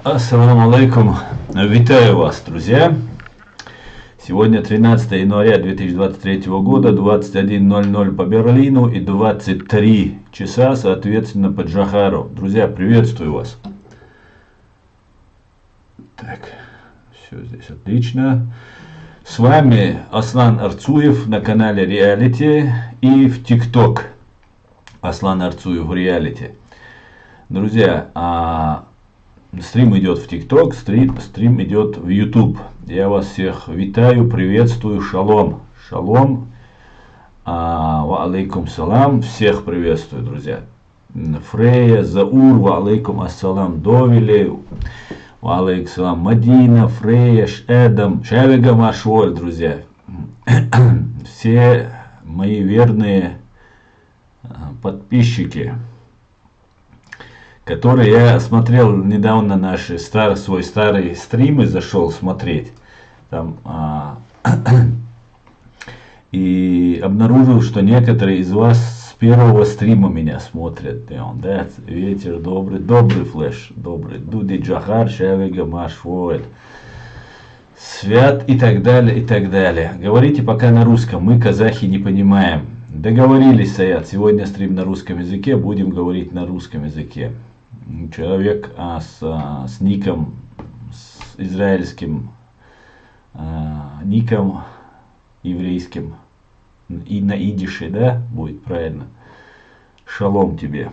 Ассаламу алейкум. Витаю вас, друзья. Сегодня 13 января 2023 года, 21:00 по Берлину и 23 часа, соответственно, по Джохару. Друзья, приветствую вас. Так, все здесь отлично. С вами Аслан Арцуев на канале Реалити и в ТикТок. Аслан Арцуев Реалити. Друзья, стрим идет в ТикТок, стрим идет в YouTube. Я вас всех витаю, приветствую, шалом. Шалом. Ва алейкум салам. Всех приветствую, друзья. Фрея, Заур, ва алейкум ассалам. Довели, ва алейкум салам. Мадина, Фрея, Эдам, Шавига Машволь, друзья. Все мои верные подписчики, которые я смотрел недавно наши свой старый стрим и зашел смотреть там, и обнаружил, что некоторые из вас с первого стрима меня смотрят. Да, ветер добрый, добрый флеш, добрый, Дуди Джохар, Шавига Машвоет, Свят и так далее, и так далее. Говорите пока на русском, мы казахи не понимаем. Договорились, Саят, сегодня стрим на русском языке, будем говорить на русском языке. Человек с ником, с израильским ником еврейским и на идише, да, будет правильно. Шалом тебе.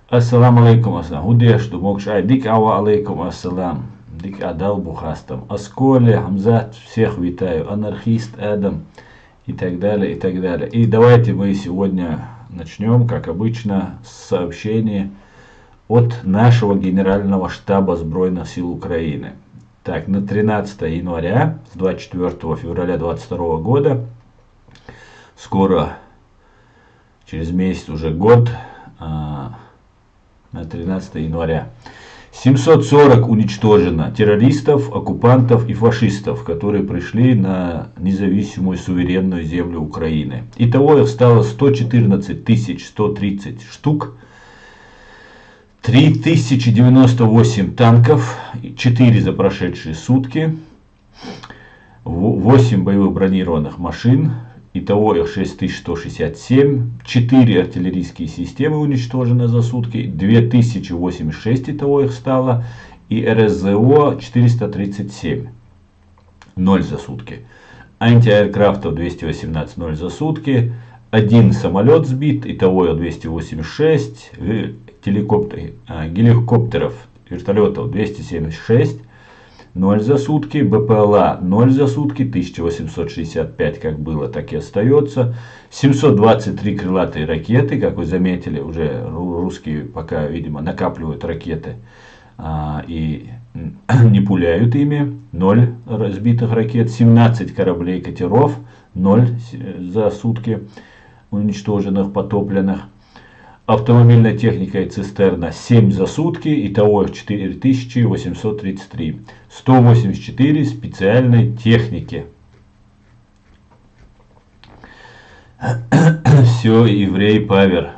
Ассаламу алейкум ассалам. Удеш, что мог шай. Дик ава алейкум ассалам. Дик адал бухастам. Асколе, Хамзат, всех витаю. Анархист, Эдам и так далее, и так далее. И давайте мы сегодня начнем, как обычно, с сообщения от нашего генерального штаба Збройных сил Украины. Так, на 13 января, с 24 февраля 2022 года, скоро, через месяц уже год, на 13 января, 740 уничтожено террористов, оккупантов и фашистов, которые пришли на независимую суверенную землю Украины. Итого их стало 114 130 штук. 3098 танков, 4 за прошедшие сутки, 8 боевых бронированных машин, итого их 6167, 4 артиллерийские системы уничтожены за сутки, 2086 итого их стало, и РСЗО 437, 0 за сутки. Антиаэркрафтов 218, 0 за сутки, 1 самолет сбит, итого их 286, геликоптеров, вертолетов 276, 0 за сутки, БПЛА 0 за сутки, 1865 как было, так и остается, 723 крылатые ракеты, как вы заметили, уже русские пока, видимо, накапливают ракеты и не пуляют ими, 0 разбитых ракет, 17 кораблей катеров, 0 за сутки уничтоженных, потопленных. Автомобильная техника и цистерна 7 за сутки, итого 4833. 184 специальной техники. Все, еврей Павер.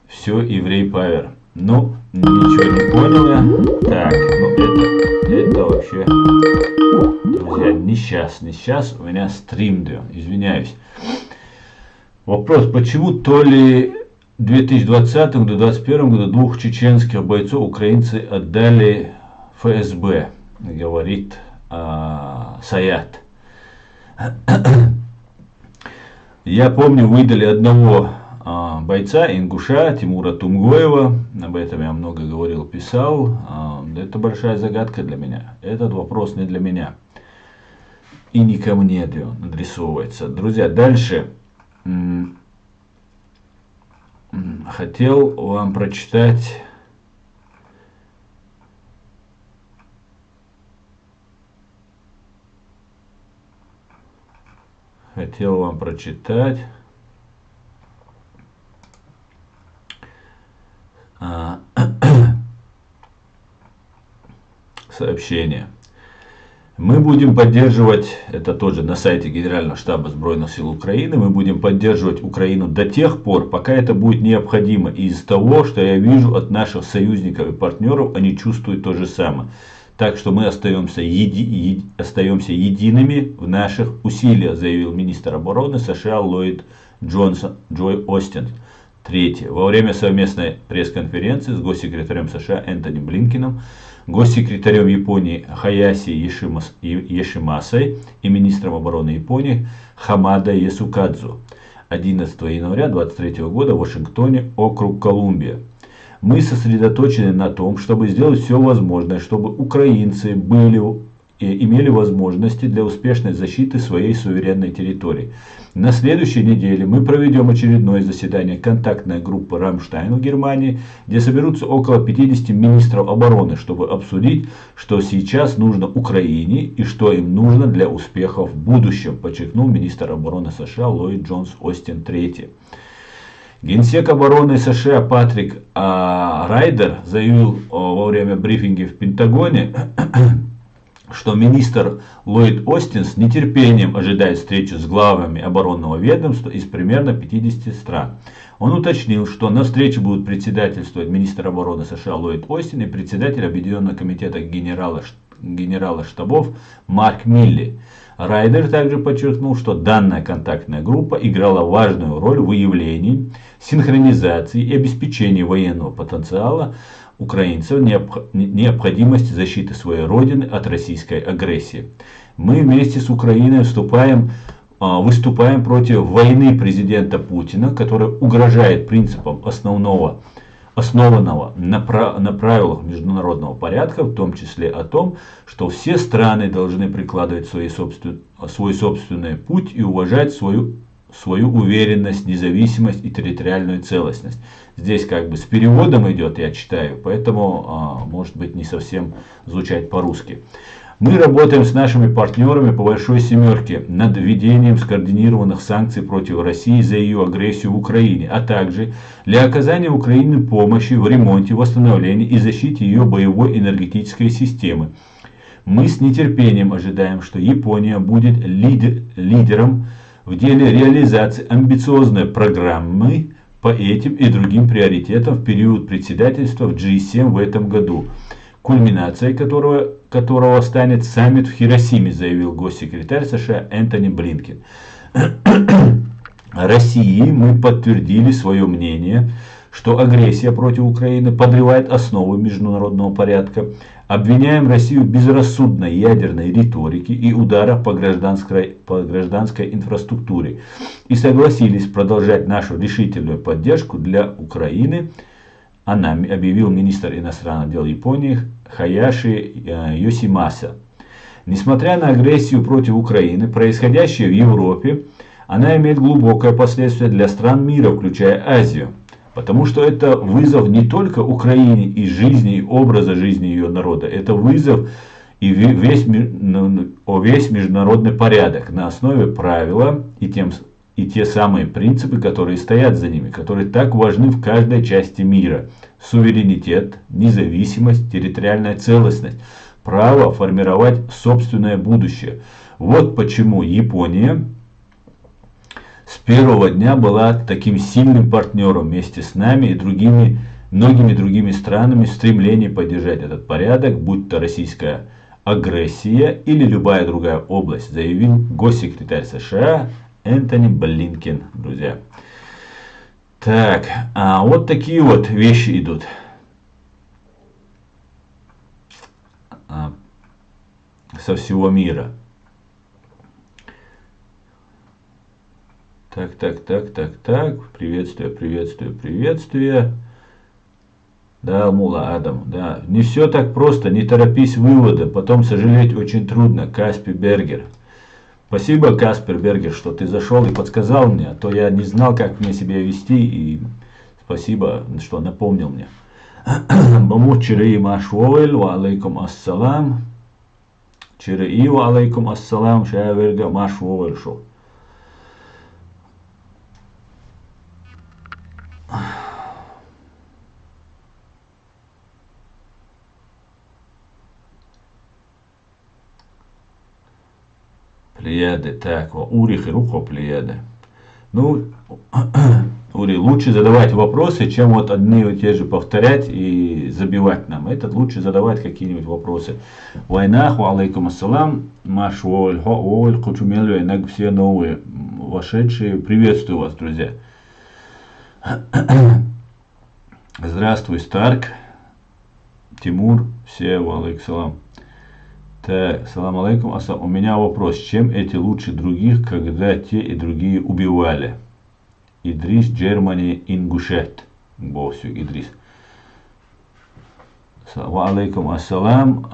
Все, еврей Павер. Ну, ничего не понял я. Так, ну это вообще, друзья, не сейчас у меня стрим, извиняюсь. Вопрос, почему то ли в 2020 до 2021 году 2 чеченских бойцов украинцы отдали ФСБ, говорит Саят. Я помню, выдали одного бойца, ингуша, Тимура Тумгоева, об этом я много говорил, писал. Это большая загадка для меня, этот вопрос не для меня. И не ко мне он адресовывается. Друзья, дальше. Хотел вам прочитать сообщение. Мы будем поддерживать, это тоже на сайте Генерального штаба Збройных сил Украины, мы будем поддерживать Украину до тех пор, пока это будет необходимо. И из того, что я вижу от наших союзников и партнеров, они чувствуют то же самое. Так что мы остаемся едиными в наших усилиях, заявил министр обороны США Ллойд Джой Остин. Третье. Во время совместной пресс-конференции с госсекретарем США Энтони Блинкеном, госсекретарем Японии Хаяси Йошимасой и министром обороны Японии Хамада Ясукадзу 11 января 2023 года в Вашингтоне, округ Колумбия. Мы сосредоточены на том, чтобы сделать все возможное, чтобы украинцы имели возможности для успешной защиты своей суверенной территории. На следующей неделе мы проведем очередное заседание контактной группы «Рамштайн» в Германии, где соберутся около 50 министров обороны, чтобы обсудить, что сейчас нужно Украине и что им нужно для успеха в будущем, подчеркнул министр обороны США Ллойд Джонс Остин III. Генсек обороны США Патрик Райдер заявил во время брифинга в Пентагоне, что министр Ллойд Остин с нетерпением ожидает встречи с главами оборонного ведомства из примерно 50 стран. Он уточнил, что на встрече будут председательствовать министр обороны США Ллойд Остин и председатель Объединенного комитета генерала штабов Марк Милли. Райдер также подчеркнул, что данная контактная группа играла важную роль в выявлении, синхронизации и обеспечении военного потенциала украинцев необходимости защиты своей родины от российской агрессии. Мы вместе с Украиной выступаем против войны президента Путина, которая угрожает принципам основанного на правилах международного порядка, в том числе о том, что все страны должны прикладывать свой собственный путь и уважать свою уверенность, независимость и территориальную целостность. Здесь как бы с переводом идет, я читаю, поэтому может быть не совсем звучать по-русски. Мы работаем с нашими партнерами по Большой Семерке над введением скоординированных санкций против России за ее агрессию в Украине, а также для оказания Украине помощи в ремонте, восстановлении и защите ее боевой энергетической системы. Мы с нетерпением ожидаем, что Япония будет лидером в деле реализации амбициозной программы по этим и другим приоритетам в период председательства в G7 в этом году, кульминацией которого станет саммит в Хиросиме, заявил госсекретарь США Энтони Блинкен. России мы подтвердили свое мнение, что агрессия против Украины подрывает основы международного порядка, обвиняем Россию в безрассудной ядерной риторике и ударах по гражданской инфраструктуре и согласились продолжать нашу решительную поддержку для Украины, объявил министр иностранных дел Японии Хаяши Йосимаса. Несмотря на агрессию против Украины, происходящее в Европе, она имеет глубокое последствие для стран мира, включая Азию. Потому что это вызов не только Украине и жизни, и образа жизни ее народа. Это вызов и весь международный порядок на основе правила и те самые принципы, которые стоят за ними, которые так важны в каждой части мира. Суверенитет, независимость, территориальная целостность, право формировать собственное будущее. Вот почему Япония с первого дня была таким сильным партнером вместе с нами и многими другими странами в стремлении поддержать этот порядок, будь то российская агрессия или любая другая область, заявил госсекретарь США Энтони Блинкен, друзья. Так, вот такие вот вещи идут. Со всего мира. Так. Приветствие. Да, Мула Адам, да. Не все так просто, не торопись выводы, потом сожалеть очень трудно. Каспи Бергер. Спасибо, Каспер Бергер, что ты зашел и подсказал мне, а то я не знал, как мне себя вести, и спасибо, что напомнил мне. Баму чири машвоэль, ва алейкум ассалам. Чири ва алейкум ассалам, шаверга машвоэль шо. Плеяды, так, Урих и Рухо Плеяды. Ну, Ури, лучше задавать вопросы, чем вот одни и те же повторять и забивать нам. Это лучше задавать какие-нибудь вопросы. Войнах, алейкум ассалам, маш воль, воль, кучумелю, инак все новые вошедшие. Приветствую вас, друзья. Здравствуй, Старк, Тимур, все, алейкум салам. Так, салам алейкум, ассалам. У меня вопрос, чем эти лучше других, когда те и другие убивали? Идрис, Германия, Ингушет. Босю, Идрис. Алейкум ассалам.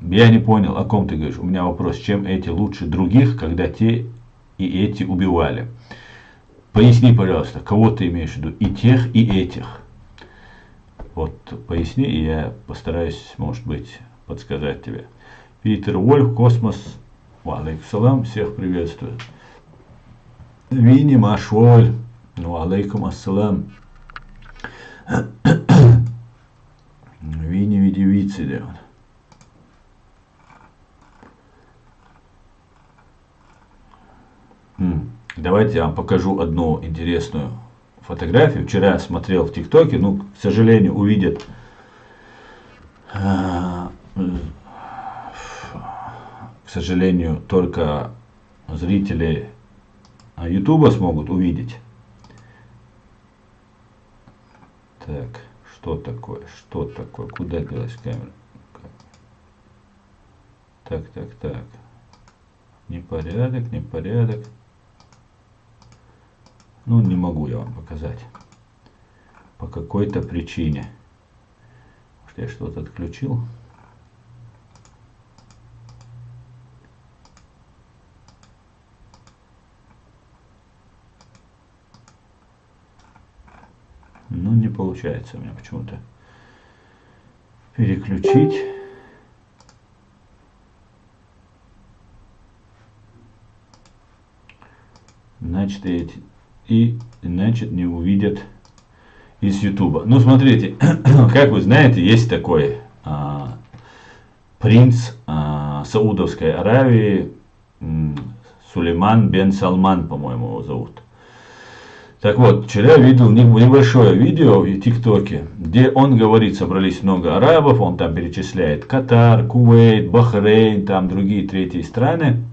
Я не понял, о ком ты говоришь. У меня вопрос, чем эти лучше других, когда те и эти убивали? Поясни, пожалуйста, кого ты имеешь в виду? И тех, и этих. Вот, поясни, и я постараюсь, может быть, подсказать тебе. Питер Вольф, Космос. Алейкум салам, всех приветствую. Вини Машволь. Алейкум ассалам. Вини видевицы, да. Давайте я вам покажу одну интересную фотографию. Вчера смотрел в ТикТоке, ну, к сожалению, увидят к сожалению, только зрители Ютуба смогут увидеть. Так, что такое? Что такое? Куда делась камера? Так. Непорядок, непорядок. Ну, не могу я вам показать. По какой-то причине. Может, я что-то отключил? Ну, не получается у меня почему-то переключить. Значит, значит, не увидят из Ютуба. Ну, смотрите, как вы знаете, есть такой принц Саудовской Аравии, Сулейман бен Салман, по-моему, его зовут. Так вот, вчера видел небольшое видео в ТикТоке, где он говорит, собрались много арабов, он там перечисляет Катар, Кувейт, Бахрейн, там другие третьи страны.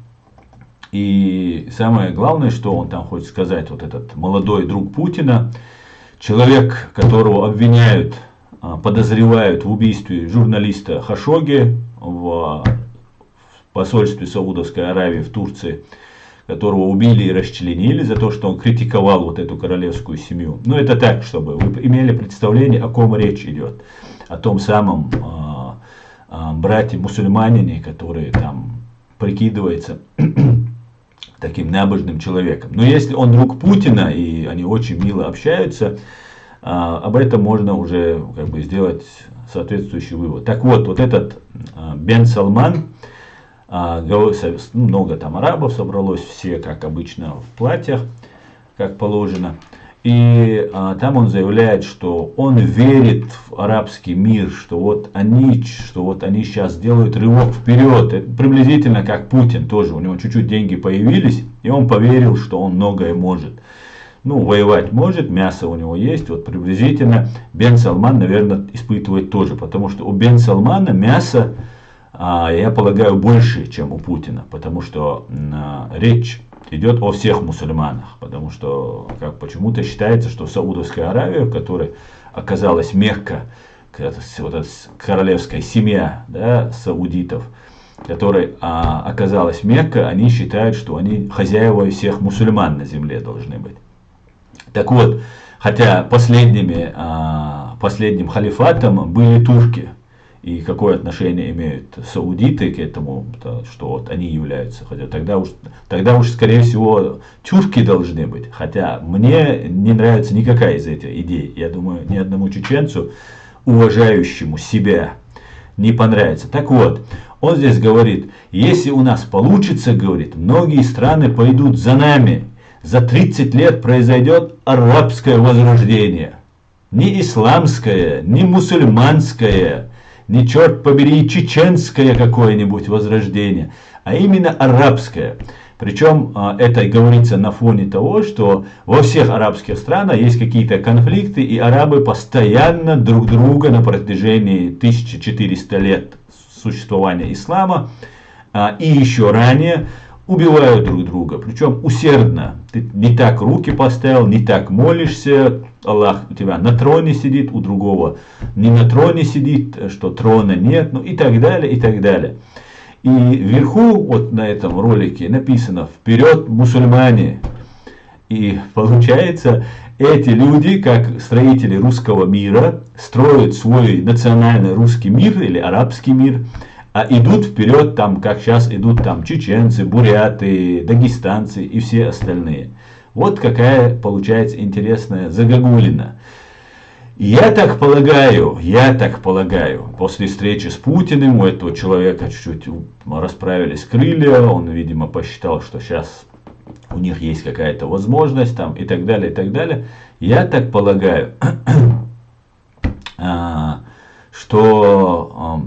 И самое главное, что он там хочет сказать, вот этот молодой друг Путина, человек, которого обвиняют, подозревают в убийстве журналиста Хашоги в посольстве Саудовской Аравии в Турции, которого убили и расчленили за то, что он критиковал вот эту королевскую семью. Ну, это так, чтобы вы имели представление, о ком речь идет. О том самом брате-мусульманине, который там прикидывается таким набожным человеком. Но если он друг Путина, и они очень мило общаются, об этом можно уже как бы сделать соответствующий вывод. Так вот, вот этот Бен Салман, много там арабов собралось, все как обычно в платьях, как положено. И там он заявляет, что он верит в арабский мир, что вот они сейчас сделают рывок вперед. Это приблизительно как Путин тоже. У него чуть-чуть деньги появились, и он поверил, что он многое может. Ну, воевать может, мясо у него есть. Вот приблизительно Бен Салман, наверное, испытывает тоже. Потому что у Бен Салмана мясо, я полагаю, больше, чем у Путина. Потому что речь идет о всех мусульманах, потому что почему-то считается, что Саудовская Аравия, в которой оказалась Мекка, вот эта королевская семья, да, саудитов, которой оказалась Мекка, они считают, что они хозяева всех мусульман на земле должны быть. Так вот, хотя последним халифатом были турки. И какое отношение имеют саудиты к этому, что вот они являются. Хотя тогда уж, скорее всего, тюрки должны быть. Хотя мне не нравится никакая из этих идей. Я думаю, ни одному чеченцу, уважающему себя, не понравится. Так вот, он здесь говорит, если у нас получится, говорит, многие страны пойдут за нами. За 30 лет произойдет арабское возрождение. Не исламское, не мусульманское, не, черт побери, чеченское какое-нибудь возрождение, а именно арабское. Причем это говорится на фоне того, что во всех арабских странах есть какие-то конфликты, и арабы постоянно друг друга на протяжении 1400 лет существования ислама и еще ранее убивают друг друга. Причем усердно. Ты не так руки поставил, не так молишься, Аллах у тебя на троне сидит, у другого не на троне сидит, что трона нет, ну и так далее, и так далее. И вверху, вот на этом ролике написано «Вперед, мусульмане!». И получается, эти люди, как строители русского мира, строят свой национальный русский мир или арабский мир, а идут вперед, там, как сейчас идут там чеченцы, буряты, дагестанцы и все остальные. Вот какая получается интересная загогулина. Я так полагаю, после встречи с Путиным у этого человека чуть-чуть расправились крылья, он, видимо, посчитал, что сейчас у них есть какая-то возможность там и так далее, и так далее. Я так полагаю, что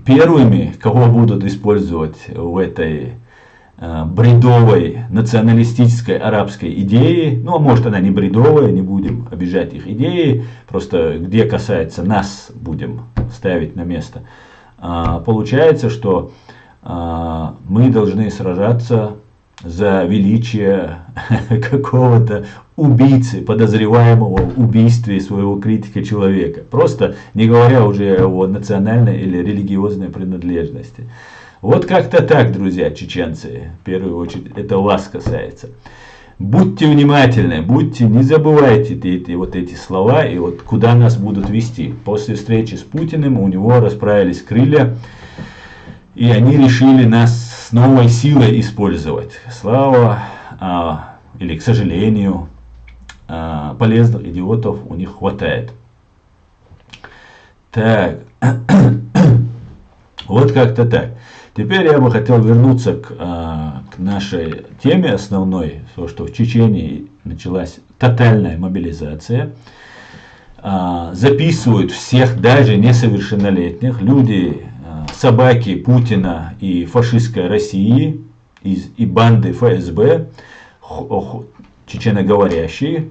первыми, кого будут использовать в этой бредовой националистической арабской идеи, ну а может она не бредовая, не будем обижать их идеи, просто где касается нас будем ставить на место. Получается, что мы должны сражаться за величие какого-то убийцы, подозреваемого в убийстве своего критика человека, просто не говоря уже о его национальной или религиозной принадлежности. Вот как-то так, друзья чеченцы, в первую очередь это вас касается. Будьте внимательны, не забывайте эти слова и вот куда нас будут вести. После встречи с Путиным у него расправились крылья, и они решили нас с новой силой использовать. Слава, или к сожалению, полезных идиотов у них хватает. Так, вот как-то так. Теперь я бы хотел вернуться к нашей теме основной, то, что в Чечении началась тотальная мобилизация. Записывают всех, даже несовершеннолетних, люди, собаки Путина и фашистской России, и банды ФСБ, чеченоговорящие,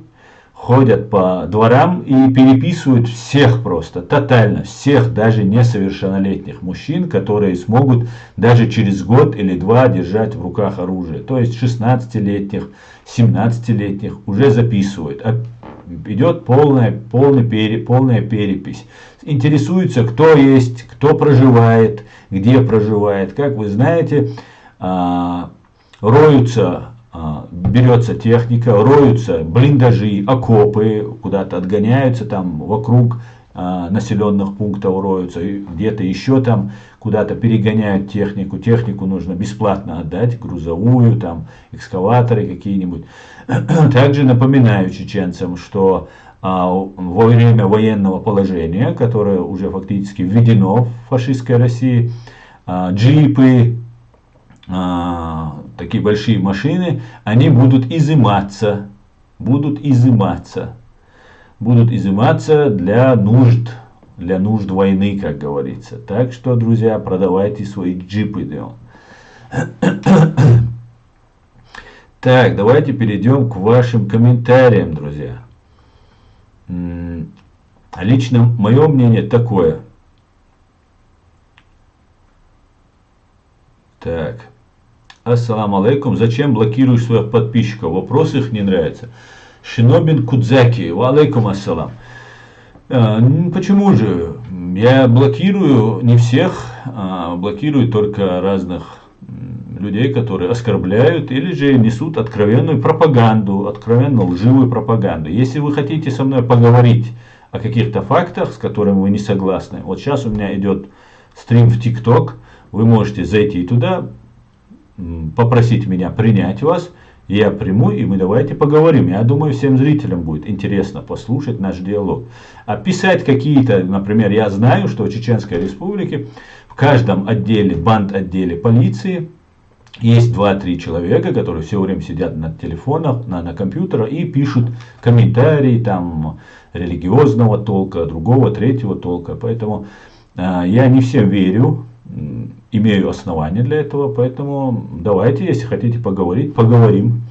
ходят по дворам и переписывают всех просто, тотально, всех, даже несовершеннолетних мужчин, которые смогут даже через год или два держать в руках оружие. То есть 16-летних, 17-летних уже записывают. Идет полная перепись. Интересуется, кто есть, кто проживает, где проживает. Как вы знаете, берется техника, роются блиндажи, окопы, куда-то отгоняются, там вокруг населенных пунктов роются, где-то еще там куда-то перегоняют технику. Технику нужно бесплатно отдать, грузовую, там экскаваторы какие-нибудь. Также напоминаю чеченцам, что во время военного положения, которое уже фактически введено в фашистской России, джипы, такие большие машины, они будут изыматься для нужд войны, как говорится. Так что, друзья, продавайте свои джипы. Так, давайте перейдем к вашим комментариям, друзья. Лично мое мнение такое. Так. Ассаламу алейкум. Зачем блокируешь своих подписчиков? Вопрос их не нравится. Шинобин Кудзаки. Ва алейкум ассалам. Почему же? Я блокирую не всех, блокирую только разных людей, которые оскорбляют или же несут откровенную пропаганду, откровенно лживую пропаганду. Если вы хотите со мной поговорить о каких-то фактах, с которыми вы не согласны, вот сейчас у меня идет стрим в ТикТок, вы можете зайти туда, попросить меня принять вас, я приму, и мы давайте поговорим. Я думаю, всем зрителям будет интересно послушать наш диалог. А писать какие-то, например, я знаю, что в Чеченской Республике в каждом отделе, банд-отделе полиции есть 2-3 человека, которые все время сидят на телефонах, на компьютерах и пишут комментарии там религиозного толка, другого, третьего толка. Поэтому я не всем верю. имею основания для этого, поэтому давайте, если хотите поговорить, поговорим.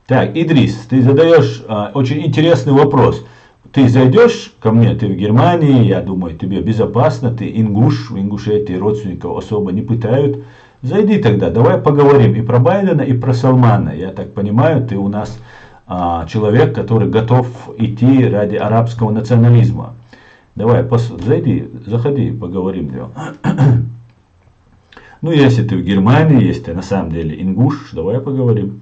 Так, Идрис, ты задаешь очень интересный вопрос. Ты зайдешь ко мне, ты в Германии, я думаю, тебе безопасно, ты ингуш, в Ингушетии родственников особо не пытают. Зайди тогда, давай поговорим и про Байдена, и про Салмана. Я так понимаю, ты у нас человек, который готов идти ради арабского национализма. Давай, зайди, заходи, поговорим. Ну, если ты в Германии, если ты на самом деле ингуш, давай поговорим.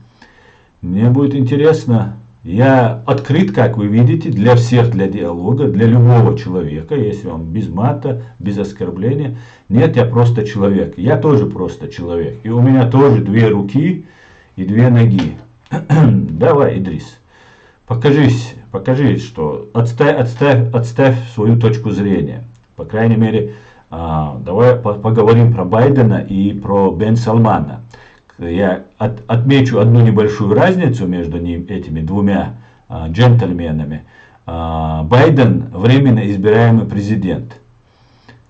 Мне будет интересно. Я открыт, как вы видите, для всех, для диалога, для любого человека, если он без мата, без оскорбления. Нет, я просто человек. Я тоже просто человек. И у меня тоже 2 руки и 2 ноги. Давай, Идрис, покажись, что отставь свою точку зрения. По крайней мере, давай поговорим про Байдена и про Бен Салмана. Я отмечу одну небольшую разницу между этими 2 джентльменами. Байден временно избираемый президент,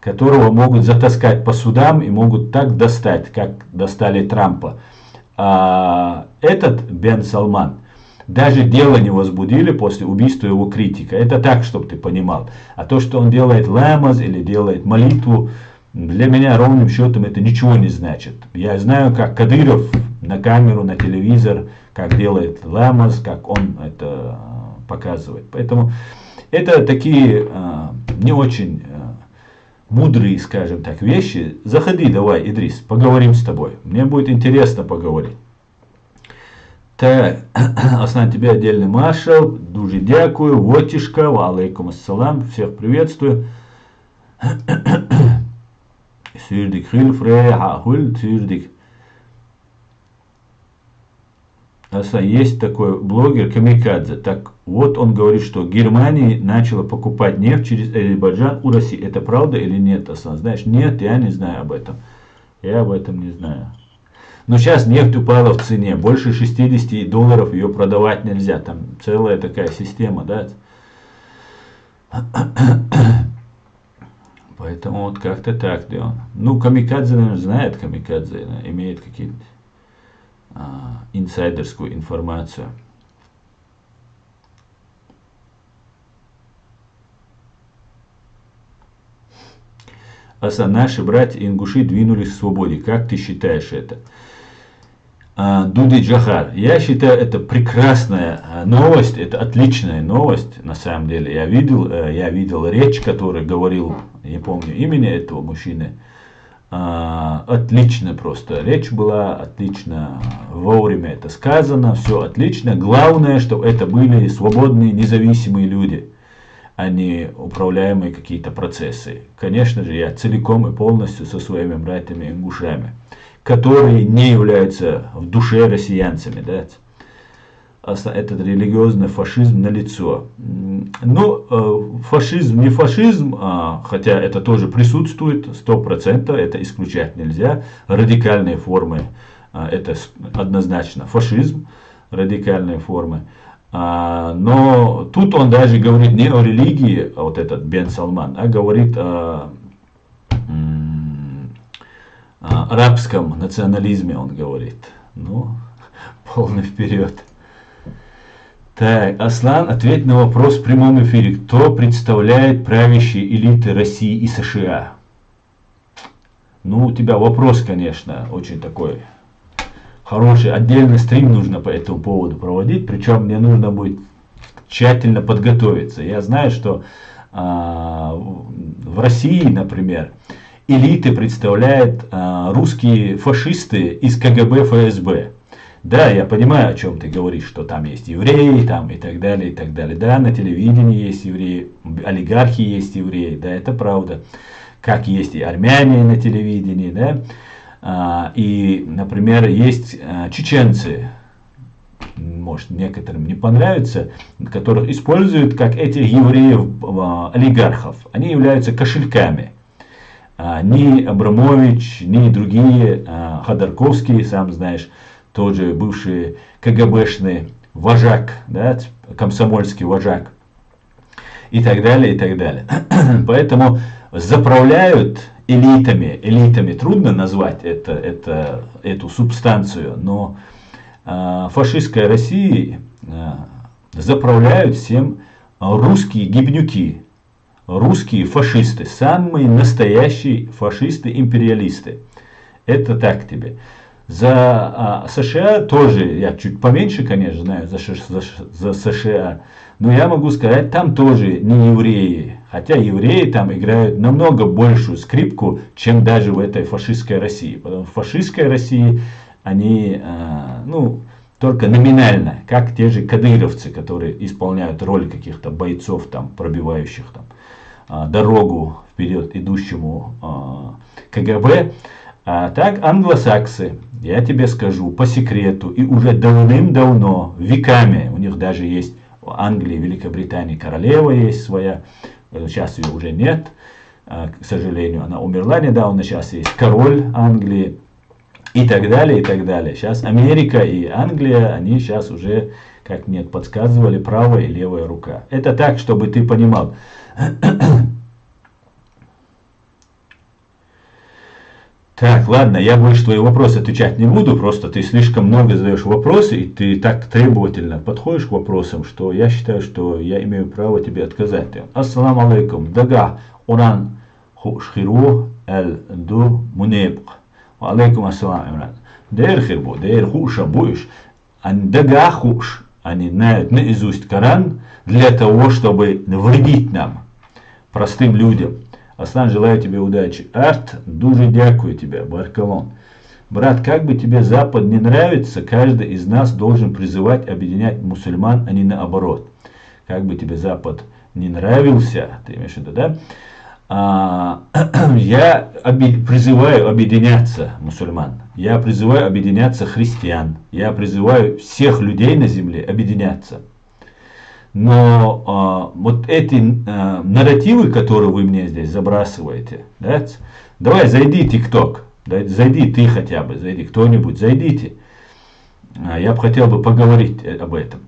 которого могут затаскать по судам и могут так достать, как достали Трампа. Этот Бен Салман, даже дело не возбудили после убийства его критика. Это так, чтобы ты понимал. А то, что он делает ламаз или делает молитву, для меня ровным счетом это ничего не значит. Я знаю, как Кадыров на камеру, на телевизор, как делает ламаз, как он это показывает. Поэтому это такие не очень мудрые, скажем так, вещи. Заходи, давай, Идрис, поговорим с тобой. Мне будет интересно поговорить. Так, Аслан, тебе отдельный маршал. Дуже дякую. Вотишка, ва алейкум ассалам. Всех приветствую. Сюрдик хильфре, хахуль, сюрдик. Есть такой блогер Камикадзе. Так вот, он говорит, что Германия начала покупать нефть через Азербайджан у России. Это правда или нет, Аслан? Знаешь, нет, я не знаю об этом. Я об этом не знаю. Но сейчас нефть упала в цене. Больше $60 ее продавать нельзя. Там целая такая система, да? Поэтому вот как-то так дело. Ну, Камикадзе, наверное, знает Камикадзе, имеет какие-то инсайдерскую информацию. Наши братья ингуши двинулись к свободе. Как ты считаешь это? Дуди Джахар. Я считаю, это прекрасная новость, это отличная новость, на самом деле. Я видел речь, которую говорил, не помню имени этого мужчины. Отлично просто. Речь была отлично, вовремя это сказано, все отлично. Главное, чтобы это были свободные, независимые люди, а не управляемые какие-то процессы. Конечно же, я целиком и полностью со своими братьями-ингушами, которые не являются в душе россиянцами. Да? Этот религиозный фашизм налицо. Ну, фашизм не фашизм, хотя это тоже присутствует, 100%, это исключать нельзя. Радикальные формы, это однозначно фашизм, радикальные формы. Но тут он даже говорит не о религии, вот этот Бен Салман, а говорит о арабском национализме, он говорит. Ну, полный вперед. Так, Аслан, ответь на вопрос в прямом эфире. Кто представляет правящие элиты России и США? Ну, у тебя вопрос, конечно, очень такой хороший. Отдельный стрим нужно по этому поводу проводить. Причем мне нужно будет тщательно подготовиться. Я знаю, что в России, например, элиты представляют русские фашисты из КГБ, ФСБ. Да, я понимаю, о чем ты говоришь, что там есть евреи, там и так далее, и так далее. Да, на телевидении есть евреи, олигархи есть евреи, да, это правда. Как есть и армяне на телевидении, да. И, например, есть чеченцы, может, некоторым не понравится, которых используют как этих евреев-олигархов. Они являются кошельками. Ни Абрамович, ни другие, Ходорковский, сам знаешь, тоже бывшие КГБшные вожак, да, комсомольский вожак и так далее, и так далее. Поэтому заправляют элитами трудно назвать эту субстанцию, но фашистской России заправляют всем русские гибнюки, русские фашисты, самые настоящие фашисты-империалисты. Это так тебе. За США тоже, я чуть поменьше, конечно, знаю за США, но я могу сказать, там тоже не евреи. Хотя евреи там играют намного большую скрипку, чем даже в этой фашистской России. Потому что в фашистской России они, только номинально, как те же кадыровцы, которые исполняют роль каких-то бойцов, там, пробивающих там, дорогу вперед идущему КГБ. А так англосаксы, я тебе скажу по секрету, и уже давным-давно, веками, у них даже есть в Англии, Великобритании королева есть своя, сейчас ее уже нет, к сожалению, она умерла недавно, сейчас есть король Англии и так далее, и так далее. Сейчас Америка и Англия, они сейчас уже, как мне подсказывали, правая и левая рука. Это так, чтобы ты понимал. Так, ладно, я больше твои вопросы отвечать не буду, просто ты слишком много задаешь вопросы, и ты так требовательно подходишь к вопросам, что я считаю, что я имею право тебе отказать. Ассаламу алейкум. Дага уран хушхиру эль ду мунебк. Алейкум ассалам, Имран. Дейр хирбу, дейр хуша буш. Дага хуш. Они знают наизусть Коран для того, чтобы вредить нам, простым людям. Аслан, желаю тебе удачи. Арт, дуже дякую тебе, Баркалон. Брат, как бы тебе Запад не нравится, каждый из нас должен призывать объединять мусульман, а не наоборот. Как бы тебе Запад не нравился, ты имеешь в виду, да? Я призываю объединяться мусульман. Я призываю объединяться христиан. Я призываю всех людей на земле объединяться. Но вот эти нарративы, которые вы мне здесь забрасываете, да, давай зайди ТикТок, зайди ты хотя бы, зайди кто-нибудь, зайдите. Я бы хотел поговорить об этом.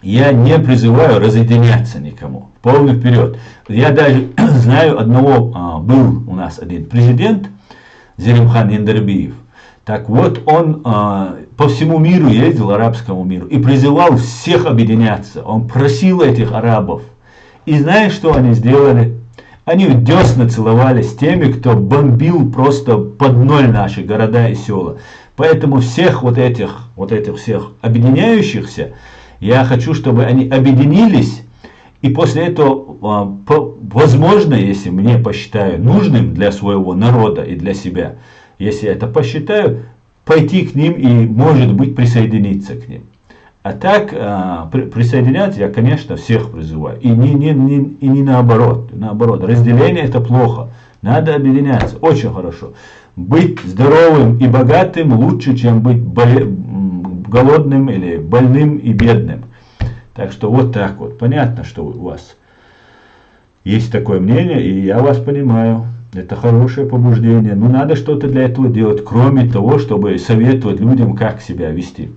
Я не призываю разъединяться никому, полный вперед. Я даже знаю одного, был у нас один президент, Зелимхан Яндарбиев. Так вот, он по всему миру ездил, арабскому миру, и призывал всех объединяться. Он просил этих арабов. И знаешь, что они сделали? Они в десна целовались с теми, кто бомбил просто под ноль наши города и села. Поэтому всех вот этих всех объединяющихся, я хочу, чтобы они объединились. И после этого, возможно, если мне посчитаю нужным для своего народа и для себя, если я это посчитаю, пойти к ним и, может быть, присоединиться к ним. А так, присоединяться я, конечно, всех призываю. И не наоборот. Наоборот, разделение это плохо. Надо объединяться. Очень хорошо. Быть здоровым и богатым лучше, чем быть голодным или больным и бедным. Так что вот так вот. Понятно, что у вас есть такое мнение, и я вас понимаю. Это хорошее побуждение. Но надо что-то для этого делать, кроме того, чтобы советовать людям, как себя вести.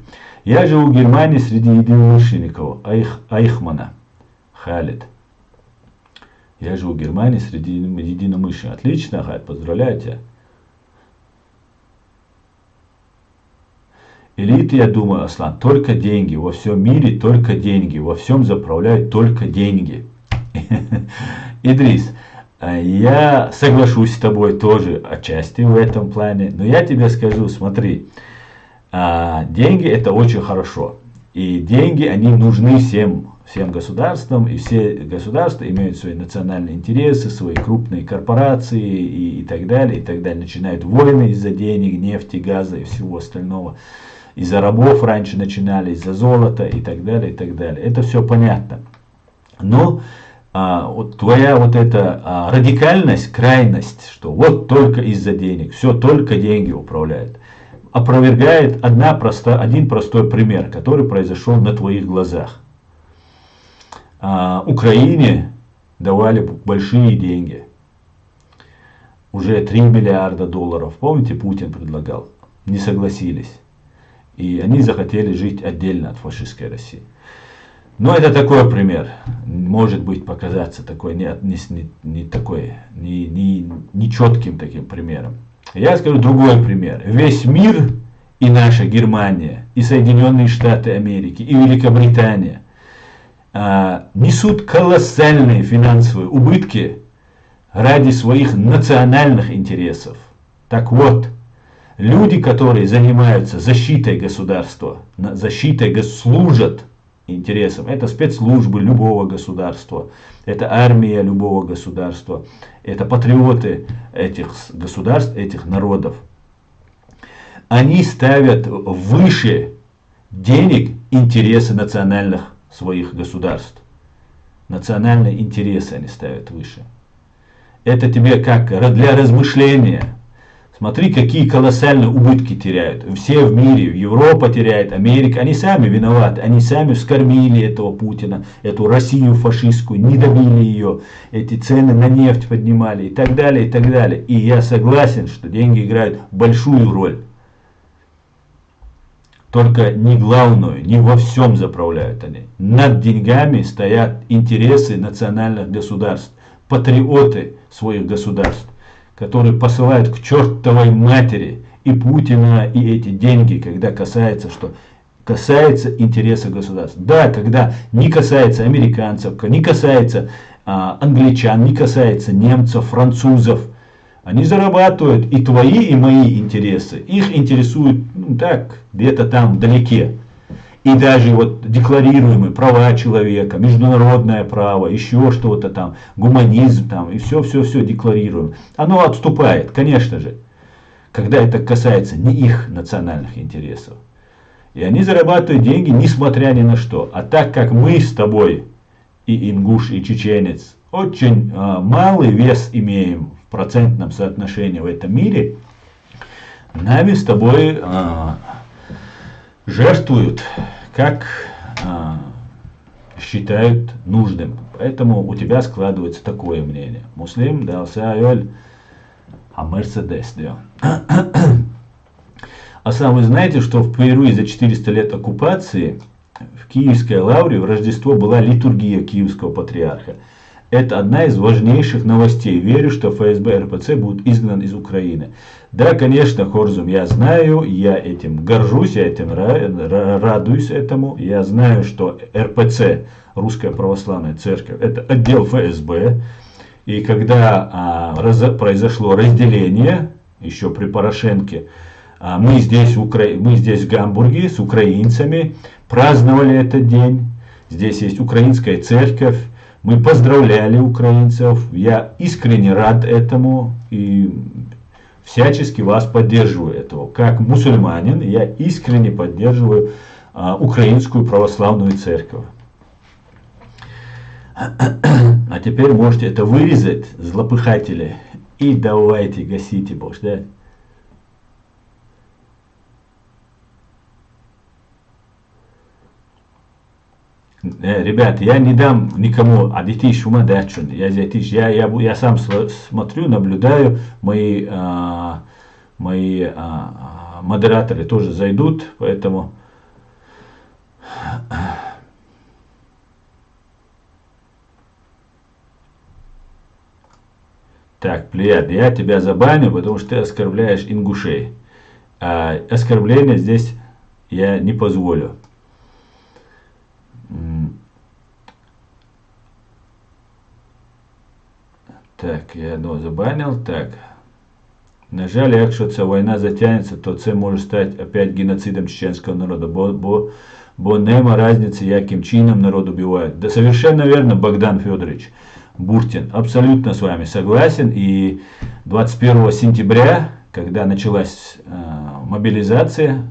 Я живу в Германии среди единомышленников. Айхмана. Халид. Я живу в Германии среди единомышленников. Отлично, Халид, поздравляю тебя. Элиты, я думаю, Аслан, только деньги. Во всем мире только деньги. Во всем заправляют только деньги. Идрис. Я соглашусь с тобой тоже отчасти в этом плане, но я тебе скажу, смотри, деньги это очень хорошо, и деньги они нужны всем государствам, и все государства имеют свои национальные интересы, свои крупные корпорации и так далее, начинают войны из-за денег, нефти, газа и всего остального, из-за рабов раньше начинали, из-за золота и так далее, это все понятно, но вот твоя вот эта радикальность, крайность, что вот только из-за денег, все только деньги управляют, опровергает один простой пример, который произошел на твоих глазах. Украине давали большие деньги, уже 3 миллиарда долларов, помните, Путин предлагал, не согласились. И они захотели жить отдельно от фашистской России. Но это такой пример. Может быть показаться такой не четким таким примером. Я скажу другой пример. Весь мир и наша Германия, и Соединенные Штаты Америки, и Великобритания несут колоссальные финансовые убытки ради своих национальных интересов. Так вот, люди, которые занимаются защитой государства, служат интересам, это спецслужбы любого государства, это армия любого государства, это патриоты этих государств, этих народов. Они ставят выше денег интересы национальных своих государств. Национальные интересы они ставят выше. Это тебе как для размышления. Смотри, какие колоссальные убытки теряют. Все в мире, Европа теряет, Америка. Они сами виноваты. Они сами вскормили этого Путина, эту Россию фашистскую, не добили ее. Эти цены на нефть поднимали и так далее, и так далее. И я согласен, что деньги играют большую роль. Только не главную, не во всем заправляют они. Над деньгами стоят интересы национальных государств, патриоты своих государств, которые посылают к чертовой матери и Путина, и эти деньги, когда касается интереса государств. Да, когда не касается американцев, не касается англичан, не касается немцев, французов. Они зарабатывают и твои, и мои интересы. Их интересует так, где-то там вдалеке. И даже вот декларируемые права человека, международное право, еще что-то там, гуманизм там, и все декларируем. Оно отступает, конечно же, когда это касается не их национальных интересов. И они зарабатывают деньги, несмотря ни на что. А так как мы с тобой, и ингуш, и чеченец, очень малый вес имеем в процентном соотношении в этом мире, нами с тобой жертвуют, как считают нужным. Поэтому у тебя складывается такое мнение. Муслим дался айоль, а Мерседес. А сам вы знаете, что впервые за 400 лет оккупации в Киевской лавре в Рождество была литургия Киевского патриарха. Это одна из важнейших новостей. Верю, что ФСБ РПЦ будет изгнан из Украины. Да, конечно, Хорзум, я знаю, я этим горжусь, я этим радуюсь этому. Я знаю, что РПЦ, Русская Православная Церковь, это отдел ФСБ. И когда произошло разделение, еще при Порошенке, мы здесь в Гамбурге с украинцами праздновали этот день. Здесь есть украинская церковь. Мы поздравляли украинцев. Я искренне рад этому и всячески вас поддерживаю этого. Как мусульманин я искренне поддерживаю украинскую православную церковь. А теперь можете это вырезать, злопыхатели, и давайте гасите, боже, да? Ребят, я не дам никому адити шума дачун. Я сам смотрю, наблюдаю, мои модераторы тоже зайдут, поэтому так, Плеяд, я тебя забаню, потому что ты оскорбляешь ингушей. А оскорбления здесь я не позволю. Так, я забанил. Так. На жаль, якщо ця війна затягнеться, то це може стати опять геноцидом чеченського народу. Бо нема разницы, яким чином народ убивают. Да, совершенно верно, Богдан Федорович Буртин. Абсолютно с вами согласен. И 21 сентября, когда началась мобилизация,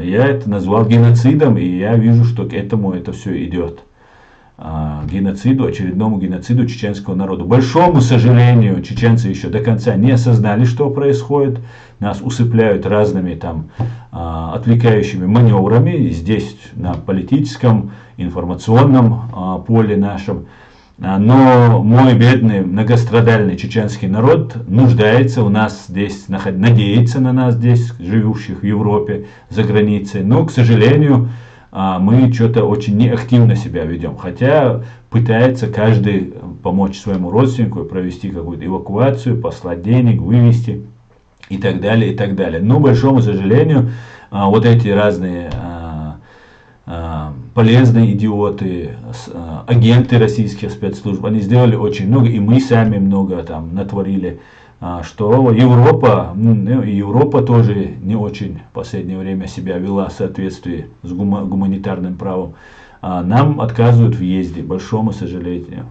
я это назвал геноцидом. И я вижу, что к этому это все идет. Геноциду, очередному геноциду чеченского народа. Большому сожалению, чеченцы еще до конца не осознали, что происходит. Нас усыпляют разными там отвлекающими маневрами здесь на политическом, информационном поле нашем. Но мой бедный многострадальный чеченский народ нуждается у нас здесь, надеется на нас здесь, живущих в Европе, за границей. Но, к сожалению, мы что-то очень неактивно себя ведем. Хотя пытается каждый помочь своему родственнику, провести какую-то эвакуацию, послать денег, вывести и так далее, и так далее. Но, к большому сожалению, вот эти разные полезные идиоты, агенты российских спецслужб, они сделали очень много, и мы сами много там натворили, что Европа тоже не очень в последнее время себя вела в соответствии с гуманитарным правом. Нам отказывают в въезде, к большому сожалению.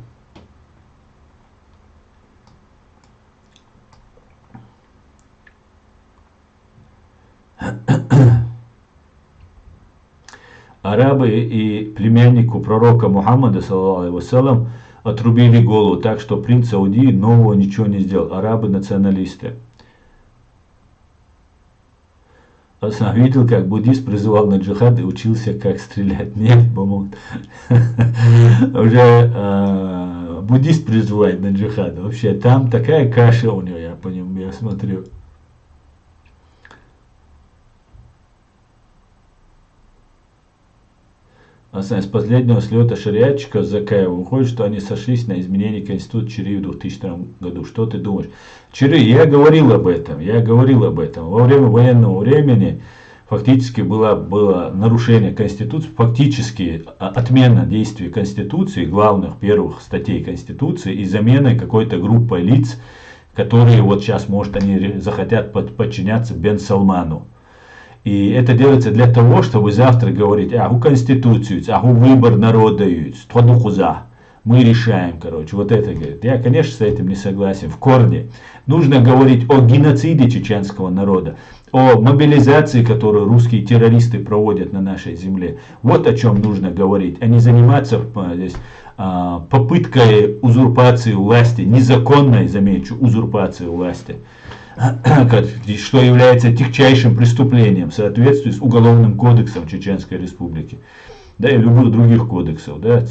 Арабы и племяннику пророка Мухаммада, саллаллаху алейхи вассалям, отрубили голову, так что принц Саудии нового ничего не сделал. Арабы националисты. Видел, как буддист призывал на джихад и учился, как стрелять. Нет, помогут. Уже буддист призывает на джихад. Вообще, там такая каша у него, я смотрю. С последнего слета шариатчиков Закаева выходит, что они сошлись на изменении Конституции Чири в 2000 году. Что ты думаешь? Чири, я говорил об этом. Во время военного времени фактически было нарушение Конституции, фактически отмена действий Конституции, главных первых статей Конституции и заменой какой-то группой лиц, которые вот сейчас, может, они захотят подчиняться Бен Салману. И это делается для того, чтобы завтра говорить, у Конституцию, у выбор народа, мы решаем, короче, вот это говорит. Я, конечно, с этим не согласен, в корне. Нужно говорить о геноциде чеченского народа, о мобилизации, которую русские террористы проводят на нашей земле. Вот о чем нужно говорить, а не заниматься здесь попыткой узурпации власти, незаконной, замечу, узурпации власти, что является тягчайшим преступлением в соответствии с Уголовным кодексом Чеченской Республики, да, и любых других кодексов, да.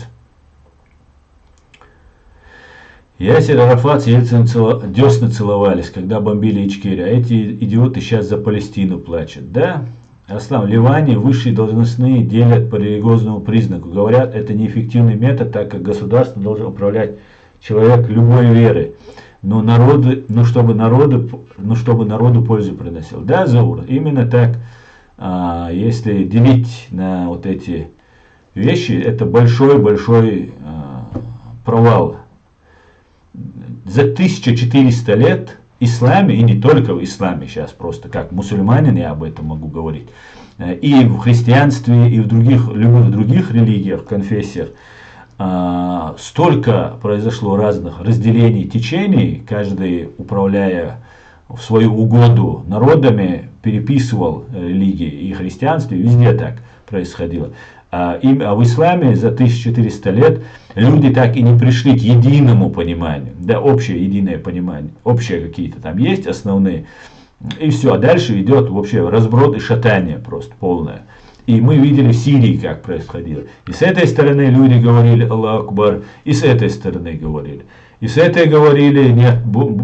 Ясер Арафат с Ельциным десны целовались, когда бомбили Ичкерию, а эти идиоты сейчас за Палестину плачут, да. Аслан, в Ливане высшие должностные делят по религиозному признаку, говорят, это неэффективный метод, так как государство должен управлять человек любой веры. Но чтобы народу пользу приносил. Да, Заур, именно так. Если делить на вот эти вещи, это большой провал. За 1400 лет в исламе, и не только в исламе, сейчас просто как мусульманин я об этом могу говорить, и в христианстве, и в любых других религиях, конфессиях, столько произошло разных разделений, течений, каждый, управляя в свою угоду народами, переписывал религии, и в христианстве везде так происходило. А в исламе за 1400 лет люди так и не пришли к единому пониманию, да, общее единое понимание, общие какие-то там есть основные, и все, а дальше идет вообще разброд и шатание просто полное. И мы видели в Сирии, как происходило. И с этой стороны люди говорили Аллах Акбар, и с этой стороны говорили. И с этой говорили нет Бога,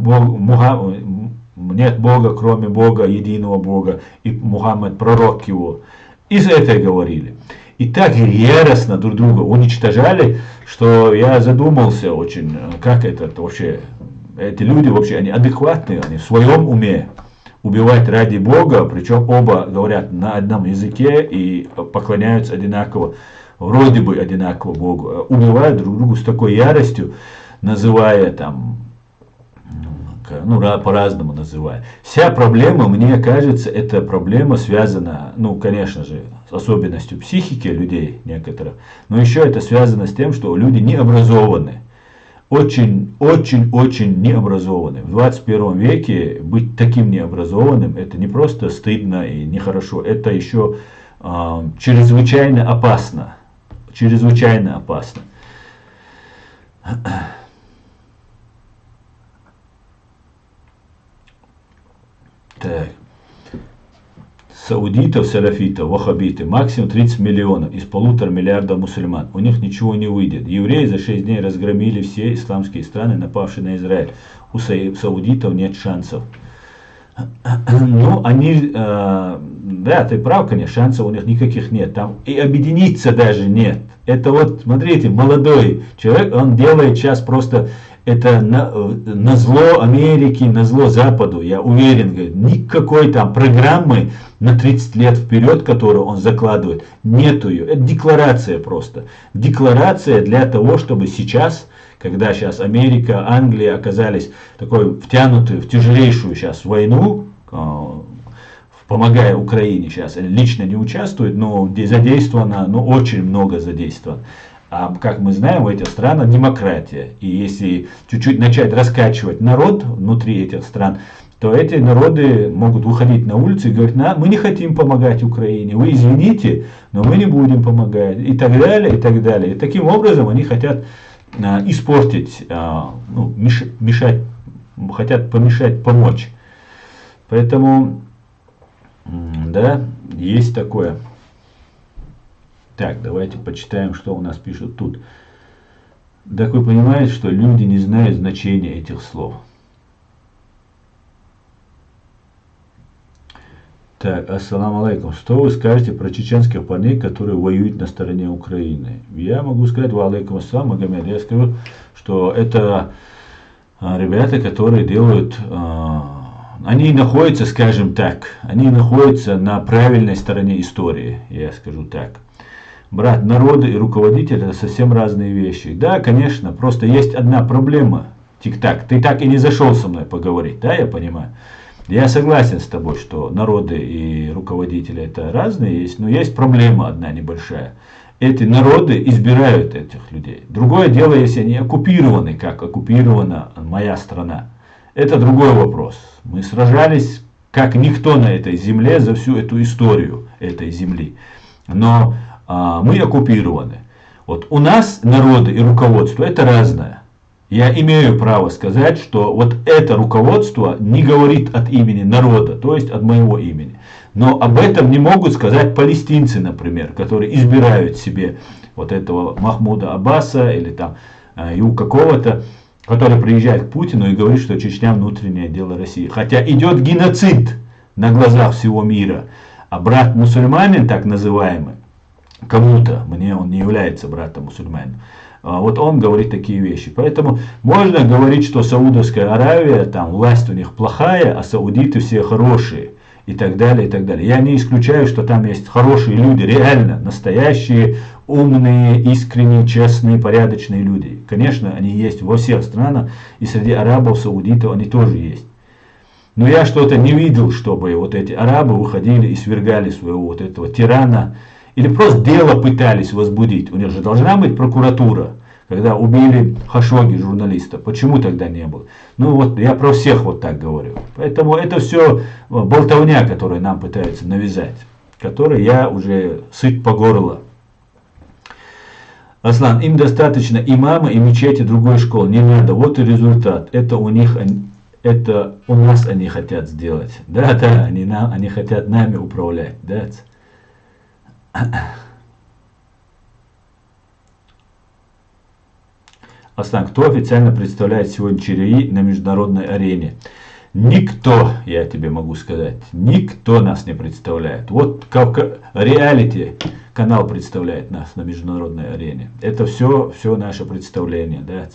кроме Бога, единого Бога, и Мухаммад пророк его. И с этой говорили. И так яростно друг друга уничтожали, что я задумался очень, как это вообще, эти люди вообще, они адекватные, они в своем уме. Убивать ради Бога, причем оба говорят на одном языке и поклоняются одинаково, вроде бы одинаково Богу. Убивают друг друга с такой яростью, называя там, по-разному называя. Вся проблема, мне кажется, эта проблема связана, конечно же, с особенностью психики людей некоторых, но еще это связано с тем, что люди не образованы. Очень необразованный. В 21 веке быть таким необразованным, это не просто стыдно и нехорошо, это еще чрезвычайно опасно. Чрезвычайно опасно. Так. саудитов, салафитов, ваххабиты, максимум 30 миллионов из 1,5 миллиарда мусульман. У них ничего не выйдет. Евреи за 6 дней разгромили все исламские страны, напавшие на Израиль. У саудитов нет шансов. Ну, они, да, ты прав, конечно, шансов у них никаких нет. Там и объединиться даже нет. Это вот, смотрите, молодой человек, он делает сейчас просто это на зло Америке, на зло Западу, я уверен, говорит, никакой там программы на 30 лет вперед, которую он закладывает, нету ее. Это декларация просто. Декларация для того, чтобы сейчас, когда сейчас Америка, Англия оказались такой втянуты в тяжелейшую сейчас войну, помогая Украине сейчас, лично не участвует, но задействовано, ну, очень много задействовано. А как мы знаем, в этих странах демократия. И если чуть-чуть начать раскачивать народ внутри этих стран, то эти народы могут выходить на улицу и говорить, мы не хотим помогать Украине, вы извините, но мы не будем помогать. И так далее, и так далее. И таким образом они хотят испортить, ну, мешать, хотят помешать, помочь. Поэтому, да, есть такое. Так, давайте почитаем, что у нас пишут тут. Так вы понимаете, что люди не знают значения этих слов. Так, ассаламу алейкум. Что вы скажете про чеченских парней, которые воюют на стороне Украины? Я могу сказать, ва алейкум ассалам, Магомед, я скажу, что это ребята, которые делают, они находятся, скажем так, они находятся на правильной стороне истории, я скажу так. Брат, народы и руководители — это совсем разные вещи. Да, конечно, просто есть одна проблема. Тик-так, ты так и не зашел со мной поговорить, да, я понимаю. Я согласен с тобой, что народы и руководители — это разные есть, но есть проблема одна небольшая. Эти народы избирают этих людей. Другое дело, если они оккупированы, как оккупирована моя страна. Это другой вопрос. Мы сражались как никто на этой земле за всю эту историю этой земли. Но мы оккупированы. Вот у нас народы и руководство — это разное. Я имею право сказать, что вот это руководство не говорит от имени народа, то есть от моего имени. Но об этом не могут сказать палестинцы, например, которые избирают себе вот этого Махмуда Аббаса или там у какого-то, который приезжает к Путину и говорит, что Чечня — внутреннее дело России. Хотя идет геноцид на глазах всего мира. А брат мусульманин, так называемый, кому-то, мне он не является братом мусульманином, вот он говорит такие вещи. Поэтому можно говорить, что Саудовская Аравия, там власть у них плохая, а саудиты все хорошие. И так далее, и так далее. Я не исключаю, что там есть хорошие люди, реально, настоящие, умные, искренние, честные, порядочные люди. Конечно, они есть во всех странах, и среди арабов, саудитов они тоже есть. Но я что-то не видел, чтобы вот эти арабы выходили и свергали своего вот этого тирана, или просто дело пытались возбудить. У них же должна быть прокуратура, когда убили Хашогги, журналиста. Почему тогда не было? Ну вот я про всех вот так говорю. Поэтому это все болтовня, которую нам пытаются навязать, которой я уже сыт по горло. Аслан, им достаточно имама и мечети другой школы. Не надо. Вот и результат. Это у них, это у нас они хотят сделать. Да, да, они хотят нами управлять. Да. Аслан, кто официально представляет сегодня ЧРИ на международной арене? Никто, я тебе могу сказать, никто нас не представляет. Вот реалити канал представляет нас на международной арене. Это все наше представление. Да?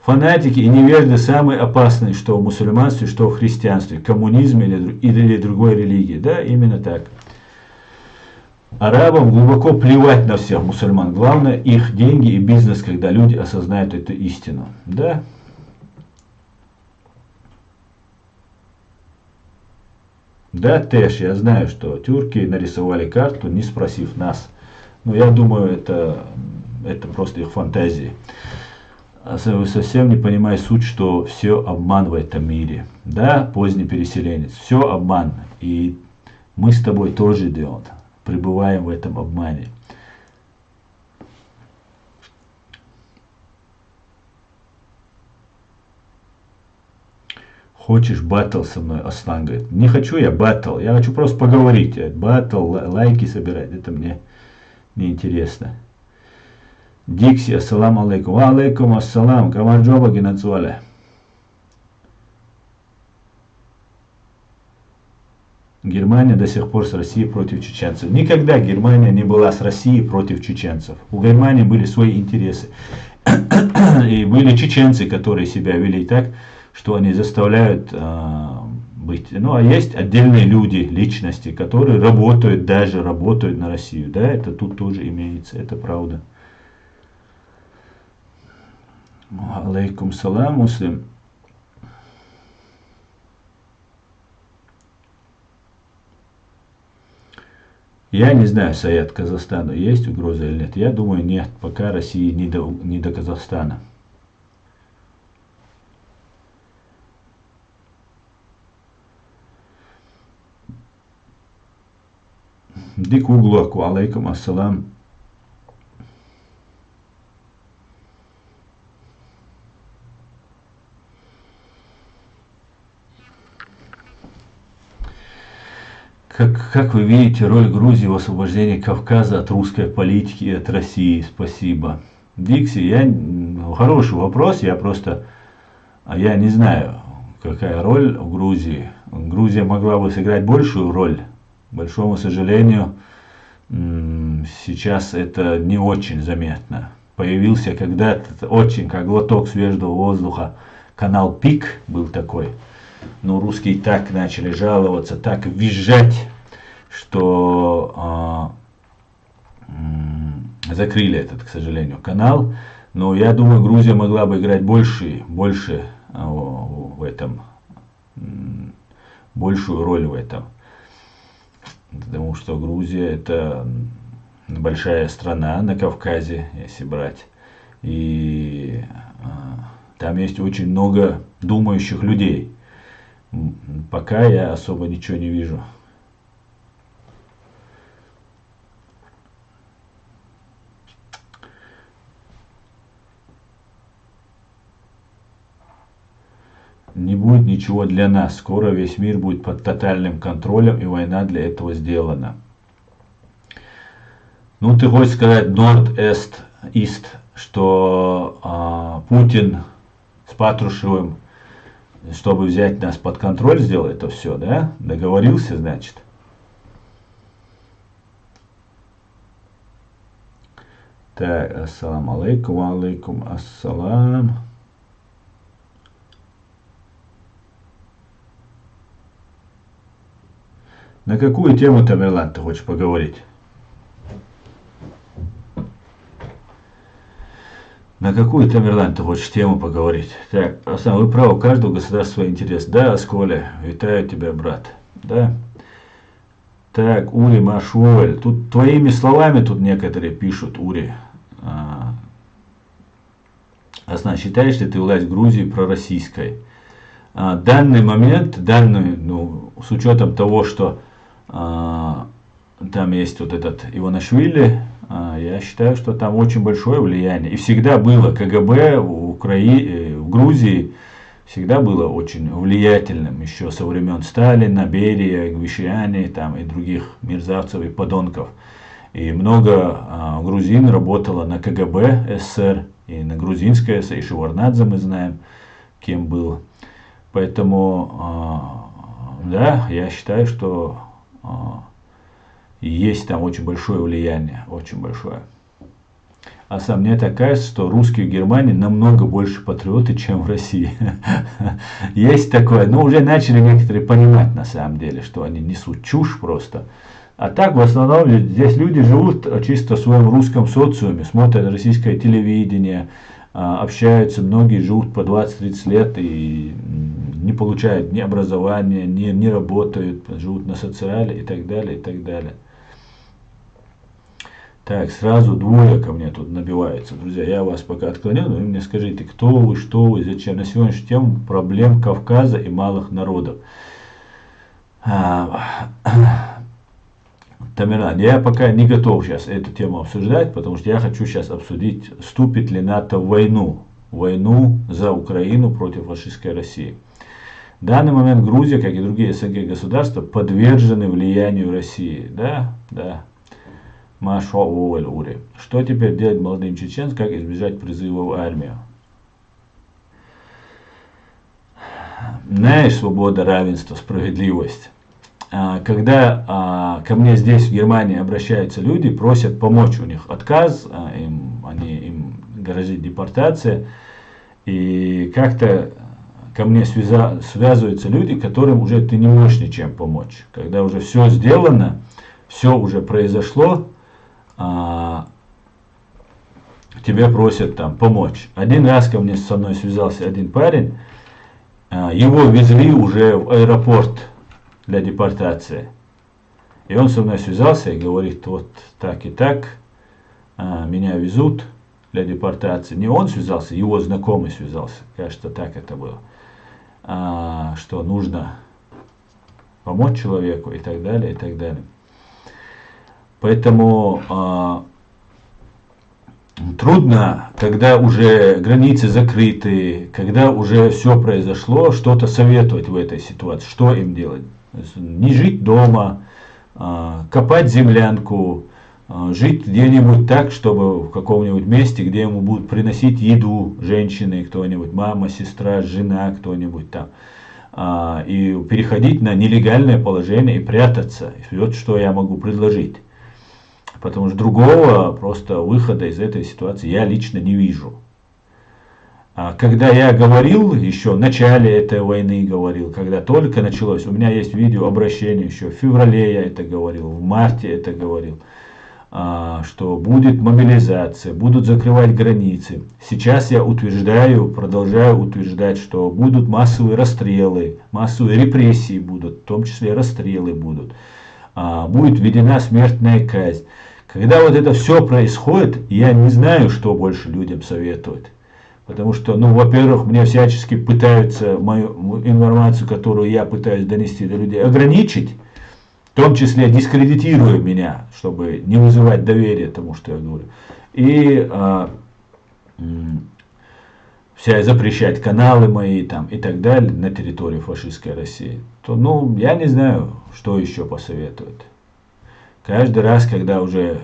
Фанатики и невежды самые опасные, что в мусульманстве, что в христианстве, коммунизме или другой религии. Да, именно так. Арабам глубоко плевать на всех мусульман. Главное их деньги и бизнес, когда люди осознают эту истину. Да? Да, Тэш, я знаю, что тюрки нарисовали карту, не спросив нас. Но я думаю, это просто их фантазии. Вы совсем не понимаете суть, что все обман в этом мире. Да, поздний переселенец, все обман. И мы с тобой тоже делаем. Пребываем в этом обмане. Хочешь баттл со мной? Аслан говорит. Не хочу я баттл, я хочу просто поговорить. Баттл, лайки собирать, это мне не интересно. Дикси, ассаламу алейкум. Ва алейкум ассалам. Камарджоба генацуаля. Германия до сих пор с Россией против чеченцев. Никогда Германия не была с Россией против чеченцев. У Германии были свои интересы. И были чеченцы, которые себя вели так, что они заставляют быть. Ну, а есть отдельные люди, личности, которые работают, даже работают на Россию. Да, это тут тоже имеется, это правда. Алейкум салам, муслим. Я не знаю, Саят, Казахстану есть угроза или нет. Я думаю, нет, пока России не до Казахстана. Дик углуаку, алейкум ассалам. Как вы видите роль Грузии в освобождении Кавказа от русской политики и от России? Спасибо. Дикси, хороший вопрос, я не знаю, какая роль у Грузии. Грузия могла бы сыграть большую роль. К большому сожалению, сейчас это не очень заметно. Появился когда-то очень, как глоток свежего воздуха, канал ПИК был такой. Но русские так начали жаловаться, так визжать, что закрыли этот, к сожалению, канал. Но я думаю, Грузия могла бы играть больше в этом, большую роль в этом. Потому что Грузия это большая страна на Кавказе, если брать. И там есть очень много думающих людей. Пока я особо ничего не вижу. Не будет ничего для нас. Скоро весь мир будет под тотальным контролем, и война для этого сделана. Ну, ты хочешь сказать Nord-East, что Путин с Патрушевым, чтобы взять нас под контроль, сделал это все, да? Договорился, значит. Так, ассаламу алейкум, алейкум ассалам. На какую тему, Тамерлан, ты хочешь поговорить? На какую, Тамерлан, ты хочешь тему поговорить? Так, Аслан, вы правы, у каждого государства свой интерес. Да, Асколя, витаю тебя, брат. Да. Так, Ури Машуэль. Тут твоими словами тут некоторые пишут, Ури. Аслан, считаешь ли ты власть Грузии пророссийской? Данный момент, с учетом того, что там есть вот этот Иванишвили, я считаю, что там очень большое влияние. И всегда было КГБ в Грузии, всегда было очень влиятельным. Еще со времен Сталина, Берия, Гвишиани там, и других мерзавцев и подонков. И много грузин работало на КГБ СССР, и на грузинской ССР, и Шеварднадзе мы знаем, кем был. Поэтому, да, я считаю, что есть там очень большое влияние, очень большое. А сам мне так кажется, что русские в Германии намного больше патриоты, чем в России. Есть такое, но уже начали некоторые понимать на самом деле, что они несут чушь просто. А так в основном здесь люди живут чисто в своем русском социуме, смотрят российское телевидение, общаются, многие живут по 20-30 лет и не получают ни образования, не работают, живут на социале и так далее, и так далее. Так, сразу двое ко мне тут набиваются. Друзья, я вас пока отклоню, но вы мне скажите, кто вы, что вы, зачем. На сегодняшнюю тему проблем Кавказа и малых народов. Тамерлан, я пока не готов сейчас эту тему обсуждать, потому что я хочу сейчас обсудить, вступит ли НАТО в войну за Украину против фашистской России. В данный момент Грузия, как и другие СНГ государства, подвержены влиянию России. Да, да. Маша Ури. Что теперь делать молодым чеченцам, как избежать призыва в армию? Знаешь, свобода, равенство, справедливость. Когда ко мне здесь в Германии обращаются люди, просят помочь, у них отказ, им грозит депортация, и как-то ко мне связываются люди, которым уже ты не можешь ничем помочь. Когда уже все сделано, все уже произошло, тебя просят там помочь. Один раз ко мне со мной связался один парень, его везли уже в аэропорт для депортации. И он со мной связался и говорит, вот так и так, меня везут для депортации. Не он связался, его знакомый связался. Кажется, так это было. Что нужно помочь человеку и так далее, и так далее. Поэтому трудно, когда уже границы закрыты, когда уже все произошло, что-то советовать в этой ситуации, что им делать. Не жить дома, копать землянку, жить где-нибудь так, чтобы в каком-нибудь месте, где ему будут приносить еду женщины, кто-нибудь, мама, сестра, жена, кто-нибудь там. И переходить на нелегальное положение и прятаться. Вот что я могу предложить. Потому что другого просто выхода из этой ситуации я лично не вижу. Когда я говорил, еще в начале этой войны говорил, когда только началось, у меня есть видео обращение еще в феврале я это говорил, в марте это говорил, что будет мобилизация, будут закрывать границы. Сейчас я утверждаю, продолжаю утверждать, что будут массовые расстрелы, массовые репрессии будут, в том числе расстрелы будут. Будет введена смертная казнь. Когда вот это все происходит, я не знаю, что больше людям советовать. Потому что, ну, во-первых, мне всячески пытаются мою информацию, которую я пытаюсь донести до людей, ограничить, в том числе дискредитируя меня, чтобы не вызывать доверия тому, что я говорю. И запрещать каналы мои там, и так далее на территории фашистской России. То, ну, я не знаю, что еще посоветовать. Каждый раз, когда уже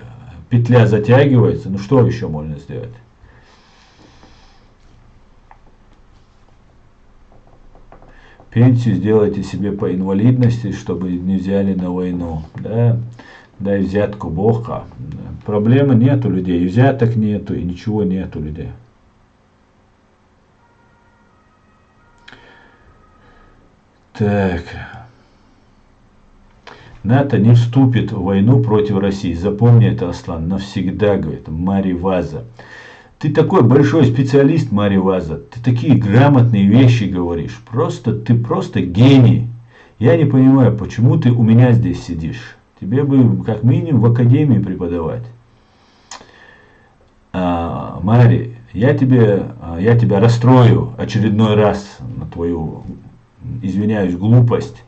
петля затягивается, ну что еще можно сделать? Пенсию сделайте себе по инвалидности, чтобы не взяли на войну. Да? Дай взятку Бога. Проблемы нет у людей, и взяток нету, и ничего нет у людей. Так. НАТО не вступит в войну против России. Запомни это, Аслан, навсегда, говорит Мари Ваза. Ты такой большой специалист, Мари Ваза. Ты такие грамотные вещи говоришь. Ты просто гений. Я не понимаю, почему ты у меня здесь сидишь. Тебе бы как минимум в академии преподавать. Мари, я тебя расстрою очередной раз на твою, извиняюсь, глупость.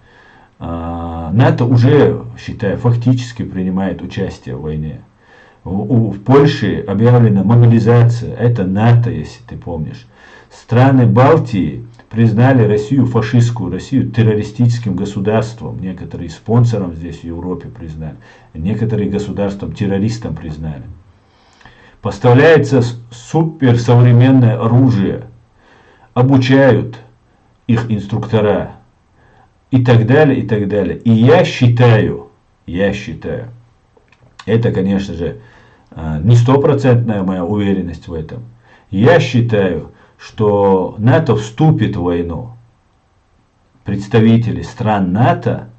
НАТО уже, считаю, фактически принимает участие в войне. В Польше объявлена мобилизация, это НАТО, если ты помнишь. Страны Балтии признали Россию фашистскую, Россию террористическим государством. Некоторые спонсором здесь в Европе признали, некоторые государством террористом признали. Поставляется суперсовременное оружие, обучают их инструктора и так далее, и так далее. И я считаю, это, конечно же, не стопроцентная моя уверенность в этом. Я считаю, что НАТО вступит в войну. Представители стран НАТО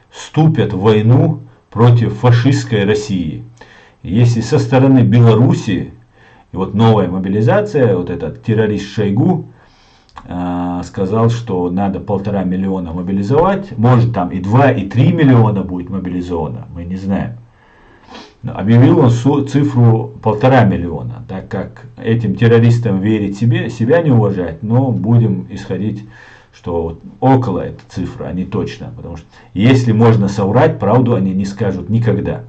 вступят в войну против фашистской России. Если со стороны Беларуси, и вот новая мобилизация, вот этот террорист Шойгу сказал, что надо 1,5 миллиона мобилизовать, может там и 2, и 3 миллиона будет мобилизовано, мы не знаем. Объявил он цифру 1,5 миллиона, так как этим террористам верить себя не уважать, но будем исходить, что около этой цифры, а не точно, потому что если можно соврать, правду они не скажут никогда.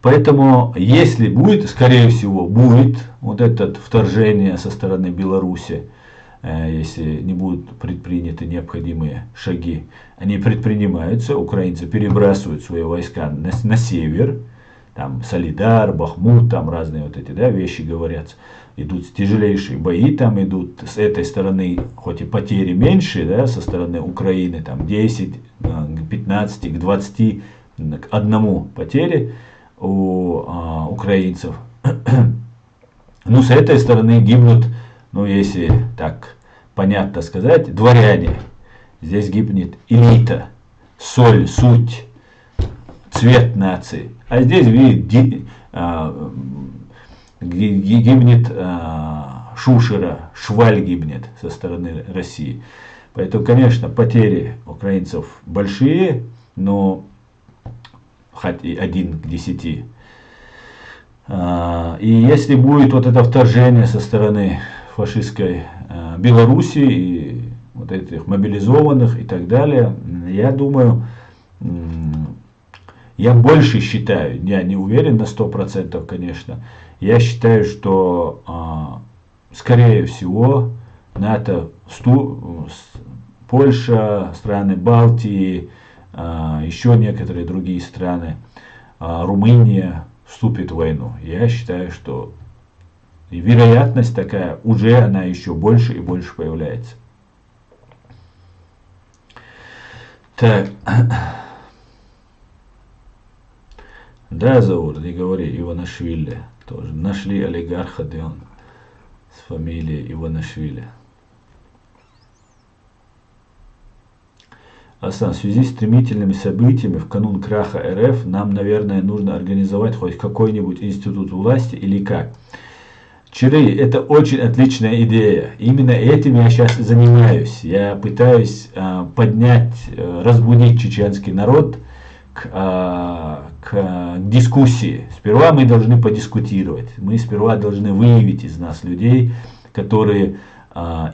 Поэтому, если будет, скорее всего, будет вот это вторжение со стороны Беларуси, если не будут предприняты необходимые шаги. Они предпринимаются, украинцы перебрасывают свои войска на север, там Солидар, Бахмут, там разные вот эти, да, вещи говорятся. Идут тяжелейшие бои, там идут с этой стороны, хоть и потери меньше, да, со стороны Украины, там 10, к 15, к 20, к 1 потери у украинцев. Ну, с этой стороны гибнут, ну, если так понятно сказать, дворяне. Здесь гибнет элита, соль, суть, цвет нации. А здесь гибнет шушера, шваль гибнет со стороны России. Поэтому, конечно, потери украинцев большие, но хоть и 1 к 10. И если будет вот это вторжение со стороны фашистской Белоруссии и вот этих мобилизованных и так далее, я думаю, я больше считаю, я не уверен на 100%, конечно, я считаю, что скорее всего НАТО, Польша, страны Балтии, еще некоторые другие страны, Румыния вступит в войну. Я считаю, что вероятность такая, уже она еще больше и больше появляется. Так. Да, Заур, не говори, Иванашвили тоже. Нашли олигарха, где он с фамилией Иванашвили. Асан, в связи с стремительными событиями в канун краха РФ нам, наверное, нужно организовать хоть какой-нибудь институт власти или как? Чирей, это очень отличная идея. Именно этим я сейчас занимаюсь. Я пытаюсь поднять, разбудить чеченский народ к дискуссии. Сперва мы должны подискутировать. Мы сперва должны выявить из нас людей, которые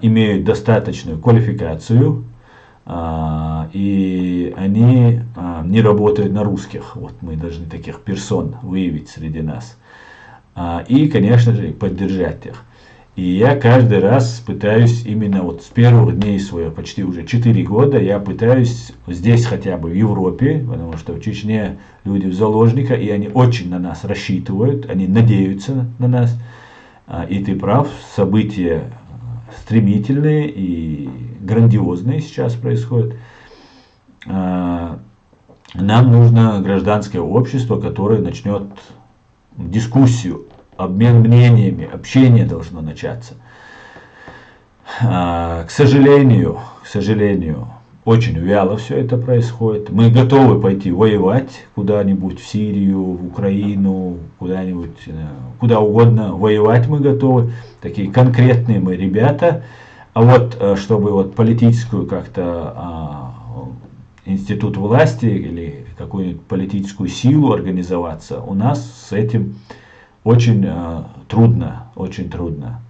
имеют достаточную квалификацию, и они не работают на русских. Вот мы должны таких персон выявить среди нас. И, конечно же, поддержать их. И я каждый раз пытаюсь именно вот с первых дней своего, почти уже 4 года, я пытаюсь здесь хотя бы в Европе, потому что в Чечне люди в заложниках, и они очень на нас рассчитывают, они надеются на нас. И ты прав, события стремительные и грандиозные сейчас происходят. Нам нужно гражданское общество, которое начнет дискуссию, обмен мнениями, общение должно начаться. К сожалению, очень вяло все это происходит. Мы готовы пойти воевать куда-нибудь в Сирию, в Украину, куда-нибудь, куда угодно воевать мы готовы. Такие конкретные мы ребята. А вот чтобы вот политическую как-то институт власти или какую-нибудь политическую силу организоваться, у нас с этим очень трудно, очень трудно.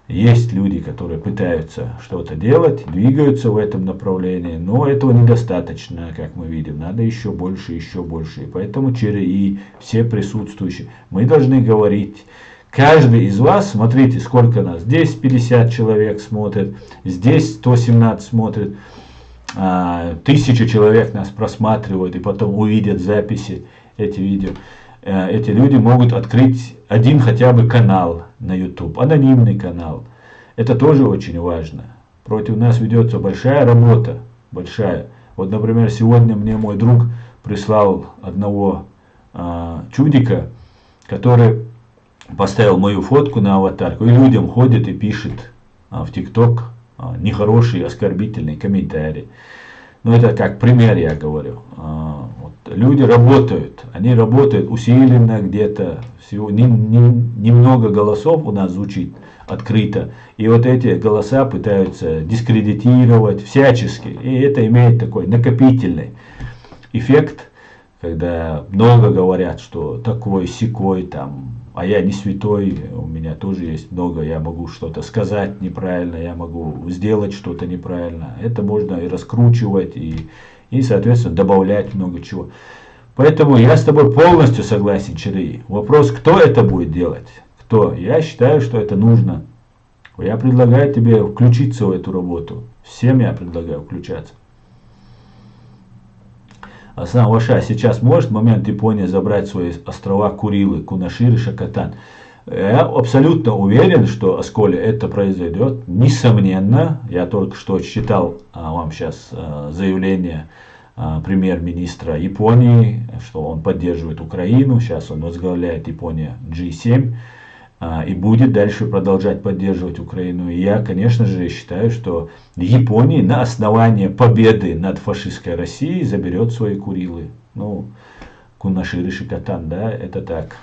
Есть люди, которые пытаются что-то делать, двигаются в этом направлении, но этого недостаточно, как мы видим. Надо еще больше, еще больше. И поэтому ЧРИ, все присутствующие, мы должны говорить. Каждый из вас, смотрите, сколько нас. Здесь 50 человек смотрит, здесь 117 смотрит. 1000 человек нас просматривают и потом увидят записи, эти видео. Эти люди могут открыть один хотя бы канал на YouTube, анонимный канал. Это тоже очень важно. Против нас ведется большая работа, большая. Вот, например, сегодня мне мой друг прислал одного чудика, который поставил мою фотку на аватарку, и людям ходит и пишет в ТикТок нехорошие, оскорбительные комментарии. Ну, это как пример я говорю. Вот, люди работают, они работают усиленно где-то, всего немного голосов у нас звучит открыто, и вот эти голоса пытаются дискредитировать всячески, и это имеет такой накопительный эффект, когда много говорят, что такой, сякой там, а я не святой, у меня тоже есть много, я могу что-то сказать неправильно, я могу сделать что-то неправильно. Это можно и раскручивать, и соответственно, добавлять много чего. Поэтому я с тобой полностью согласен, ЧРИ. Вопрос, кто это будет делать? Кто? Я считаю, что это нужно Я предлагаю тебе включиться в эту работу. Всем я предлагаю включаться. Аслан Ваша, сейчас может в момент Японии забрать свои острова Курилы, Кунашир и Шакатан? Я абсолютно уверен, что Асколи это произойдет. Несомненно, я только что читал вам сейчас заявление премьер-министра Японии, что он поддерживает Украину. Сейчас он возглавляет Японию G7 и будет дальше продолжать поддерживать Украину. И я, конечно же, считаю, что Япония на основании победы над фашистской Россией заберет свои Курилы. Ну, Кунашир и Шакатан, да, это так.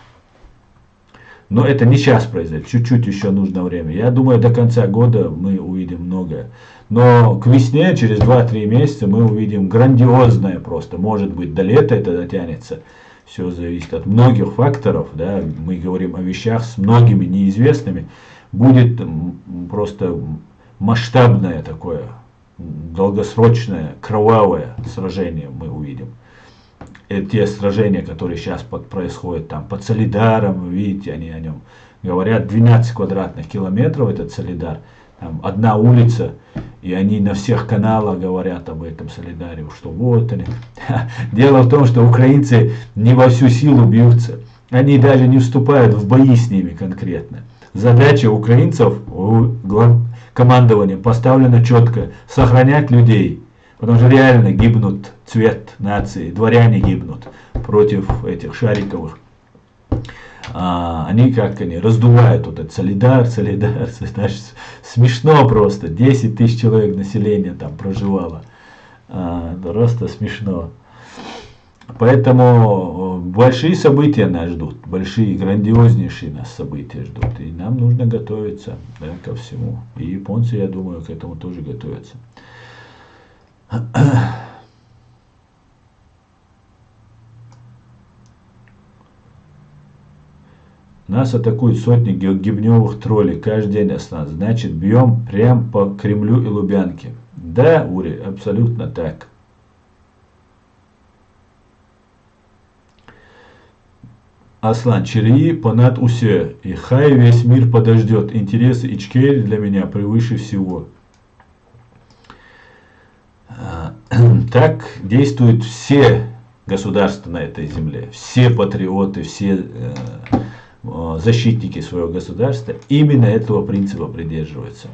Но это не сейчас произойдет, чуть-чуть еще нужно время. Я думаю, до конца года мы увидим многое. Но к весне, через 2-3 месяца, мы увидим грандиозное просто. Может быть, до лета это дотянется. Все зависит от многих факторов. Да? Мы говорим о вещах с многими неизвестными. Будет просто масштабное такое, долгосрочное, кровавое сражение мы увидим. Те сражения, которые сейчас происходят там под Солидаром, видите, они о нем говорят, 12 квадратных километров этот Солидар, там одна улица, и они на всех каналах говорят об этом Солидаре, что вот они. Дело в том, что украинцы не во всю силу бьются, они даже не вступают в бои с ними конкретно. Задача украинцев, командования поставлена четко, сохранять людей. Потому что реально гибнут цвет нации, дворяне гибнут против этих шариковых. Они раздувают вот этот солидар. Смешно просто. 10 тысяч человек населения там проживало. Просто смешно. Поэтому большие события нас ждут. Большие, грандиознейшие нас события ждут. И нам нужно готовиться, да, ко всему. И японцы, я думаю, к этому тоже готовятся. Нас атакуют сотни гибневых троллей каждый день, Аслан. Значит, бьем прям по Кремлю и Лубянке. Да, Ури, абсолютно так. Аслан, череи понад усе. И хай весь мир подождет. Интересы Ичкерии для меня превыше всего. Так действуют все государства на этой земле, все патриоты, все защитники своего государства именно этого принципа придерживаются.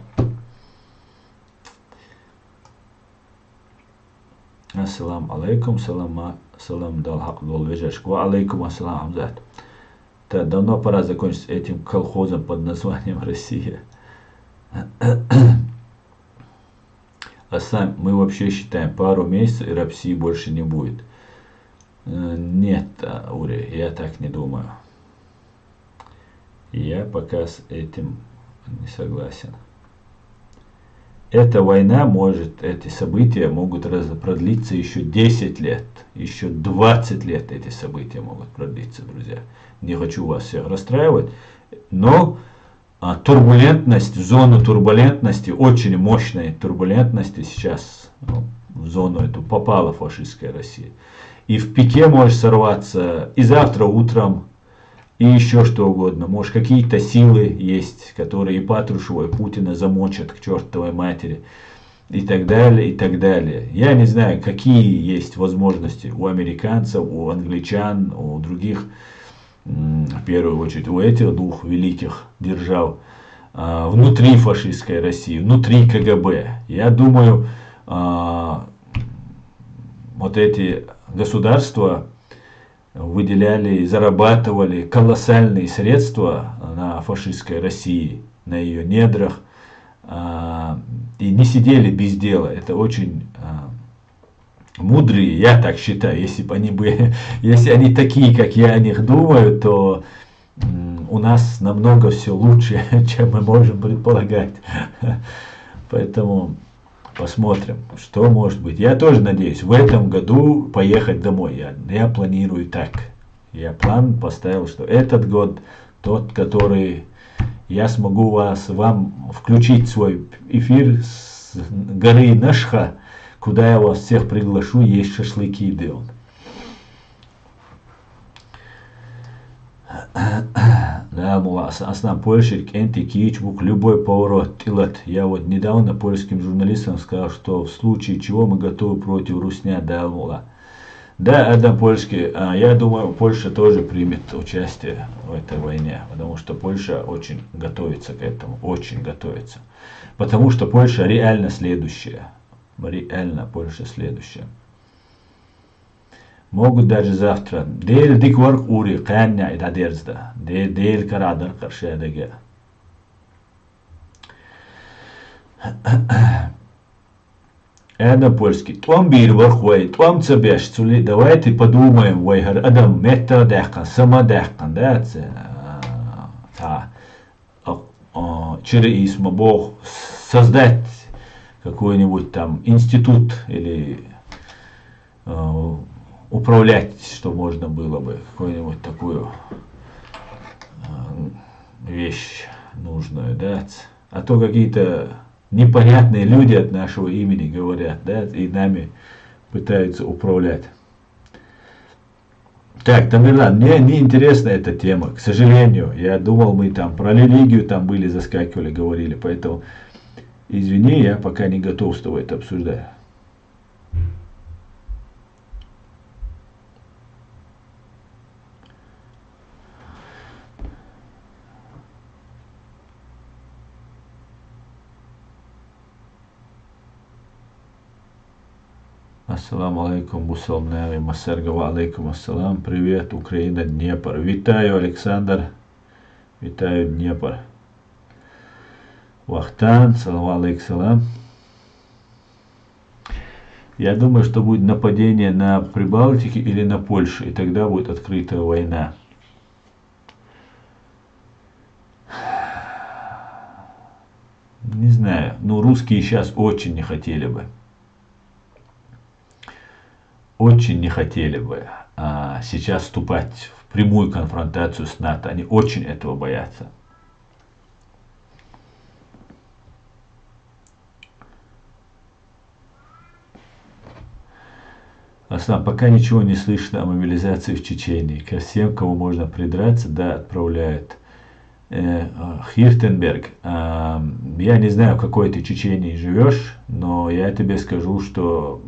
Ассалам алейкум, салам далхак долвежешк, ва алейкум ассалам амзад. Давно пора закончить этим колхозом под названием Россия. А сам мы вообще считаем, пару месяцев и России больше не будет. Нет, Ури, я так не думаю. Я пока с этим не согласен. Эта война может, эти события могут продлиться еще 10 лет, еще 20 лет эти события могут продлиться, друзья. Не хочу вас всех расстраивать, но турбулентность, в зону турбулентности, очень мощной турбулентности сейчас в зону эту попала фашистская Россия. И в пике может сорваться, и завтра утром, и еще что угодно. Может, какие-то силы есть, которые и Патрушева, и Путина замочат к чертовой матери. И так далее, и так далее. Я не знаю, какие есть возможности у американцев, у англичан, у других, в первую очередь, у этих двух великих держав внутри фашистской России, внутри КГБ. Я думаю, вот эти государства выделяли, зарабатывали колоссальные средства на фашистской России, на ее недрах, и не сидели без дела. Это очень мудрые, я так считаю, если они такие, как я о них думаю, то у нас намного все лучше, чем мы можем предполагать. Поэтому посмотрим, что может быть. Я тоже надеюсь в этом году поехать домой. Я планирую так. Я план поставил, что этот год тот, который я смогу вам включить свой эфир с горы Нашха, куда я вас всех приглашу есть шашлыки и деон. Да, Далмула, основном Польшик, энти кичбук, любой поворот, тилат. Я вот недавно польским журналистам сказал, что в случае чего мы готовы против Русня Далмула. Да, Адам польский, я думаю, Польша тоже примет участие в этой войне, потому что Польша очень готовится к этому, очень готовится. Потому что Польша реально следующая, реально Польша следующая. Могут даже завтра. Дель дикварк ури, каня и дадерзда. Дель карадар каршедеге. Это польский. Твам бир вархвай, твам цабеш цули. Давайте подумаем, вайгар адам мета дехкан, сама дехкан, да, через Бог создать какой-нибудь там институт или управлять, что можно было бы, какую-нибудь такую вещь нужную, да, а то какие-то непонятные люди от нашего имени говорят, да, и нами пытаются управлять. Так, Тамерлан, мне не интересна эта тема, к сожалению. Я думал, мы там про религию там были, заскакивали, говорили, поэтому, извини, я пока не готов с тобой это обсуждать. Ассаламу алейкум, Бусалмневи, Масергова, алейкум ассалам, привет, Украина, Днепр. Витаю, Александр, витаю, Днепр. Вахтан, салам алейкум. Я думаю, что будет нападение на Прибалтике или на Польшу, и тогда будет открытая война. Не знаю, ну русские сейчас очень не хотели бы. Очень не хотели бы сейчас вступать в прямую конфронтацию с НАТО. Они очень этого боятся. Аслан, пока ничего не слышно о мобилизации в Чечении. Ко всем, кому можно придраться, да, отправляют. Хиртенберг, я не знаю, в какой ты Чечении живешь, но я тебе скажу, что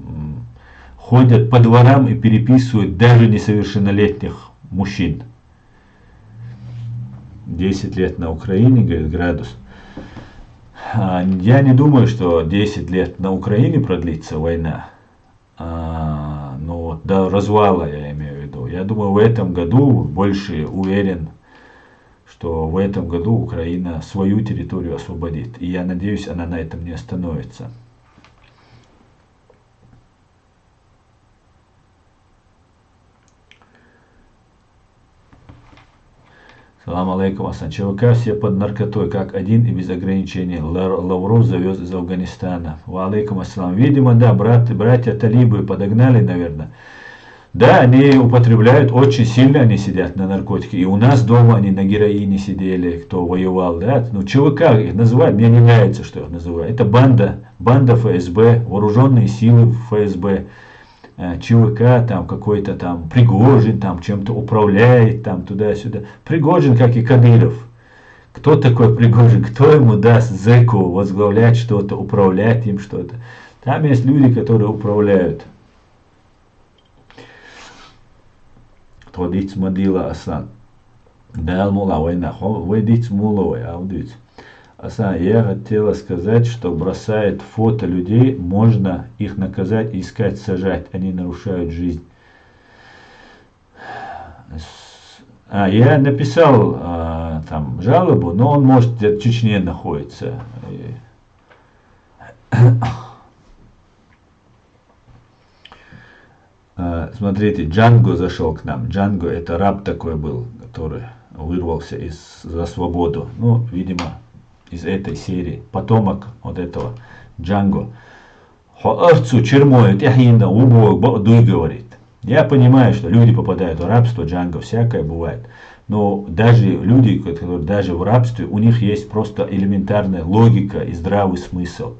ходят по дворам и переписывают даже несовершеннолетних мужчин. 10 лет на Украине, говорит, градус. Я не думаю, что 10 лет на Украине продлится война. Ну, до развала, я имею в виду. Я думаю, в этом году больше уверен, что в этом году Украина свою территорию освободит. И я надеюсь, она на этом не остановится. Салам алейкум, Асан. ЧВК все под наркотой, как один и без ограничений. Лавров завез из Афганистана. Ва алейкум ассалам. Видимо, да, братья талибы подогнали, наверное. Да, они употребляют, очень сильно они сидят на наркотике. И у нас дома они на героине сидели, кто воевал, да. Ну, ЧВК их называют, мне не нравится, что их называют. Это банда ФСБ, вооруженные силы ФСБ. ЧВК, там какой-то там Пригожин там чем-то управляет, там туда-сюда. Пригожин, как и Кадыров. Кто такой Пригожин? Кто ему даст зэку возглавлять что-то, управлять им что-то? Там есть люди, которые управляют. Ходить мадила Асан. Да, мула война. Выйдите муловой, аудить. Асан, я хотела сказать, что бросает фото людей, можно их наказать и искать, сажать. Они нарушают жизнь. Я написал там жалобу, но он может где-то в Чечне находится. Смотрите, Джанго зашел к нам. Джанго это раб такой был, который вырвался за свободу. Ну, видимо, из этой серии. Потомок вот этого Джанго. Хоарцу чермоет, яхинда, убой, дуй, говорит. Я понимаю, что люди попадают в рабство, Джанго, всякое бывает. Но даже люди, которые даже в рабстве, у них есть просто элементарная логика и здравый смысл.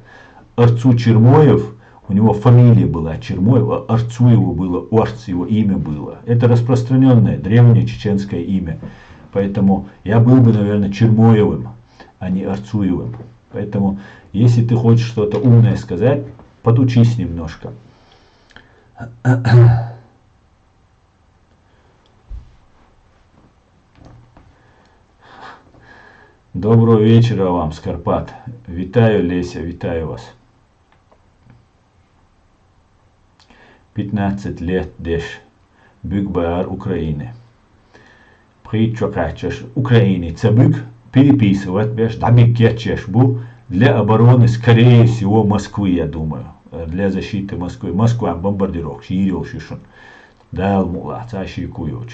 Арцу Чермоев, у него фамилия была Чермоев, а Арцу его было, Орц его имя было. Это распространенное древнее чеченское имя. Поэтому я был бы, наверное, Чермоевым, а не Арцуевым. Поэтому, если ты хочешь что-то умное сказать, подучись немножко. Доброго вечера вам, з Карпат. Вітаю, Леся, вітаю вас. 15 лет деш. Бюгбар Украины. Причокачеш Украины. Цабюк переписывать беш. Дабик кетчеш бу для обороны, скорее всего, Москвы, я думаю. Для защиты Москвы. Москва бомбардировок. Ширил шишун. Дал мула. Цаши куюч.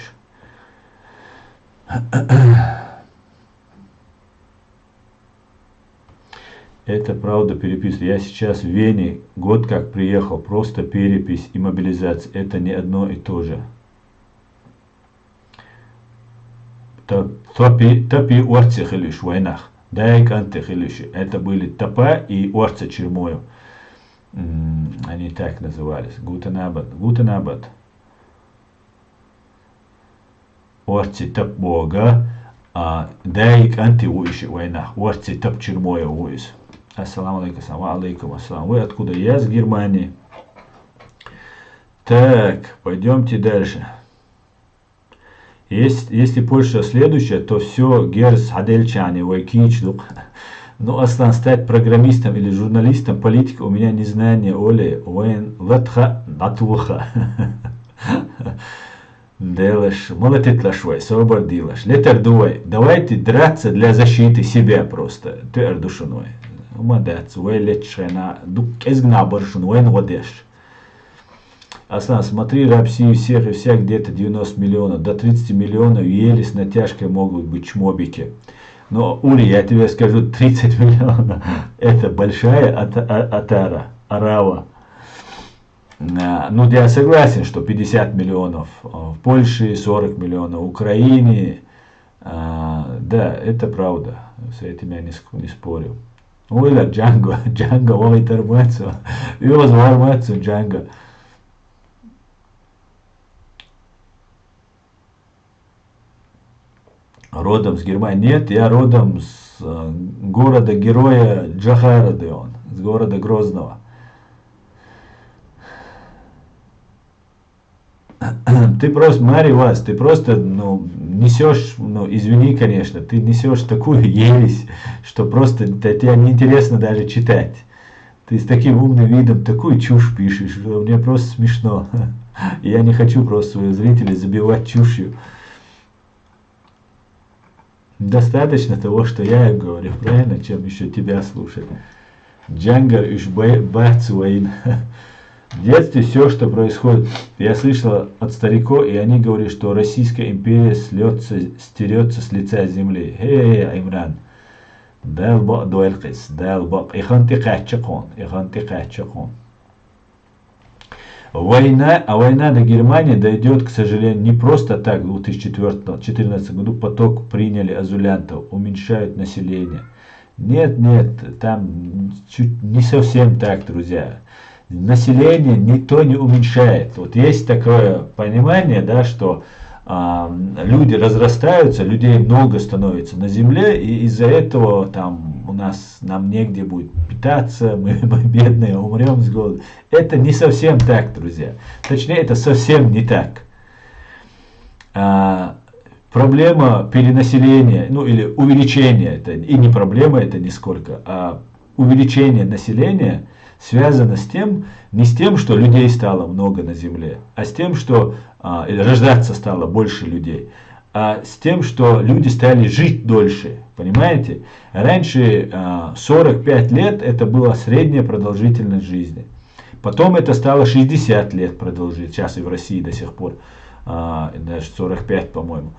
Это правда перепись. Я сейчас в Вене, год как приехал, просто перепись и мобилизация. Это не одно и то же. Топи орцы хилиш в войнах. Дайк антихилиши. Это были Топа и орцы Чермою. Они так назывались. Гутенабад. Гутенабад. Орцы Топ Бога. Дайк антихилиши в войнах. Орцы Топ Чермою войс. Ассаламу алейкум, ассалам. Вы откуда? Я с Германии. Так, пойдемте дальше. Если Польша следующая, то все Герс Хадельчани, Вайкичлук. Ну, Аслан, стать программистом или журналистом, политика у меня незнание, Оли, Уэн, Латха, Натуха. Делаешь, молотитлаш вой, освободилаш. Летер дуай. Давайте драться для защиты себя просто. Ты ардушиной. Молодец, вы лечена, дук изгна баршун, вы водешь. Аслан, смотри, Россию всех и всех где-то 90 миллионов, до 30 миллионов еле с натяжкой могут быть чмобики. Но, Ули, я тебе скажу, 30 миллионов, это большая отара, арава. Ну, я согласен, что 50 миллионов в Польше, 40 миллионов в Украине. Да, это правда, с этим я не спорю. Ой, Джанго, ой, тормацию. Его звармацию, Джанго. Родом с Германии? Нет, я родом с города-героя Джахара, с города Грозного. Ты просто, Марий Вас, ты просто, несешь, извини, конечно, ты несешь такую ересь, что просто тебе неинтересно даже читать. Ты с таким умным видом такую чушь пишешь, что мне просто смешно. Я не хочу просто своих зрителей забивать чушью. Достаточно того, что я им говорю, правильно, чем еще тебя слушать. Джангар иш бацуаин. В детстве все, что происходит, я слышал от стариков, и они говорят, что Российская империя стерется с лица земли. Имран. Далбак дуэлькис, далбак. Иханти качакон. Война до Германии дойдет, к сожалению, не просто так. В 2014 году поток приняли азулянтов, уменьшают население. Нет, там чуть не совсем так, друзья. Население никто не уменьшает. Вот есть такое понимание, да, что люди разрастаются, людей много становится на земле, и из-за этого там нам негде будет питаться, мы бедные умрем с голоду. Это не совсем так, друзья. Точнее, это совсем не так. Проблема перенаселения, или увеличения, это и не проблема, это нисколько, а увеличение населения связано с тем, не с тем, что людей стало много на земле, а с тем, что или рождаться стало больше людей, а с тем, что люди стали жить дольше. Понимаете? Раньше 45 лет это была средняя продолжительность жизни. Потом это стало 60 лет продолжить. Сейчас и в России до сих пор. Даже 45, по-моему.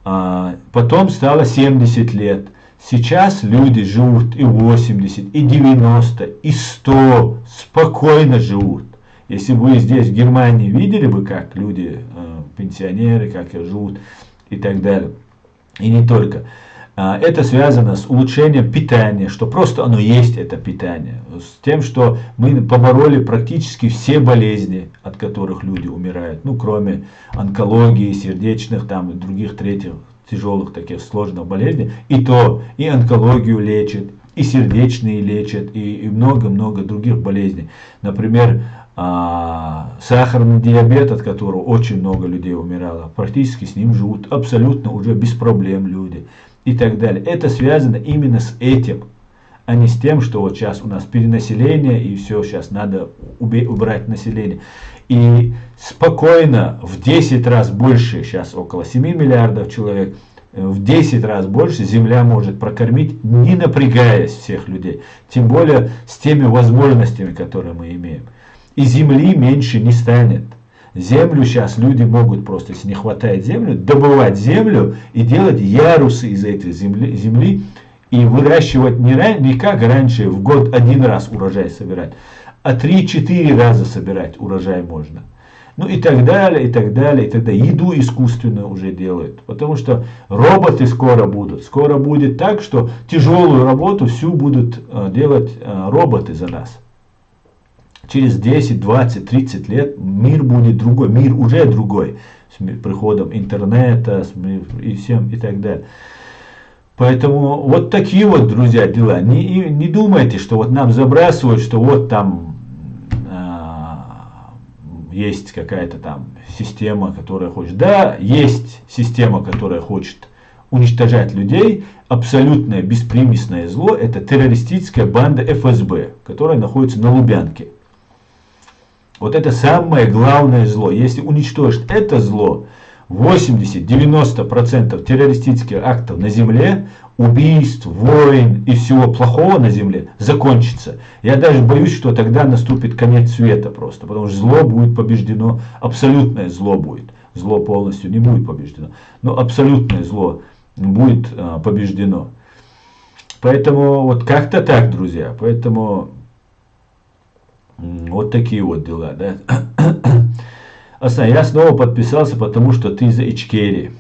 Потом стало 70 лет. Сейчас люди живут и 80, и 90, и 100, спокойно живут. Если бы вы здесь в Германии видели бы, как люди, пенсионеры, как живут и так далее. И не только. Это связано с улучшением питания, что просто оно есть, это питание. С тем, что мы побороли практически все болезни, от которых люди умирают. Кроме онкологии, сердечных, там, и других, третьих, тяжелых таких сложных болезней, и то и онкологию лечат, и сердечные лечат, и много-много других болезней. Например, сахарный диабет, от которого очень много людей умирало, практически с ним живут абсолютно уже без проблем люди и так далее. Это связано именно с этим, а не с тем, что вот сейчас у нас перенаселение и все, сейчас надо убрать население. И спокойно в 10 раз больше, сейчас около 7 миллиардов человек, в 10 раз больше Земля может прокормить, не напрягаясь всех людей. Тем более с теми возможностями, которые мы имеем. И Земли меньше не станет. Землю сейчас люди могут просто, если не хватает земли, добывать землю и делать ярусы из этой земли и выращивать не как раньше в год один раз урожай собирать, а 3-4 раза собирать урожай можно. Ну и так далее, и так далее, и так далее. Еду искусственную уже делают. Потому что роботы скоро будут. Скоро будет так, что тяжелую работу всю будут делать роботы за нас. Через 10, 20, 30 лет мир будет другой. Мир уже другой. С приходом интернета и всем и так далее. Поэтому вот такие вот, друзья, дела. Не думайте, что вот нам забрасывают, что вот там есть какая-то там система, которая хочет. Да, есть система, которая хочет уничтожать людей. Абсолютное беспримесное зло — это террористическая банда ФСБ, которая находится на Лубянке. Вот это самое главное зло. Если уничтожить это зло, 80-90% террористических актов на земле, убийств, войн и всего плохого на земле закончится. Я даже боюсь, что тогда наступит конец света просто, потому что зло будет побеждено, абсолютное зло будет. Зло полностью не будет побеждено, но абсолютное зло будет побеждено. Поэтому вот как-то так, друзья. Поэтому вот такие вот дела, да. Асан, я снова подписался, потому что ты за Ичкерии.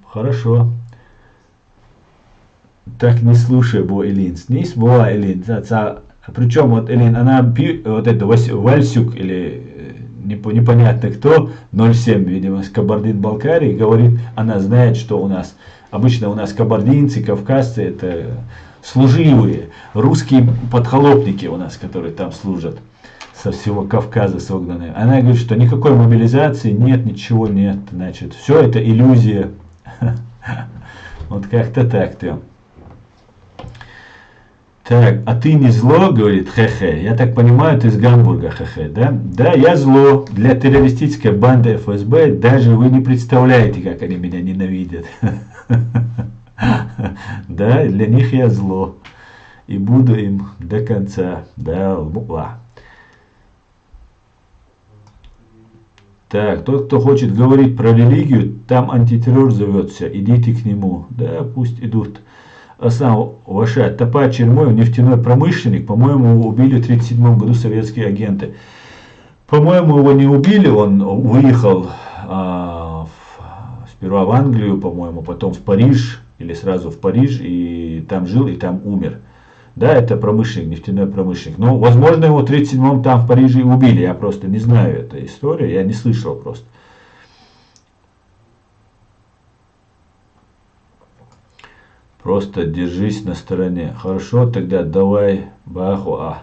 Хорошо. Так не слушай, бо Элин. Снись, бо Элин. Причем вот Элин, она вот это Вальсюк или непонятно кто, 07, видимо, с Кабардино-Балкарии, говорит, она знает, что у нас, обычно у нас кабардинцы, кавказцы, это служивые, русские подхолопники у нас, которые там служат. Со всего Кавказа согнанные. Она говорит, что никакой мобилизации нет, ничего нет. Значит, все это иллюзия. Вот как-то так-то. Так, а ты не зло, говорит, хе-хе. Я так понимаю, ты из Гамбурга, хе-хе, да? Да, я зло. Для террористической банды ФСБ даже вы не представляете, как они меня ненавидят. Да, для них я зло. И буду им до конца. Да, ла. Так, тот, кто хочет говорить про религию, там антитеррор зовется, идите к нему. Да, пусть идут. Асан Ваша, Топа Чермоев, нефтяной промышленник, по-моему, его убили в 1937 году советские агенты. По-моему, его не убили, он выехал сперва в Англию, по-моему, потом в Париж, или сразу в Париж, и там жил, и там умер. Да, это промышленник, нефтяной промышленник. Но, возможно, его в 1937-м там в Париже и убили. Я просто не знаю эту историю, я не слышал просто. Просто держись на стороне. Хорошо, тогда давай бахуа.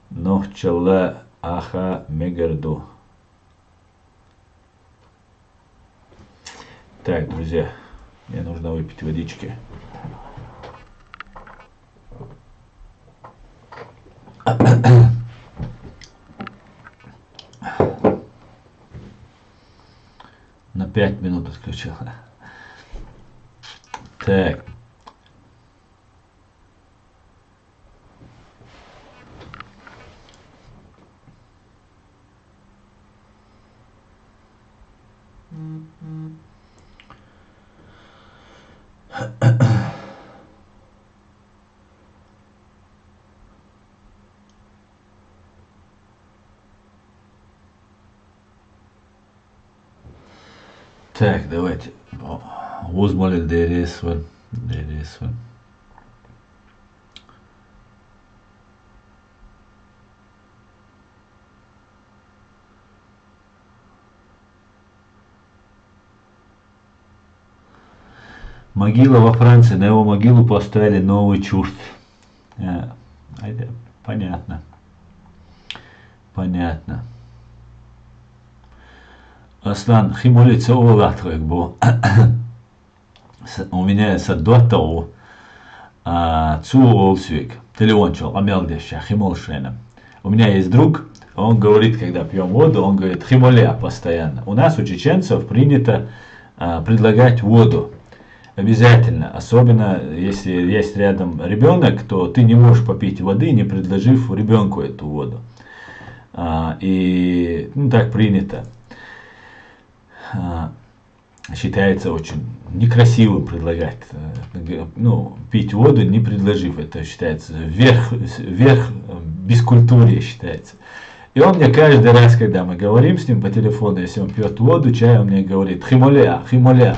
Нохчалла аха мегарду. Так, друзья, мне нужно выпить водички. На 5 минут отключил. Так. Так, давайте. Uzmali DRS-1. DRS-1. Могила во Франции, на его могилу поставили новый чурт. Понятно. Понятно. Аслан, химолица олат как бы. У меня саддотау цу олсвик. Телеончел, амелдеща, химолшена. У меня есть друг, он говорит, когда пьем воду, он говорит химоля постоянно. У нас, у чеченцев, принято предлагать воду. Обязательно. Особенно, если есть рядом ребенок, то ты не можешь попить воды, не предложив ребенку эту воду. И так принято. Считается очень некрасивым предлагать, пить воду, не предложив. Это считается верх бескультурья считается. И он мне каждый раз, когда мы говорим с ним по телефону, если он пьет воду, чай, он мне говорит химоля, химоля.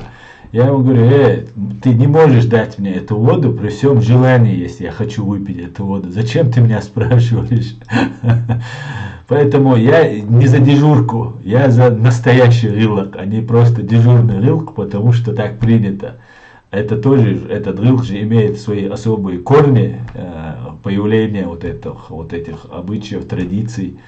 Я ему говорю, ты не можешь дать мне эту воду при всем желании, если я хочу выпить эту воду. Зачем ты меня спрашиваешь? Поэтому я не за дежурку, я за настоящий рылок, а не просто дежурный рылк, потому что так принято. Это тоже, этот рылк же имеет свои особые корни появления вот этих обычаев, традиций.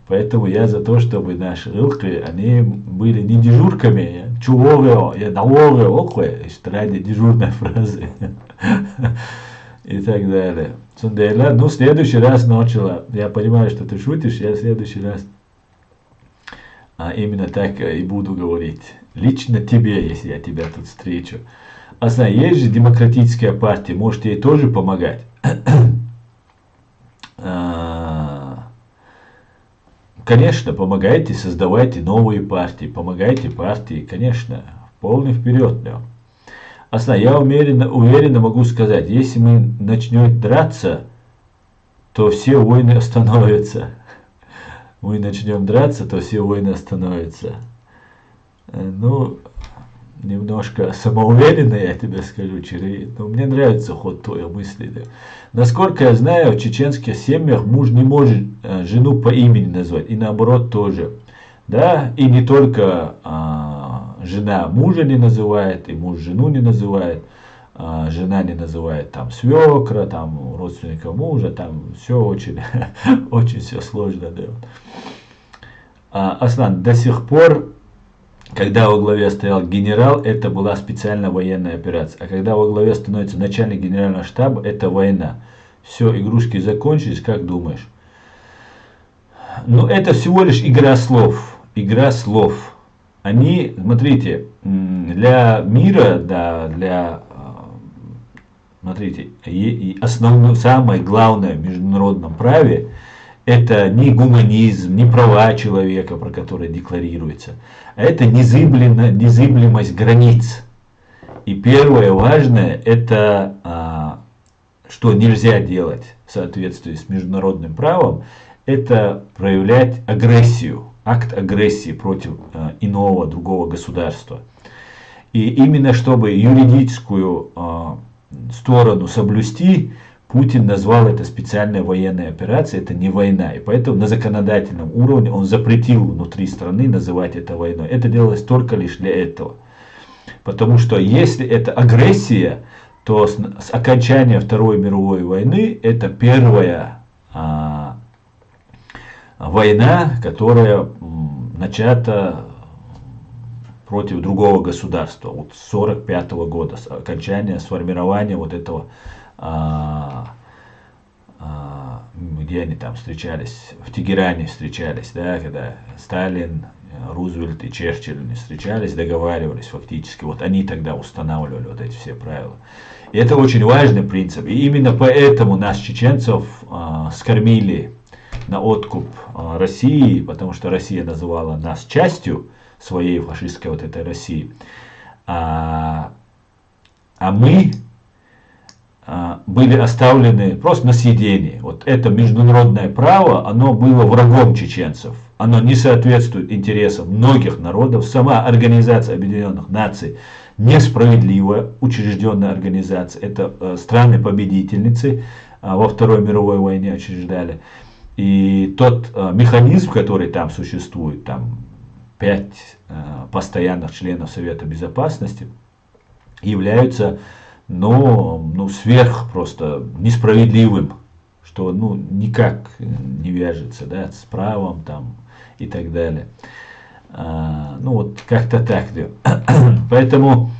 Поэтому я за то, чтобы наши рылки, они были не дежурками, чуловео, я даловео, окве, ради дежурной фразы и так далее. Сундейла, в следующий раз начала, я понимаю, что ты шутишь, я в следующий раз именно так и буду говорить. Лично тебе, если я тебя тут встречу. Есть же демократическая партия, может ей тоже помогать. Конечно, помогайте, создавайте новые партии, помогайте партии, конечно, полный вперед. Да. Я уверенно могу сказать, если мы начнем драться, то все войны остановятся. Мы начнем драться, то все войны остановятся. Немножко самоуверенно, я тебе скажу, но мне нравится ход твоей мысли. Да. Насколько я знаю, в чеченских семьях муж не может жену по имени назвать, и наоборот тоже. Да, и не только жена мужа не называет, и муж жену не называет, жена не называет там свекра, там родственника мужа, там все очень, очень все сложно. Да. Аслан, до сих пор, когда во главе стоял генерал, это была специальная военная операция. А когда во главе становится начальник генерального штаба, это война. Все, игрушки закончились, как думаешь? Это всего лишь игра слов. Игра слов. Они, смотрите, для мира, да, смотрите, основное, самое главное в международном праве, это не гуманизм, не права человека, про которые декларируется, а это незыблемость границ. И первое важное, это что нельзя делать в соответствии с международным правом, это проявлять агрессию, акт агрессии против иного, другого государства. И именно чтобы юридическую сторону соблюсти, Путин назвал это специальной военной операцией, это не война. И поэтому на законодательном уровне он запретил внутри страны называть это войной. Это делалось только лишь для этого. Потому что если это агрессия, то с окончания Второй мировой войны это первая война, которая начата против другого государства. Вот с 1945 года, с окончания, сформирования вот этого, где они там встречались, в Тегеране встречались, да, когда Сталин, Рузвельт и Черчилль встречались, договаривались фактически. Вот они тогда устанавливали вот эти все правила. И это очень важный принцип. И именно поэтому нас, чеченцев, скормили на откуп России, потому что Россия называла нас частью своей фашистской вот этой России. А мы были оставлены просто на съедении. Вот это международное право, оно было врагом чеченцев. Оно не соответствует интересам многих народов. Сама Организация Объединенных Наций несправедливая учрежденная организация. Это страны-победительницы во Второй мировой войне учреждали. И тот механизм, который там существует, там 5 постоянных членов Совета Безопасности, являются, ну сверх просто несправедливым, что ну, никак не вяжется, да, с правом там и так далее. Ну вот как-то так. Поэтому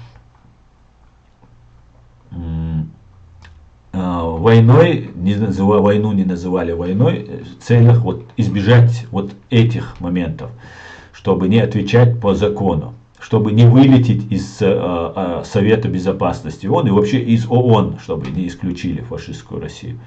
войной, войну не называли войной в целях вот избежать вот этих моментов, чтобы не отвечать по закону, чтобы не вылететь из Совета Безопасности ООН и вообще из ООН, чтобы не исключили фашистскую Россию.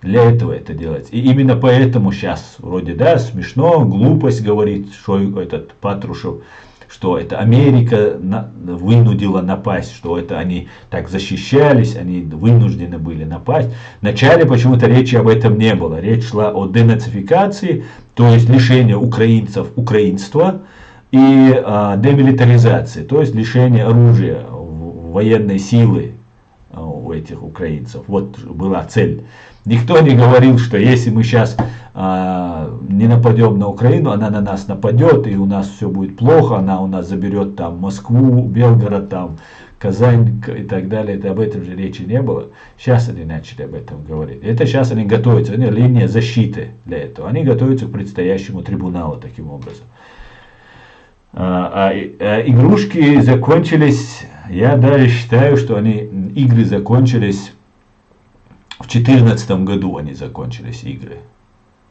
Для этого это делается. И именно поэтому сейчас вроде, да, смешно, глупость говорит этот Патрушев, что это Америка вынудила напасть, что это они так защищались, они вынуждены были напасть. Вначале почему-то речи об этом не было. Речь шла о денацификации, то есть лишении украинцев украинства, и демилитаризации, то есть лишение оружия, военной силы у этих украинцев. Вот была цель. Никто не говорил, что если мы сейчас не нападем на Украину, она на нас нападет, и у нас все будет плохо, она у нас заберет там Москву, Белгород, там, Казань и так далее. Это об этом же речи не было. Сейчас они начали об этом говорить. Это сейчас они готовятся, они линия защиты для этого. Они готовятся к предстоящему трибуналу таким образом. Игрушки закончились, я даже считаю, что игры закончились в 2014 году, они закончились игры.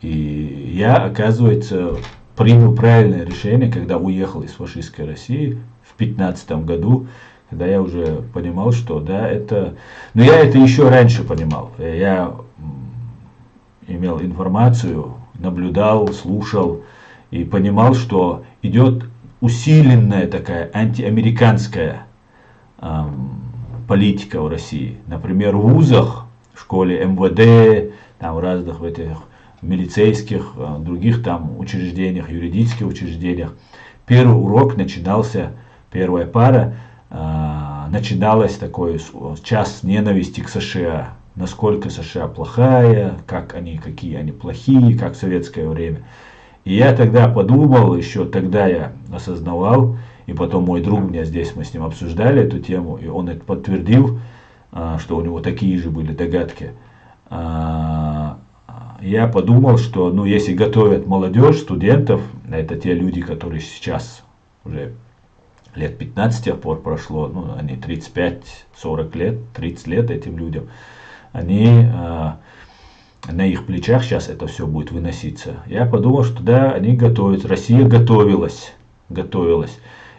И я, оказывается, принял правильное решение, когда уехал из фашистской России в 2015 году, когда я уже понимал, что да, это... Но я это еще раньше понимал. Я имел информацию, наблюдал, слушал и понимал, что идет усиленная такая антиамериканская политика в России. Например, в вузах, в школе МВД, там в разных этих милицейских, других там учреждениях, юридических учреждениях. Первый урок начинался, первая пара начиналась такой час ненависти к США. Насколько США плохая, какие они плохие, как в советское время. И я тогда подумал, еще тогда я осознавал, и потом мой друг меня здесь, мы с ним обсуждали эту тему, и он это подтвердил, что у него такие же были догадки. Я подумал, что ну, если готовят молодежь, студентов, это те люди, которые сейчас уже лет 15 с тех пор прошло, ну, они 35-40 лет, 30 лет этим людям, они... на их плечах сейчас это все будет выноситься. Я подумал, что да, они готовятся. Россия готовилась.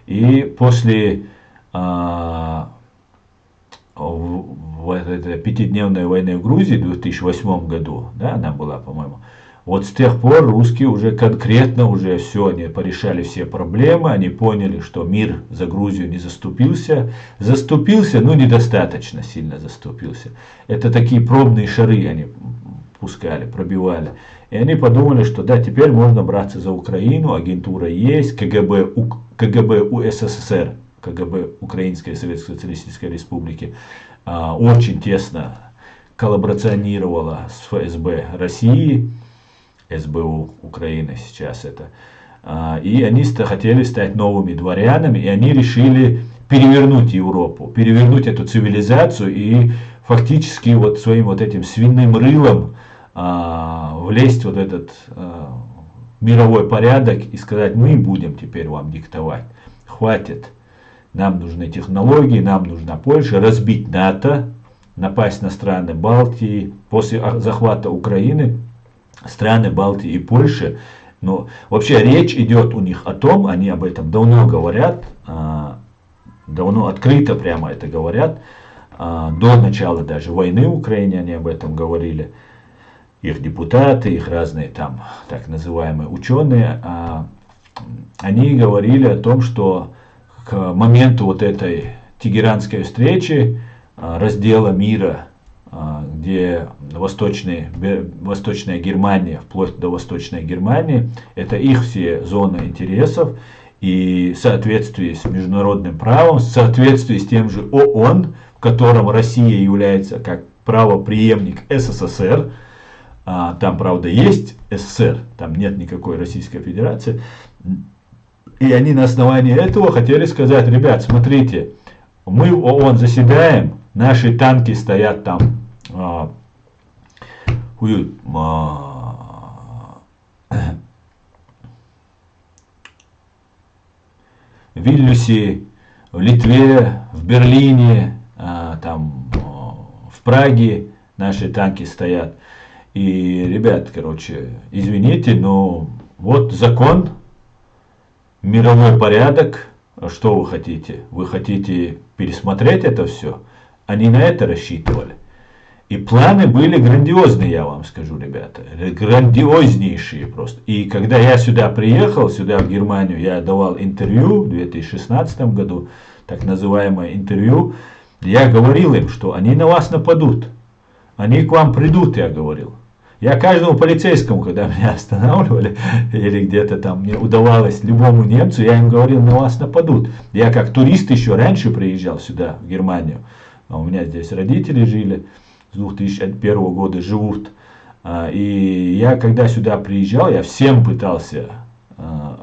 И после этой пятидневной войны в Грузии в 2008 году, да, она была, по-моему, вот с тех пор русские уже конкретно уже все, они порешали все проблемы, они поняли, что мир за Грузию не заступился, но недостаточно сильно заступился. Это такие пробные шары они пускали, пробивали. И они подумали, что да, теперь можно браться за Украину, агентура есть, КГБ УССР, КГБ Украинской Советской Социалистической Республики очень тесно коллаборационировала с ФСБ России, СБУ Украины сейчас это. И они хотели стать новыми дворянами, и они решили перевернуть Европу, перевернуть эту цивилизацию и фактически вот своим вот этим свиным рылом влезть вот этот мировой порядок и сказать: мы будем теперь вам диктовать, хватит, нам нужны технологии, нам нужна Польша, разбить НАТО, напасть на страны Балтии. После захвата Украины страны Балтии и Польши, но вообще речь идет у них о том, они об этом давно говорят, давно открыто прямо это говорят, до начала даже войны в Украине они об этом говорили, их депутаты, их разные там так называемые ученые, они говорили о том, что к моменту вот этой тегеранской встречи, раздела мира, где Восточная Германия, вплоть до Восточной Германии, это их все зоны интересов, и в соответствии с международным правом, в соответствии с тем же ООН, в котором Россия является как правопреемник СССР, там, правда, есть СССР, там нет никакой Российской Федерации, и они на основании этого хотели сказать: ребят, смотрите, мы в ООН заседаем, наши танки стоят там в Вильнюсе, в Литве, в Берлине, там в Праге наши танки стоят. И, ребят, короче, извините, но вот закон, мировой порядок, что вы хотите? Вы хотите пересмотреть это все? Они на это рассчитывали. И планы были грандиозные, я вам скажу, ребята. Грандиознейшие просто. И когда я сюда приехал, сюда в Германию, я давал интервью в 2016 году, так называемое интервью, я говорил им, что они на вас нападут. Они к вам придут, я говорил. Я каждому полицейскому, когда меня останавливали, или где-то там мне удавалось, любому немцу, я им говорил, на вас нападут. Я как турист еще раньше приезжал сюда, в Германию. А у меня здесь родители жили, с 2001 года живут. И я когда сюда приезжал, я всем пытался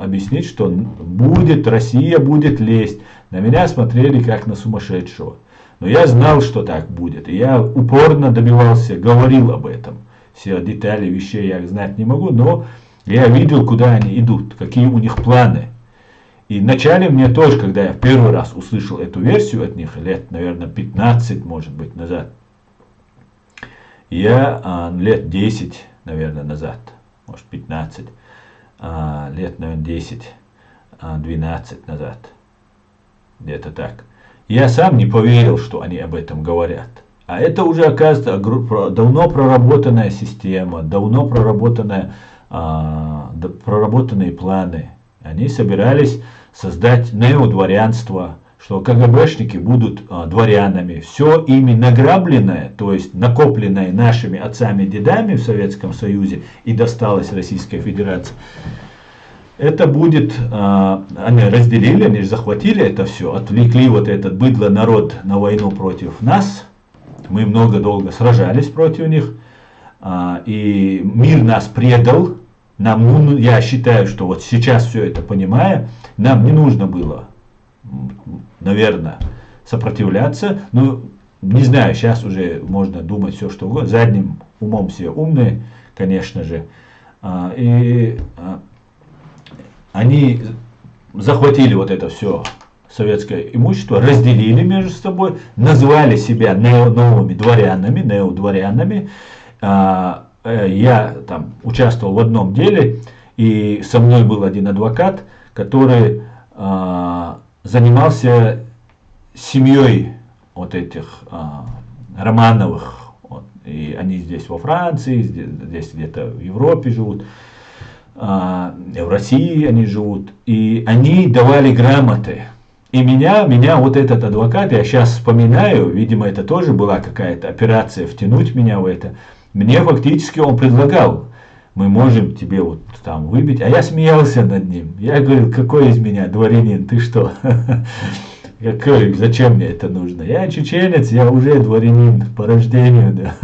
объяснить, что будет, Россия будет лезть. На меня смотрели как на сумасшедшего. Но я знал, что так будет. И я упорно добивался, говорил об этом. Все детали вещей я знать не могу, но я видел, куда они идут, какие у них планы. И вначале мне тоже, когда я в первый раз услышал эту версию от них, лет, наверное, 15, может быть, назад, я лет 10, наверное, назад, может 15, лет, наверное, 10, 12 назад, где-то так. Я сам не поверил, что они об этом говорят. А это уже, оказывается, давно проработанная система, давно проработанные планы. Они собирались создать неодворянство, что КГБшники будут дворянами. Все ими награбленное, то есть накопленное нашими отцами и дедами в Советском Союзе и досталось Российской Федерации. Это будет, они разделили, они захватили это все, отвлекли вот этот быдло народ на войну против нас. Мы долго сражались против них, и мир нас предал. Нам, я считаю, что вот сейчас все это понимая, нам не нужно было, наверное, сопротивляться. Ну, не знаю, сейчас уже можно думать все, что угодно. Задним умом все умные, конечно же. И они захватили вот это все советское имущество, разделили между собой, назвали себя новыми дворянами, неодворянами. Я там участвовал в одном деле, и со мной был один адвокат, который занимался семьей вот этих Романовых. Вот, и они здесь во Франции, здесь где-то в Европе живут, в России они живут. И они давали грамоты. И меня вот этот адвокат, я сейчас вспоминаю, видимо, это тоже была какая-то операция втянуть меня в это. Мне фактически он предлагал, мы можем тебе вот там выбить, а я смеялся над ним. Я говорил, какой из меня дворянин, ты что? Какой, зачем мне это нужно? Я чеченец, я уже дворянин по рождению. Да.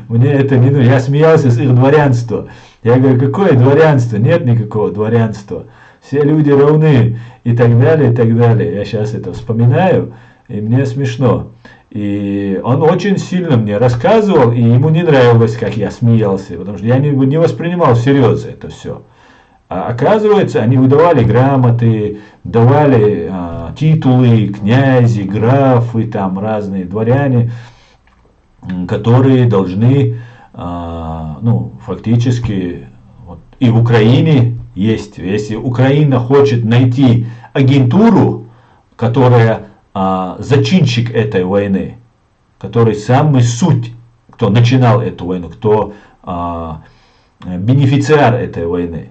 Мне это не нужно. Я смеялся с их дворянства. Я говорю, какое дворянство? Нет никакого дворянства. Все люди равны и так далее, и так далее. Я сейчас это вспоминаю, и мне смешно. И он очень сильно мне рассказывал, и ему не нравилось, как я смеялся, потому что я не воспринимал всерьез это все. А оказывается, они выдавали грамоты, давали титулы, князи, графы, там разные дворяне, которые должны, фактически, вот, и в Украине есть, если Украина хочет найти агентуру, которая зачинщик этой войны, который самый суть, кто начинал эту войну, кто бенефициар этой войны,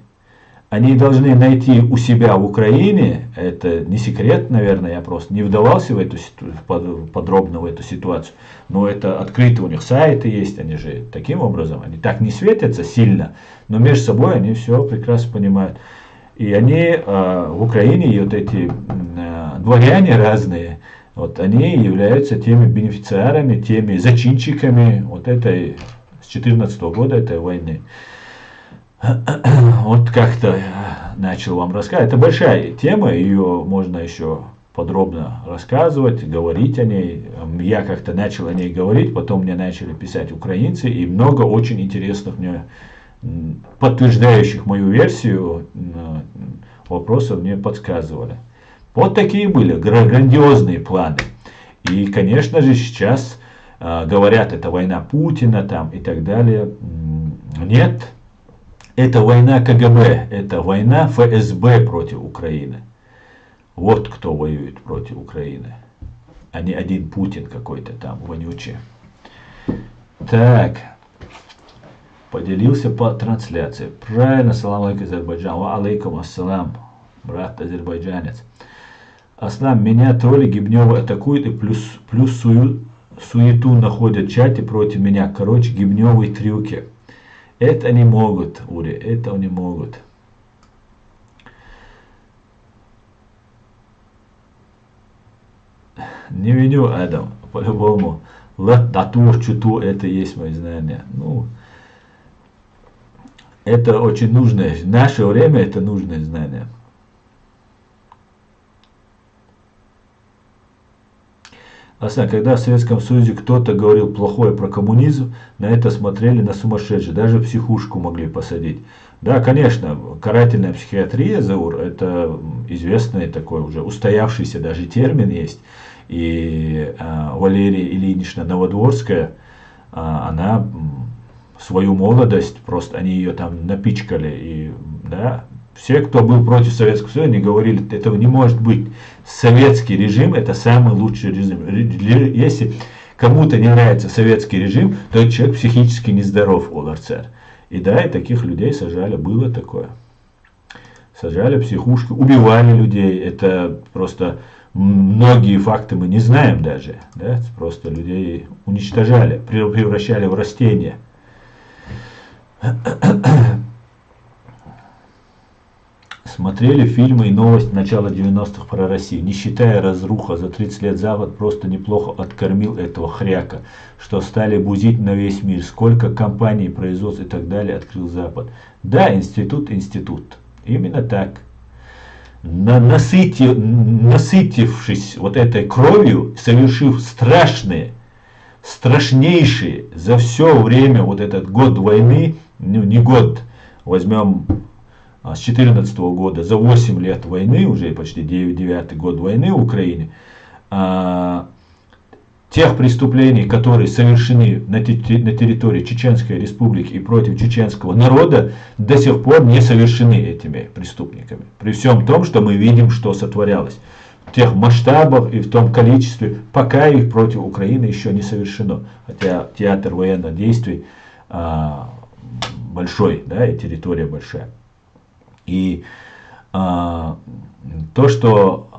они должны найти у себя в Украине, это не секрет, наверное, я просто не вдавался в эту подробно в эту ситуацию, но это открыто, у них сайты есть, они же таким образом, они так не светятся сильно, но между собой они все прекрасно понимают. И они в Украине, и вот эти дворяне разные, вот они являются теми бенефициарами, теми зачинщиками вот этой, с 2014 года этой войны. Вот как-то начал вам рассказывать. Это большая тема, ее можно еще подробно рассказывать, говорить о ней. Я как-то начал о ней говорить, потом мне начали писать украинцы, и много очень интересных мне, подтверждающих мою версию, вопросов мне подсказывали. Вот такие были грандиозные планы. И, конечно же, сейчас говорят, это война Путина там и так далее. Нет, это война КГБ, это война ФСБ против Украины. Вот кто воюет против Украины, а не один Путин какой-то там вонючий. Так, поделился по трансляции. Правильно, салам алейкум, Азербайджан. Ва алейкум ассалам, брат азербайджанец. Аслам, меня тролли Гибнева атакуют и плюс суету находят в чате против меня. Короче, гибневые трюки. Это они могут, Ури, это они могут. Не виню, Адам, по-любому. Лататур, чуту, это есть мои знания. Ну, это очень нужное, в наше время это нужное знание. Когда в Советском Союзе кто-то говорил плохое про коммунизм, на это смотрели на сумасшедшие, даже психушку могли посадить. Да, конечно, карательная психиатрия, Заур, это известный такой уже устоявшийся даже термин есть. И Валерия Ильинична Новодворская, она свою молодость, просто они ее там напичкали. И, да, все, кто был против Советского Союза, они говорили, этого не может быть. Советский режим это самый лучший режим. Если кому-то не нравится советский режим, то этот человек психически нездоров, ОЛРЦР. И да, и таких людей сажали, было такое. Сажали психушки, убивали людей. Это просто многие факты мы не знаем даже. Да? Просто людей уничтожали, превращали в растения. Смотрели фильмы и новости начала 90-х про Россию. Не считая разруха, за 30 лет Запад просто неплохо откормил этого хряка, что стали бузить на весь мир. Сколько компаний, производств и так далее открыл Запад. Да, институт. Именно так. Насытившись вот этой кровью, совершив страшнейшие за все время вот этот год войны, ну не год, возьмем с 2014 года, за 8 лет войны, уже почти 9-й год войны в Украине, тех преступлений, которые совершены на территории Чеченской Республики и против чеченского народа, до сих пор не совершены этими преступниками. При всем том, что мы видим, что сотворялось. В тех масштабах и в том количестве, пока их против Украины еще не совершено. Хотя театр военных действий большой, да, и территория большая. И то, что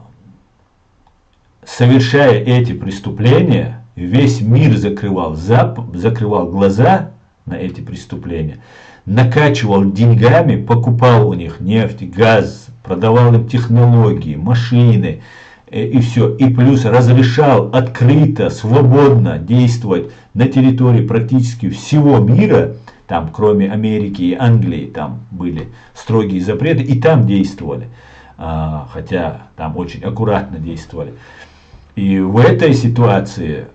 совершая эти преступления, весь мир закрывал глаза на эти преступления, накачивал деньгами, покупал у них нефть, газ, продавал им технологии, машины и все. И плюс разрешал открыто, свободно действовать на территории практически всего мира. Там, кроме Америки и Англии, там были строгие запреты, и там действовали. Хотя там очень аккуратно действовали. И в этой ситуации,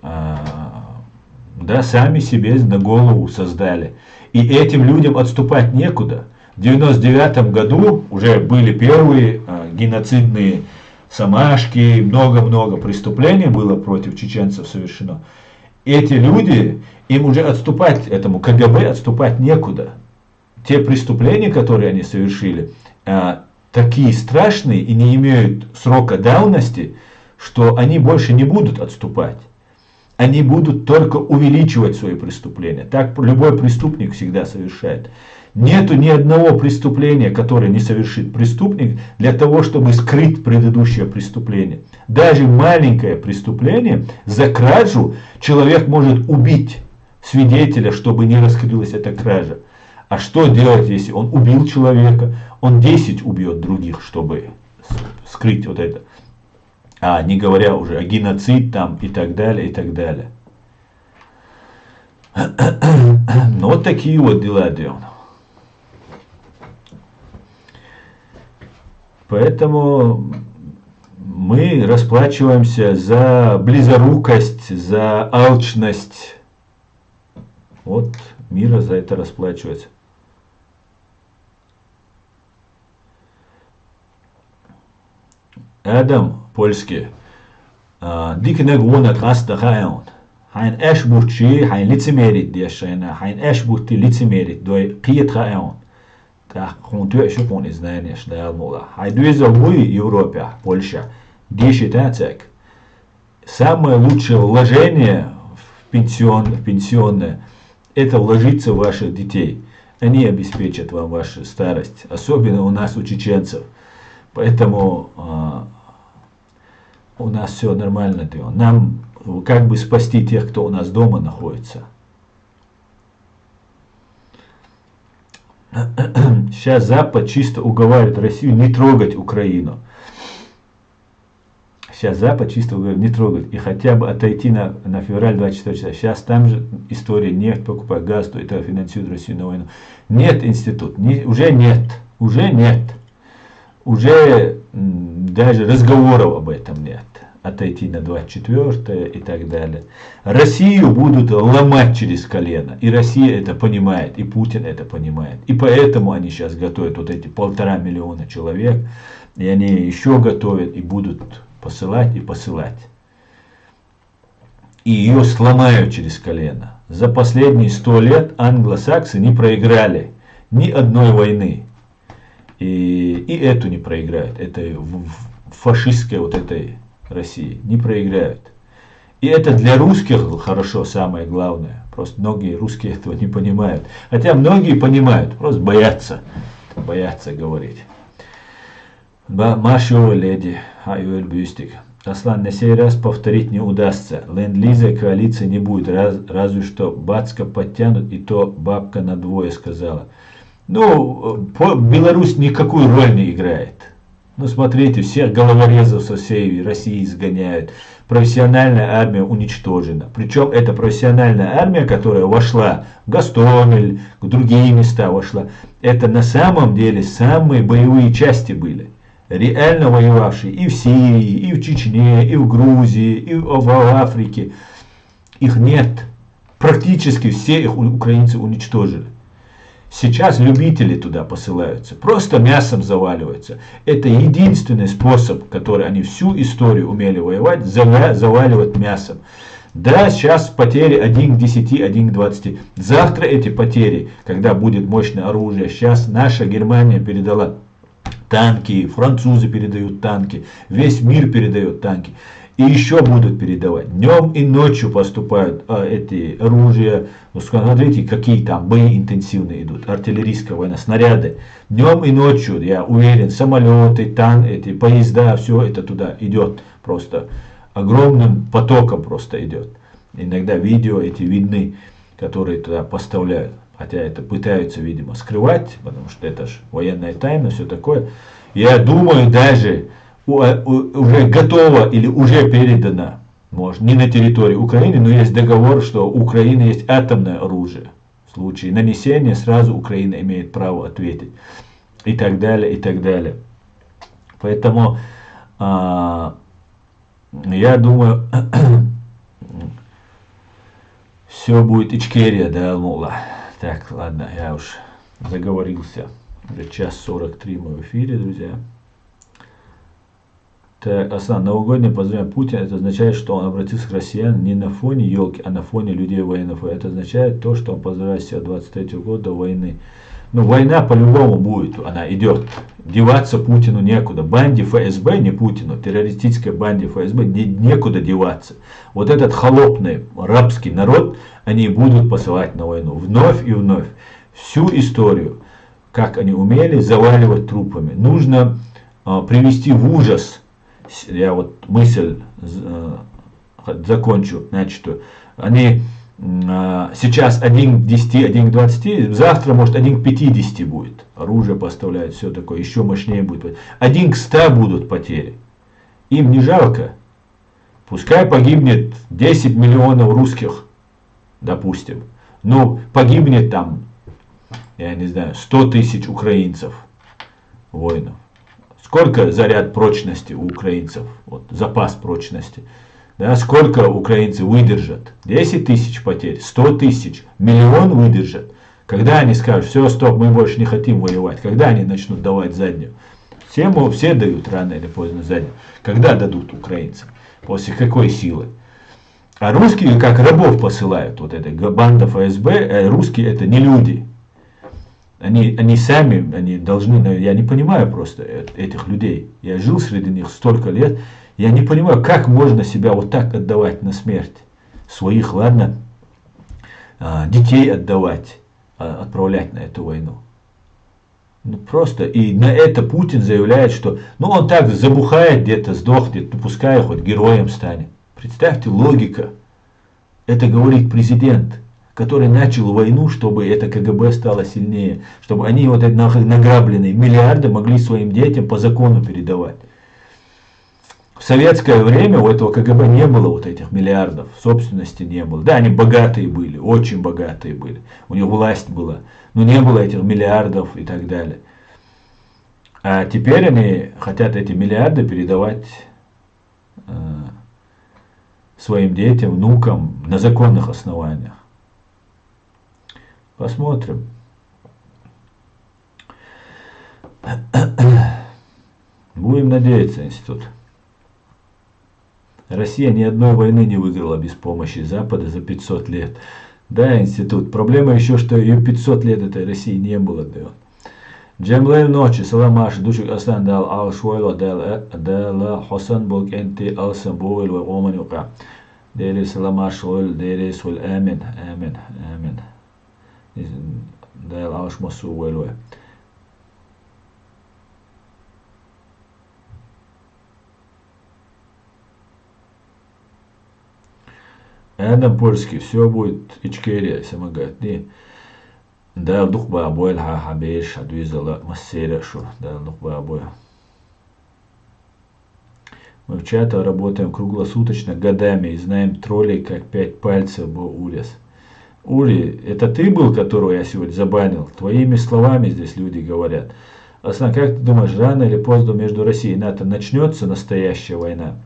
да, сами себе на голову создали. И этим людям отступать некуда. В 1999 году уже были первые геноцидные Самашки, много-много преступлений было против чеченцев совершено. Эти люди, им уже отступать, этому КГБ отступать некуда. Те преступления, которые они совершили, такие страшные и не имеют срока давности, что они больше не будут отступать. Они будут только увеличивать свои преступления. Так любой преступник всегда совершает. Нету ни одного преступления, которое не совершит преступник, для того, чтобы скрыть предыдущее преступление. Даже маленькое преступление, за кражу, человек может убить свидетеля, чтобы не раскрылась эта кража. А что делать, если он убил человека, он 10 убьет других, чтобы скрыть вот это. А не говоря уже о геноцид там и так далее, и так далее. Ну вот такие вот дела делают. Поэтому мы расплачиваемся за близорукость, за алчность. Вот мир за это расплачивается. Адам польский. Дик не гонат раста хаон. Хайн эшбурчи, хайн лицемерит дешена, хайн эшбурти лицемерит, дой киет хаон. Так, хунту шукон изнаешь, да алмула. Хайдуиза в Европе, Польша, 10 тацек. Самое лучшее вложение в пенсионное, это вложиться в ваших детей. Они обеспечат вам вашу старость, особенно у нас, у чеченцев. Поэтому у нас все нормально. Нам как бы спасти тех, кто у нас дома находится. Сейчас Запад чисто уговаривает Россию не трогать Украину. Сейчас Запад чисто уговаривает не трогать. И хотя бы отойти на февраль 24 часа. Сейчас там же история нефть покупать, газ, то это финансирует Россию на войну. Нет институт. Уже нет. Уже нет. Уже даже разговоров об этом нет. Отойти на 24 и так далее. Россию будут ломать через колено. И Россия это понимает, и Путин это понимает. И поэтому они сейчас готовят вот эти 1,5 миллиона человек. И они еще готовят и будут посылать и посылать. И ее сломают через колено. За последние 100 лет англосаксы не проиграли ни одной войны. И эту не проиграют. Это фашистской вот этой России не проиграют. И это для русских хорошо, самое главное. Просто многие русские этого не понимают. Хотя многие понимают, просто боятся говорить. Машу леди, Аюэль Бюстик. Аслан, на сей раз повторить не удастся. Ленд-лиза коалиции не будет, разве что Бацка подтянут, и то бабка на двое сказала. Ну, Беларусь никакую роль не играет. Ну, смотрите, всех головорезов со всей России изгоняют. Профессиональная армия уничтожена. Причем это профессиональная армия, которая вошла в Гастомель, в другие места вошла. Это на самом деле самые боевые части были. Реально воевавшие и в Сирии, и в Чечне, и в Грузии, и в Африке. Их нет. Практически все их украинцы уничтожили. Сейчас любители туда посылаются, просто мясом заваливаются. Это единственный способ, который они всю историю умели воевать, заваливать мясом. Да, сейчас потери 1 к 10, 1 к 20. Завтра эти потери, когда будет мощное оружие, сейчас наша Германия передала танки, французы передают танки, весь мир передает танки. И еще будут передавать. Днем и ночью поступают эти оружия. Ну, смотрите, какие там бои интенсивные идут. Артиллерийская война, снаряды. Днем и ночью, я уверен, самолеты, танки, эти поезда, все это туда идет. Просто огромным потоком просто идет. Иногда видео эти видны, которые туда поставляют. Хотя это пытаются, видимо, скрывать, потому что это же военная тайна, все такое. Я думаю, даже уже готово или уже передано, может, не на территории Украины, но есть договор, что у Украины есть атомное оружие. В случае нанесения сразу Украина имеет право ответить. И так далее, и так далее. Поэтому я думаю, все будет Ичкерия, да, Алмула. Так, ладно, я уж заговорился. Уже час 43 мы в эфире, друзья. Так, Аслан, новогоднее поздравление Путина, это означает, что он обратился к россиянам не на фоне елки, а на фоне людей военного. Это означает то, что он поздравляет себя 23 года до войны. Ну, война по-любому будет, она идет. Деваться Путину некуда. Банде ФСБ, не Путину, террористической банде ФСБ некуда деваться. Вот этот холопный рабский народ, они будут посылать на войну. Вновь и вновь. Всю историю, как они умели заваливать трупами. Нужно привести в ужас. Я вот мысль закончу. Значит, они сейчас 1 к 10, 1 к 20, завтра может 1 к 50 будет. Оружие поставляют, все такое, еще мощнее будет. 1 к 100 будут потери. Им не жалко. Пускай погибнет 10 миллионов русских, допустим. Но погибнет там, я не знаю, 100 тысяч украинцев, воинов. Сколько заряд прочности у украинцев, вот, запас прочности. Да, сколько украинцы выдержат? 10 тысяч потерь, 100 тысяч, миллион выдержат. Когда они скажут, все, стоп, мы больше не хотим воевать, когда они начнут давать заднюю? Все дают рано или поздно заднюю. Когда дадут украинцам? После какой силы? А русские как рабов посылают, вот эта банда ФСБ, русские это не люди. Они сами, они должны, я не понимаю просто этих людей. Я жил среди них столько лет, я не понимаю, как можно себя вот так отдавать на смерть. Своих, ладно, детей отдавать, отправлять на эту войну. Ну просто, и на это Путин заявляет, что ну он так забухает где-то, сдохнет, ну пускай хоть героем станет. Представьте, логика. Это говорит президент, который начал войну, чтобы это КГБ стало сильнее, чтобы они вот эти награбленные миллиарды могли своим детям по закону передавать. В советское время у этого КГБ не было вот этих миллиардов, собственности не было. Да, они богатые были, очень богатые были, у них власть была, но не было этих миллиардов и так далее. А теперь они хотят эти миллиарды передавать своим детям, внукам на законных основаниях. Посмотрим. Будем надеяться, институт. Россия ни одной войны не выиграла без помощи Запада за 500 лет. Да, институт. Проблема еще, что ее 500 лет этой России не было. Да. Джемлер ночи, саламаш, душик асан дал ал шуэло дал хосан болк энти алсан боуэл ва оман юка. Дели саламаш шуэл, дели шуэл амин, амин, амин. Дал алш масу уэлвэ. Адам польский, все будет Ичкерия, самогат. Да, дух бабой, хабеш, адвизала, массера, шо, да, дух бабой. Мы в чате работаем круглосуточно, годами, и знаем троллей, как 5 пальцев, бо ужас. Ули, это ты был, которого я сегодня забанил? Твоими словами здесь люди говорят. Аслан, как ты думаешь, рано или поздно между Россией и НАТО начнется настоящая война?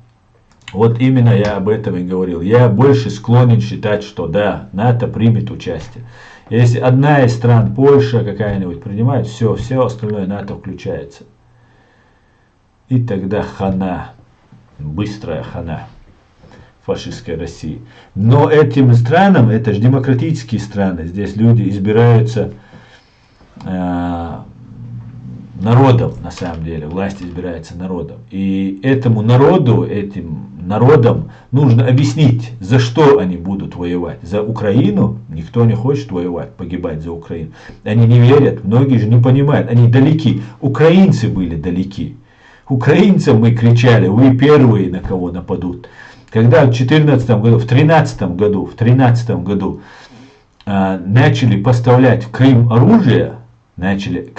Вот именно я об этом и говорил. Я больше склонен считать, что да, НАТО примет участие. Если одна из стран, Польша какая-нибудь, принимает, все остальное НАТО включается. И тогда хана, быстрая хана фашистской России. Но этим странам, это же демократические страны, здесь люди избираются народом, на самом деле, власть избирается народом. И этому народу, этим народам нужно объяснить, за что они будут воевать. За Украину? Никто не хочет воевать, погибать за Украину. Они не верят, многие же не понимают, они далеки. Украинцы были далеки. Украинцам мы кричали, вы первые, на кого нападут. Когда в 2014 году, в 2013 году начали поставлять в Крым оружие, начали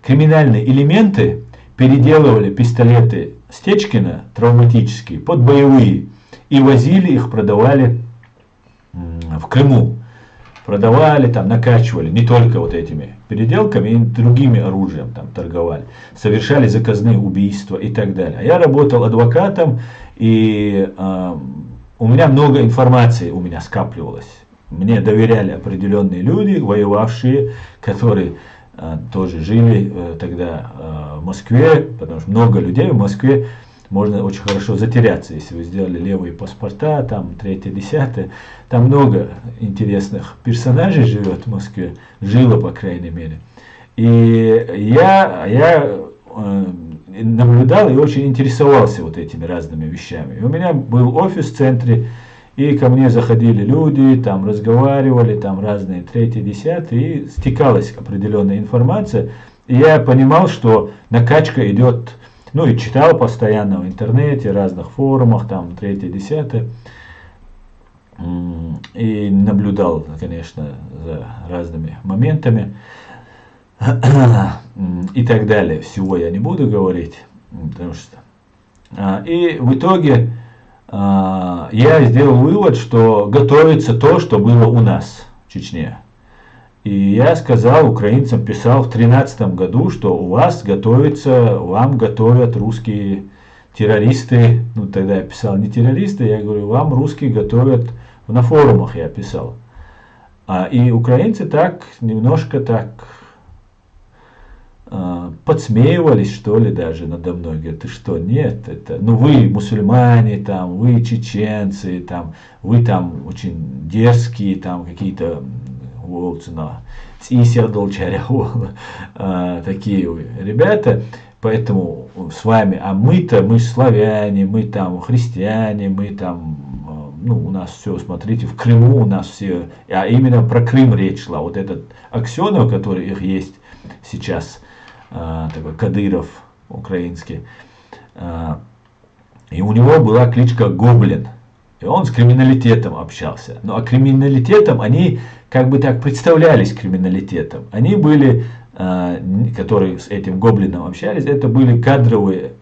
криминальные элементы переделывали пистолеты Стечкина травматические под боевые и возили их, продавали в Крыму. Продавали, там, накачивали, не только вот этими переделками, и другими оружием там торговали. Совершали заказные убийства и так далее. А я работал адвокатом, и у меня много информации у меня скапливалось. Мне доверяли определенные люди, воевавшие, которые тоже жили тогда в Москве, потому что много людей в Москве, можно очень хорошо затеряться, если вы сделали левые паспорта, там 3-10, там много интересных персонажей живет в Москве, жило по крайней мере. И я наблюдал и очень интересовался вот этими разными вещами. И у меня был офис в центре, и ко мне заходили люди, там разговаривали, там разные 3-10, и стекалась определенная информация. И я понимал, что накачка идет. Ну и читал постоянно в интернете, разных форумах, там 3-10. И наблюдал, конечно, за разными моментами. И так далее. Всего я не буду говорить. Потому что... И в итоге я сделал вывод, что готовится то, что было у нас в Чечне. И я сказал украинцам, писал в 2013 году, что у вас готовится, вам готовят русские террористы. Ну, тогда я писал не террористы, я говорю, вам русские готовят, на форумах я писал. И украинцы так, немножко так подсмеивались, что ли, даже надо мной. Говорят, ты что, нет, это, ну вы мусульмане, там, вы чеченцы, там, вы там очень дерзкие, там, какие-то такие ребята, поэтому с вами, а мы-то, мы славяне, мы там христиане, мы там, ну, у нас все, смотрите, в Крыму у нас все, а именно про Крым речь шла, вот этот Аксенов, который их есть сейчас, такой Кадыров украинский, и у него была кличка Гоблин, и он с криминалитетом общался. Ну а криминалитетом они как бы так представлялись криминалитетом. Они были, которые с этим Гоблином общались, это были кадровые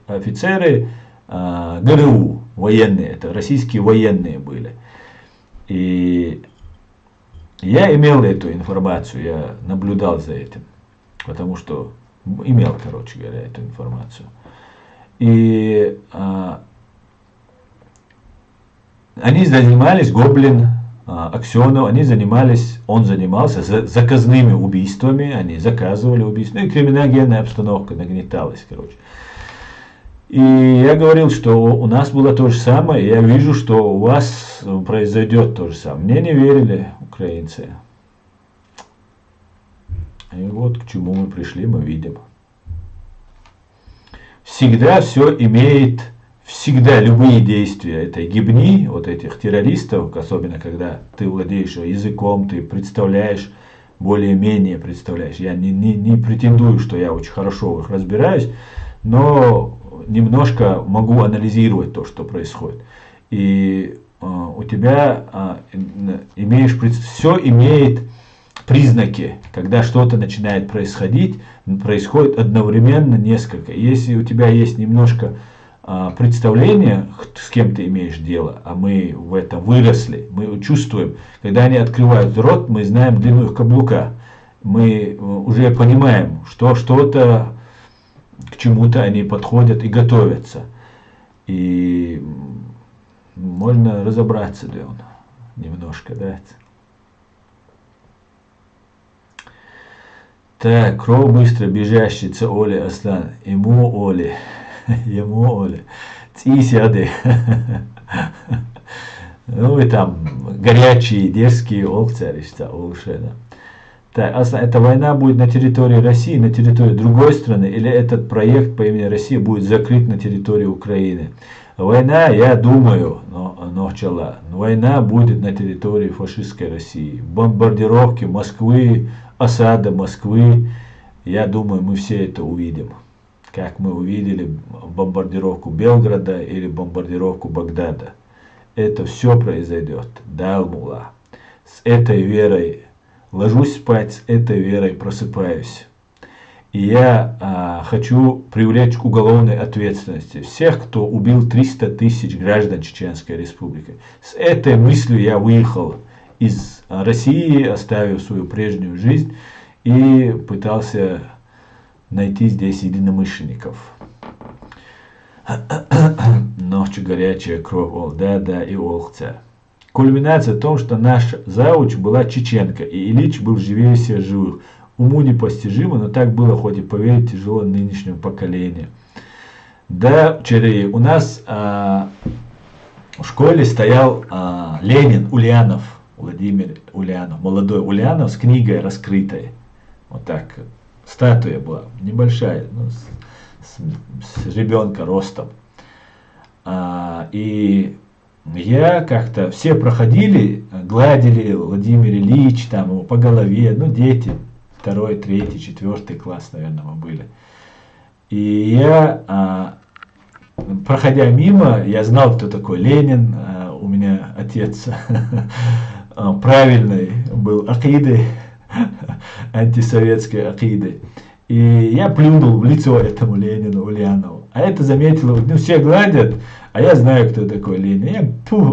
офицеры ГРУ, военные, это российские военные были. И я имел эту информацию, я наблюдал за этим, потому что имел, короче говоря, эту информацию. И они занимались, Гоблин, Аксенов, он занимался заказными убийствами, они заказывали убийства, ну и криминогенная обстановка нагнеталась, короче. И я говорил, что у нас было то же самое, и я вижу, что у вас произойдет то же самое. Мне не верили украинцы. И вот к чему мы пришли, мы видим. Всегда все имеет, всегда любые действия этой гибни, вот этих террористов, особенно когда ты владеешь языком, ты представляешь, более-менее представляешь. Я не претендую, что я очень хорошо в их разбираюсь, но немножко могу анализировать то, что происходит. И у тебя все имеет признаки, когда что-то начинает происходить, происходит одновременно несколько. Если у тебя есть немножко представление, с кем ты имеешь дело, а мы в этом выросли, мы чувствуем, когда они открывают рот, мы знаем длину их каблука, мы уже понимаем, что что-то, к чему-то они подходят и готовятся. И можно разобраться, да, немножко, да. Так, кров быстро бежащий, це Оли Аслан, ему Оли, цисяды. Ну и там горячие, дерзкие овцы, да. Так, Аслан, эта война будет на территории России, на территории другой страны, или этот проект по имени Россия будет закрыт на территории Украины? Война, я думаю, война будет на территории фашистской России. Бомбардировки Москвы, осада Москвы, я думаю, мы все это увидим. Как мы увидели бомбардировку Белграда или бомбардировку Багдада. Это все произойдет. Далмула. С этой верой ложусь спать, с этой верой просыпаюсь. И я хочу привлечь к уголовной ответственности всех, кто убил 300 тысяч граждан Чеченской Республики. С этой мыслью я выехал из России, оставив свою прежнюю жизнь и пытался найти здесь единомышленников. Ночь горячая, кровь, да, и овца. Кульминация в том, что наш зауч была чеченка, и Ильич был живее всех живых. Уму непостижимо, но так было, хоть и поверить тяжело нынешнему поколению. Да, вчера у нас в школе стоял Ленин, Ульянов, Владимир Ульянов, молодой Ульянов с книгой раскрытой. Вот так, статуя была, небольшая, ну, с ребенка ростом. И я как-то, все проходили, гладили Владимир Ильич, там его по голове, ну дети, 2, 3, 4 класс, наверное, мы были. И я, проходя мимо, я знал, кто такой Ленин, у меня отец правильный был акидой, антисоветской акидой. И я плюнул в лицо этому Ленину, Ульянову. А это заметил, ну все гладят, а я знаю, кто такой Ленин. Я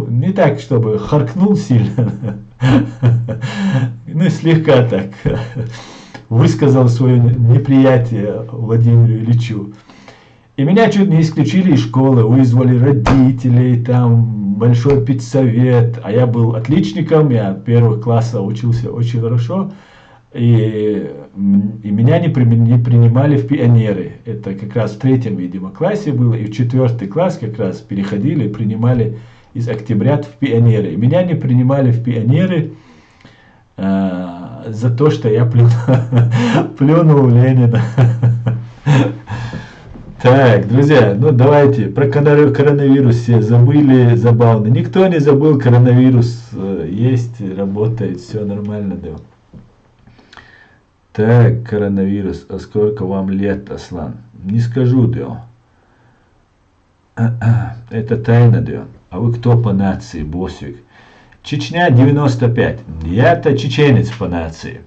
не так, чтобы харкнул сильно, Ну, слегка так высказал свое неприятие Владимиру Ильичу. И меня чуть не исключили из школы, вызвали родителей, там большой педсовет. А я был отличником, я первых классов учился очень хорошо. И меня не принимали в пионеры. Это как раз в третьем, видимо, классе было. И в четвертый класс как раз переходили и принимали из октябрят в пионеры. И меня не принимали в пионеры за то, что я плюнул Ленина. Так, друзья, ну давайте, про коронавирус все забыли, забавно. Никто не забыл, коронавирус есть, работает, все нормально, да. Так, коронавирус, а сколько вам лет, Аслан? Не скажу, да. Это тайна, да. А вы кто по нации, Босик? Чечня 95. Я-то чеченец по нации.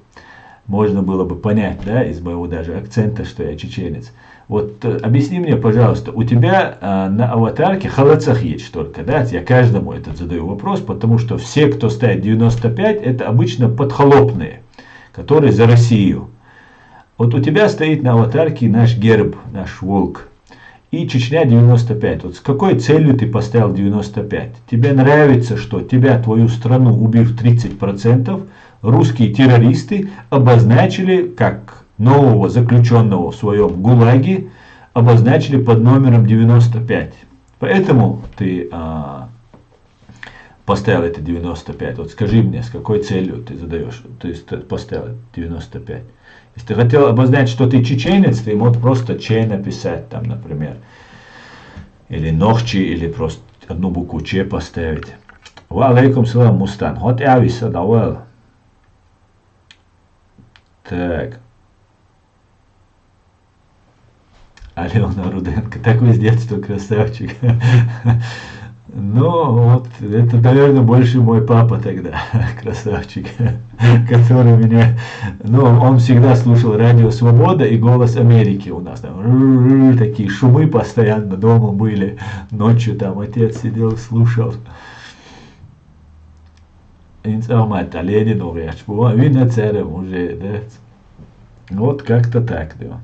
Можно было бы понять, да, из моего даже акцента, что я чеченец. Вот объясни мне, пожалуйста, у тебя на аватарке халацахич только, да? Я каждому этот задаю вопрос, потому что все, кто ставит 95, это обычно подхолопные, которые за Россию. Вот у тебя стоит на аватарке наш герб, наш волк. И Чечня 95. Вот с какой целью ты поставил 95? Тебе нравится, что тебя, твою страну, убив 30%, русские террористы обозначили как нового заключенного в своем ГУЛАГе, обозначили под номером 95. Поэтому ты поставил это 95. Вот скажи мне, с какой целью ты задаешь, ты поставил 95. Если ты хотел обозначить, что ты чеченец, ты мог просто Че написать там, например. Или Нохчи, или просто одну букву Че поставить. Ва алейкум салам, Мустан. Вот я виса давал. Так. Алена Руденко. Такой с детства красавчик. Ну, вот, это, наверное, больше мой папа тогда, красавчик, который меня, ну, он всегда слушал радио «Свобода» и «Голос Америки» у нас, там, такие шумы постоянно дома были, ночью там отец сидел, слушал. Инсамат, Ленин, видно, царем уже, да, вот как-то так, да.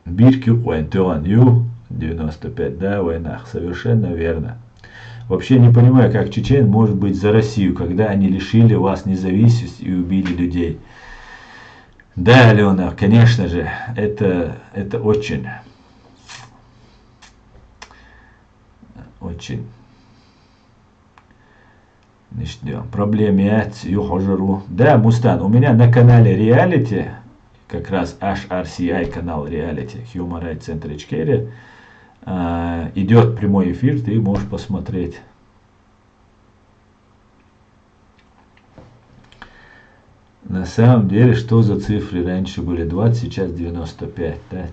Бирки Уэнтуан Ю. 95, да, войнах, совершенно верно. Вообще не понимаю, как чечен может быть за Россию, когда они лишили вас независимости и убили людей. Да, Алена, конечно же, это очень проблемять юхожеру. Да, Мустан, у меня на канале реалити, как раз HRCI канал реалити, Human Rights Center Ичкерия, идет прямой эфир, ты можешь посмотреть. На самом деле, что за цифры раньше были 20, сейчас 95. Да?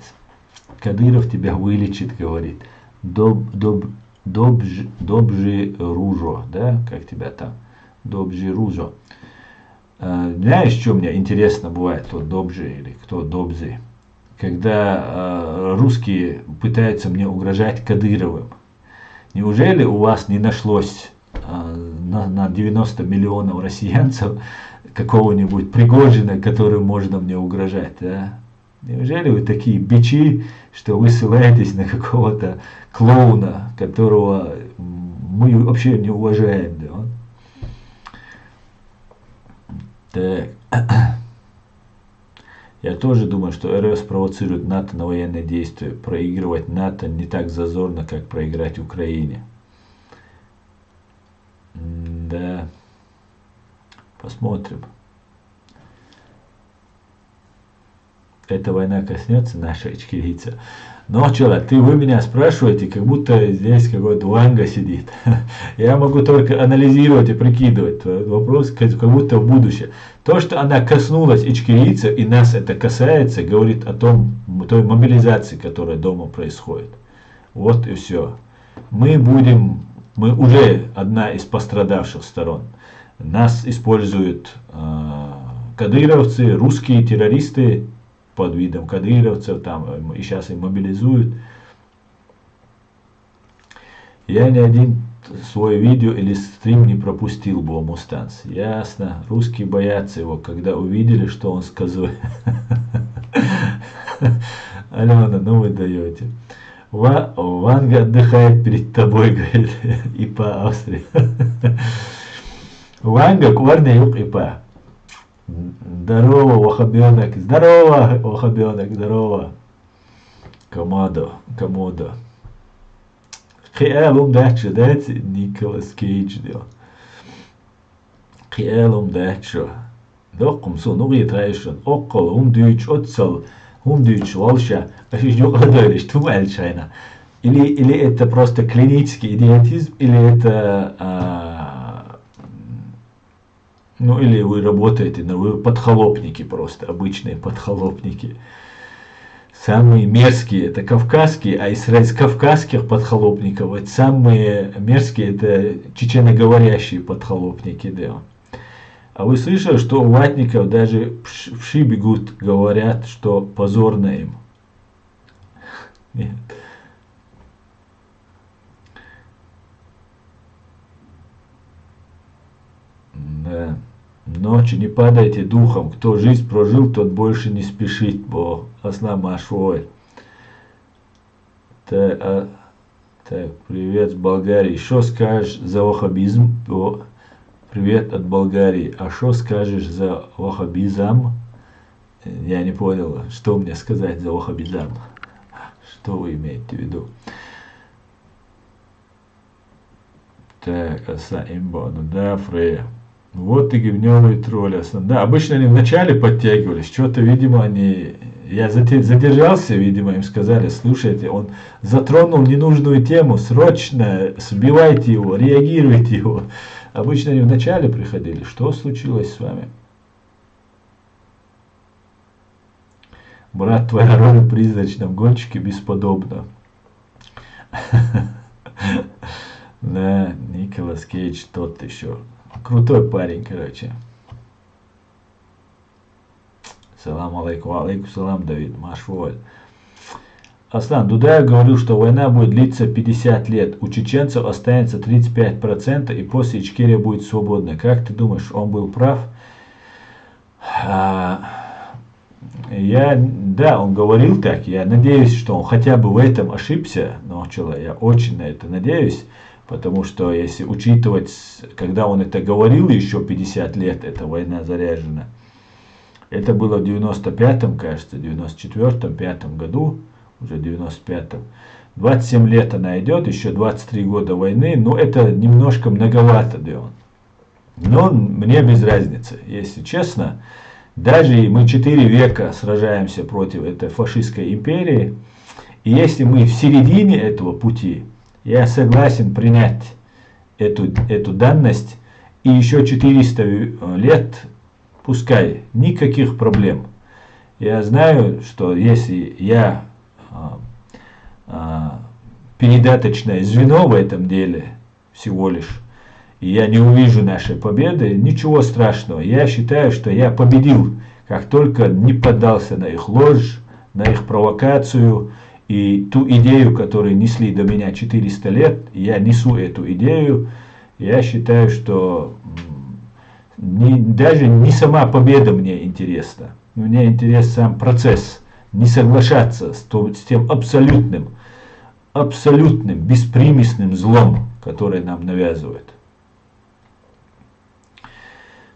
Кадыров тебя вылечит, говорит. Добжи Ружо, да, как тебя там? Добжи Ружо. Знаешь, что мне интересно бывает, кто Добжи или кто Добзи? Когда русские пытаются мне угрожать Кадыровым. Неужели у вас не нашлось на 90 миллионов россиянцев какого-нибудь Пригожина, которым можно мне угрожать? Да? Неужели вы такие бичи, что вы ссылаетесь на какого-то клоуна, которого мы вообще не уважаем? Да? Так. Я тоже думаю, что РФ спровоцирует НАТО на военные действия. Проигрывать НАТО не так зазорно, как проиграть Украине. Да. Посмотрим. Эта война коснется нашей ичкерийца. Но что, вы меня спрашиваете, как будто здесь какой-то Ванга сидит. Я могу только анализировать и прикидывать. Вопрос как будто в будущее. То, что она коснулась ичкерийцев, и нас это касается, говорит о той мобилизации, которая дома происходит. Вот и все. Мы уже одна из пострадавших сторон. Нас используют кадыровцы, русские террористы, под видом кадыровцев, там, и сейчас их мобилизуют. Я не один свое видео или стрим не пропустил бы Мустанс. Ясно. Русские боятся его, когда увидели, что он сказал. Алена, ну вы даете. Ванга отдыхает перед тобой, говорит, ИПА Австрия. Ванга, корня юг ИПА. Здорово, вахабенок. Здорово, вахабенок, здорово. Комодо. Khayalum dacho, that's Nicolas Cage diyor. Khayalum dacho. Dokkum son uğraşın. Okkol, Deutsch, otsal, Deutsch, волша. А что говоришь, ты мальчина? Или это просто клинический идиотизм, или это, ну или вы работаете, но вы подхолопники просто, обычные подхолопники. Самые мерзкие это кавказские, а из кавказских подхолопников это самые мерзкие это чеченоговорящие подхолопники, да. А вы слышали, что у ватников даже вши бегут, говорят, что позорно им? Нет. Да. Ночью не падайте духом, кто жизнь прожил, тот больше не спешит, бо аслам ашвой. Так, привет с Болгарии. Что скажешь за ваххабизм? Привет от Болгарии. А что скажешь за ваххабизм? Я не понял, что мне сказать за ваххабизм. Что вы имеете в виду? Так, аса имба, ну да, Фрея. Вот и гивневые тролли. Да, обычно они вначале подтягивались, что-то, видимо, они... Я задержался, видимо, им сказали, слушайте, он затронул ненужную тему, срочно сбивайте его, реагируйте его. Обычно они вначале приходили. Что случилось с вами? Брат, твоя роль в призрачном гонщике бесподобна. Да, Николас Кейдж тот еще. Крутой парень, короче. Салам алейкум. Алейкум салам, Давид. Машволь. Аслан, Дудаев говорил, что война будет длиться 50 лет. У чеченцев останется 35% и после Ичкерия будет свободной. Как ты думаешь, он был прав? Да, он говорил так. Я надеюсь, что он хотя бы в этом ошибся. Но я очень на это надеюсь. Потому что если учитывать, когда он это говорил, еще 50 лет эта война заряжена. Это было в 95-м, кажется, 94-м, 5-м году, уже 95-м. 27 лет она идет, еще 23 года войны, но это немножко многовато, да. Но мне без разницы, если честно. Даже мы 4 века сражаемся против этой фашистской империи. И если мы в середине этого пути, я согласен принять эту данность, и еще 400 лет, пускай, никаких проблем. Я знаю, что если я передаточное звено в этом деле всего лишь, и я не увижу нашей победы, ничего страшного. Я считаю, что я победил, как только не поддался на их ложь, на их провокацию. И ту идею, которую несли до меня 400 лет, я несу эту идею. Я считаю, что даже не сама победа мне интересна. Мне интересен сам процесс. Не соглашаться с тем абсолютным, беспримесным злом, который нам навязывают.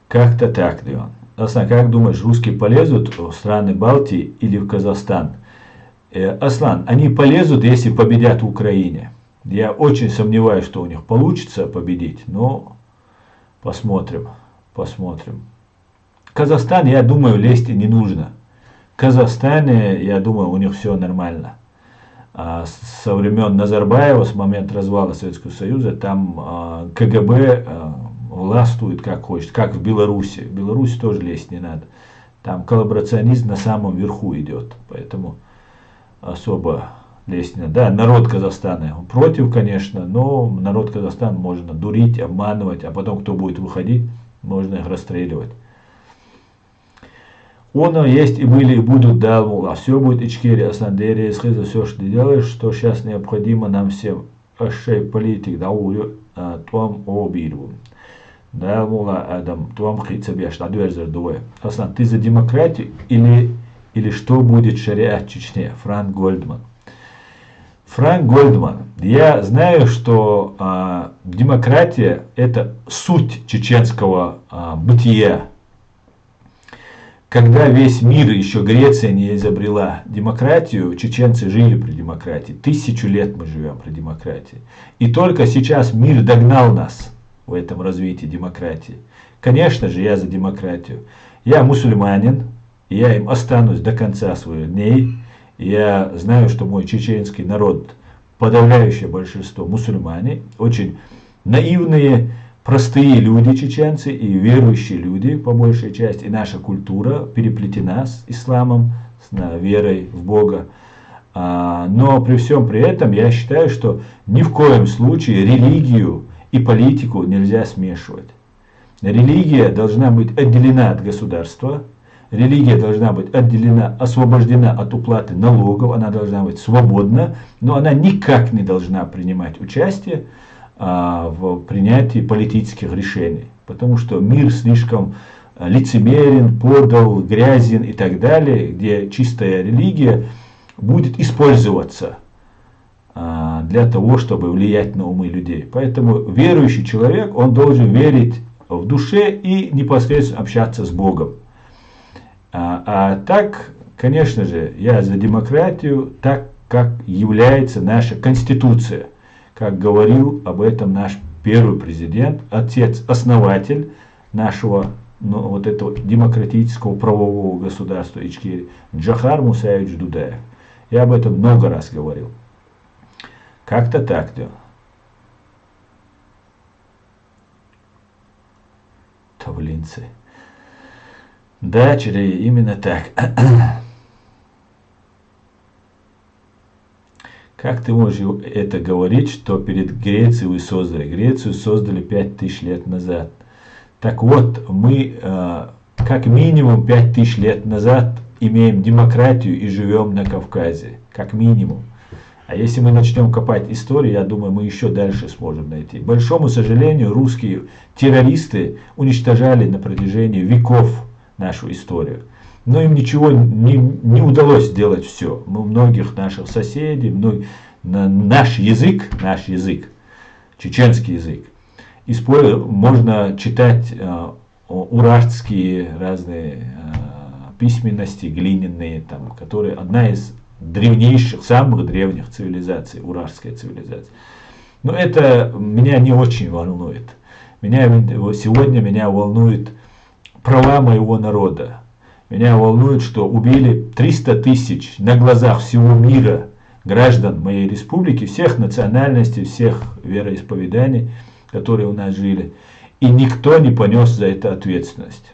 Как-то так, Леон. Аслан, как думаешь, русские полезут в страны Балтии или в Казахстан? Аслан, они полезут, если победят в Украине. Я очень сомневаюсь, что у них получится победить, но посмотрим. Казахстан, я думаю, лезть и не нужно. В Казахстане, я думаю, у них все нормально. Со времен Назарбаева, с момента развала Советского Союза, там КГБ властвует как хочет, как в Беларуси. В Беларуси тоже лезть не надо. Там коллаборационизм на самом верху идет, поэтому особо лезть не надо. Да, народ Казахстана против, конечно, но народ Казахстана можно дурить, обманывать, а потом кто будет выходить, можно их расстреливать. Оно есть и были, и будут, да, а все будет Ичкерия, Асландерия, за все, что ты делаешь, что сейчас необходимо нам всем. Ашей политик, да, tuam обидву. Да, мула Адам, туам хицабеш, надверзер дуэ. Аслан, ты за демократию или что будет шариат в Чечне? Франк Гольдман. Франк Гольдман. Я знаю, что демократия – это суть чеченского бытия. Когда весь мир, еще Греция не изобрела демократию, чеченцы жили при демократии. 1000 лет мы живем при демократии. И только сейчас мир догнал нас в этом развитии демократии. Конечно же, я за демократию. Я мусульманин, и я им останусь до конца своих дней. Я знаю, что мой чеченский народ, подавляющее большинство мусульмане, очень наивные, простые люди чеченцы и верующие люди, по большей части. И наша культура переплетена с исламом, с верой в Бога. Но при всем при этом я считаю, что ни в коем случае религию и политику нельзя смешивать. Религия должна быть отделена от государства. Религия должна быть отделена, освобождена от уплаты налогов, она должна быть свободна, но она никак не должна принимать участие в принятии политических решений. Потому что мир слишком лицемерен, подал, грязен и так далее, где чистая религия будет использоваться для того, чтобы влиять на умы людей. Поэтому верующий человек, он должен верить в душе и непосредственно общаться с Богом. А так, конечно же, я за демократию, так как является наша Конституция. Как говорил об этом наш первый президент, отец-основатель нашего вот этого демократического правового государства Ичкерии, Джохар Мусаевич Дудаев. Я об этом много раз говорил. Как-то так, да. Тавлинцы. Да, Черей, именно так. Как ты можешь это говорить, что перед Грецией вы создали? Грецию создали 5000 лет назад. Так вот, мы как минимум 5000 лет назад имеем демократию и живем на Кавказе. Как минимум. А если мы начнем копать историю, я думаю, мы еще дальше сможем найти. К большому сожалению, русские террористы уничтожали на протяжении веков нашу историю. Но им ничего не удалось сделать все. Многих наших соседей, наш язык, чеченский язык, можно читать урартские разные письменности, глиняные, там, которые одна из древнейших, самых древних цивилизаций, урартская цивилизация. Но это меня не очень волнует. Сегодня меня волнует права моего народа. Меня волнует, что убили 300 тысяч на глазах всего мира граждан моей республики, всех национальностей, всех вероисповеданий, которые у нас жили. И никто не понес за это ответственность.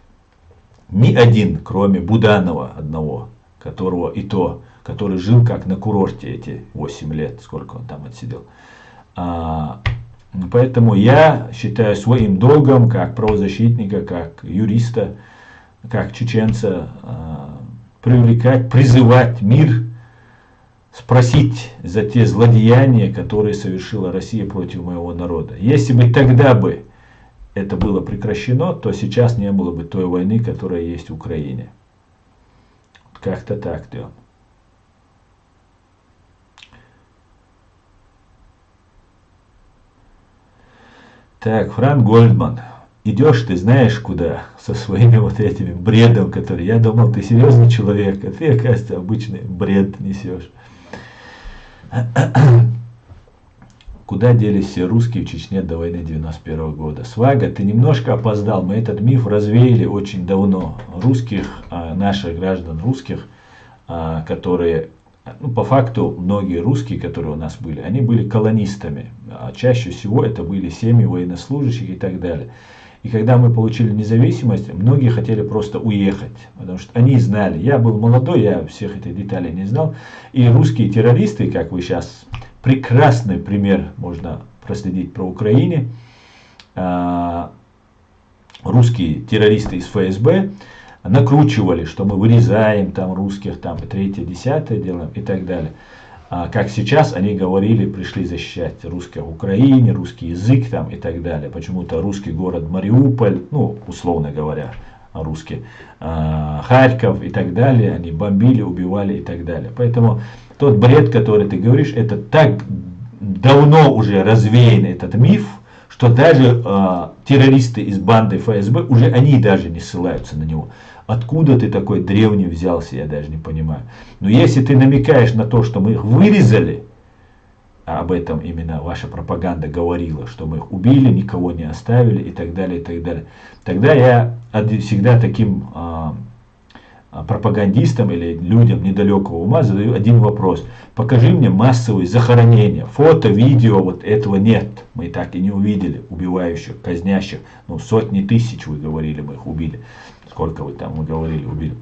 Ни один, кроме Буданова одного, который жил как на курорте эти 8 лет, сколько он там отсидел. Поэтому я считаю своим долгом, как правозащитника, как юриста, как чеченца, призывать мир, спросить за те злодеяния, которые совершила Россия против моего народа. Если бы тогда это было прекращено, то сейчас не было бы той войны, которая есть в Украине. Как-то так, да. Так, Франк Гольдман. Идешь ты знаешь куда со своими вот этими бредом, который я думал, ты серьезный человек, а ты, оказывается, обычный бред несешь. Куда делись все русские в Чечне до войны 91 года? Свага, ты немножко опоздал, мы этот миф развеяли очень давно. Русских, наших граждан русских, которые, по факту, многие русские, которые у нас были, они были колонистами. Чаще всего это были семьи военнослужащих и так далее. И когда мы получили независимость, многие хотели просто уехать, потому что они знали, я был молодой, я всех этих деталей не знал, и русские террористы, как вы сейчас, прекрасный пример можно проследить про Украине, русские террористы из ФСБ накручивали, что мы вырезаем там русских, там и третье, десятое делаем и так далее. как сейчас они говорили, пришли защищать русское в Украине, русский язык там и так далее. Почему-то русский город Мариуполь, ну, условно говоря, русский, Харьков и так далее, они бомбили, убивали и так далее. Поэтому тот бред, который ты говоришь, это так давно уже развеян этот миф, что даже террористы из банды ФСБ, уже они даже не ссылаются на него. Откуда ты такой древний взялся, я даже не понимаю. Но если ты намекаешь на то, что мы их вырезали, а об этом именно ваша пропаганда говорила, что мы их убили, никого не оставили и так далее, тогда я всегда таким пропагандистам или людям недалекого ума задаю один вопрос. Покажи мне массовые захоронения. Фото, видео, вот этого нет. Мы так и не увидели убивающих, казнящих. Ну, сотни тысяч, вы говорили, мы их убили. Сколько вы там, вы говорили, убили.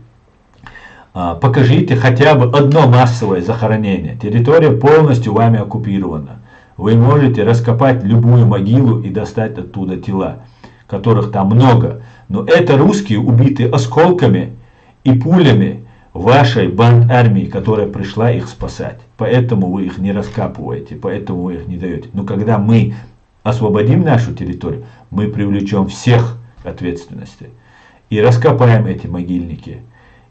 Покажите хотя бы одно массовое захоронение. Территория полностью вами оккупирована. Вы можете раскопать любую могилу и достать оттуда тела, которых там много. Но это русские, убитые осколками и пулями вашей банд-армии, которая пришла их спасать. Поэтому вы их не раскапываете, поэтому вы их не даете. Но когда мы освободим нашу территорию, мы привлечем всех к ответственности. И раскопаем эти могильники.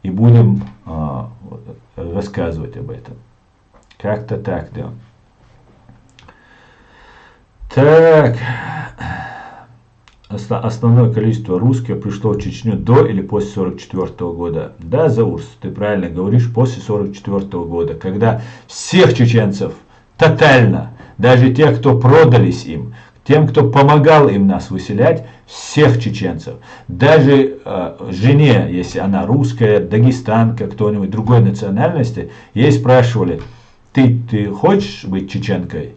И будем рассказывать об этом. Как-то так, да. Так. Основное количество русских пришло в Чечню до или после 1944 года. Да, Заурс, ты правильно говоришь, после 1944 года, когда всех чеченцев тотально, даже тех, кто продались им, тем, кто помогал им нас выселять, всех чеченцев, даже жене, если она русская, дагестанка, кто-нибудь другой национальности, ей спрашивали, ты хочешь быть чеченкой?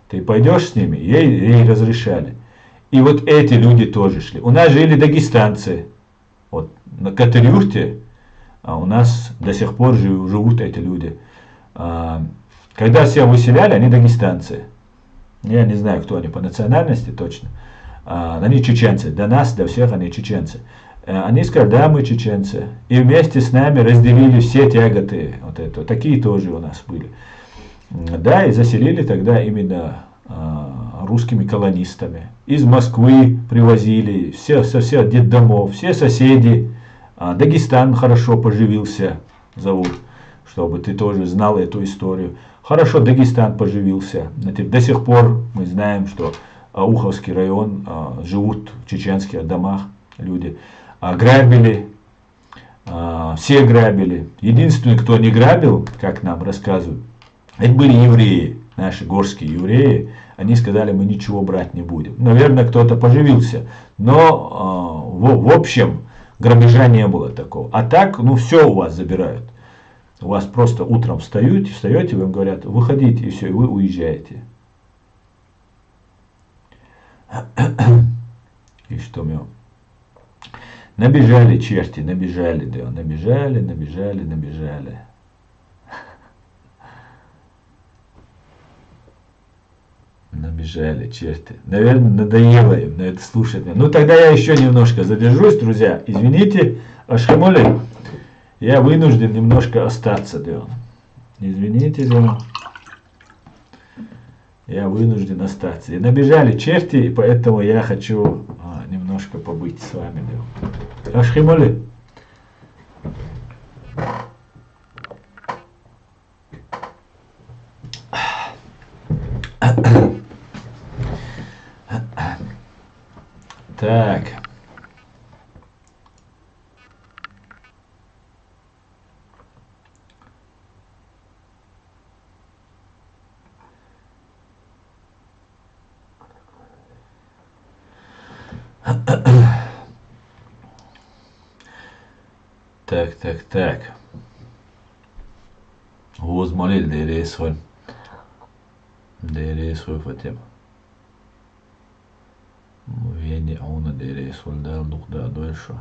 Ты пойдешь с ними? Ей разрешали. И вот эти люди тоже шли. У нас жили дагестанцы. Вот на Катырюрте у нас до сих пор живут эти люди. Когда себя выселяли, они дагестанцы. Я не знаю, кто они по национальности точно. Они чеченцы. До нас, до всех они чеченцы. Они сказали, да, мы чеченцы. И вместе с нами разделили все тяготы. Вот это. Такие тоже у нас были. Да, и заселили тогда именно русскими колонистами. Из Москвы привозили, все детдомов, все соседи. Дагестан хорошо поживился, зовут, чтобы ты тоже знал эту историю. Хорошо Дагестан поживился. До сих пор мы знаем, что Ауховский район, живут в чеченских домах люди. Грабили, все грабили. Единственный, кто не грабил, как нам рассказывают, это были евреи, наши горские евреи. Они сказали, мы ничего брать не будем. Наверное, кто-то поживился. Но в общем, грабежа не было такого. А так, ну все у вас забирают. У вас просто утром встаете, вам говорят, выходите, и все, и вы уезжаете. И что мы... Набежали черти, набежали, да, набежали. Набежали черти. Наверное, надоело им на это слушать. Ну тогда я еще немножко задержусь, друзья. Извините, Ашхамоли, я вынужден немножко остаться, да. Извините, да. Я вынужден остаться. И набежали черти, и поэтому я хочу немножко побыть с вами, да. Ашхамоли. Так. Так. Возмолил Дересхоль. Дересхоль Фатим. Вени ауна Дересхоль дал духда дольше.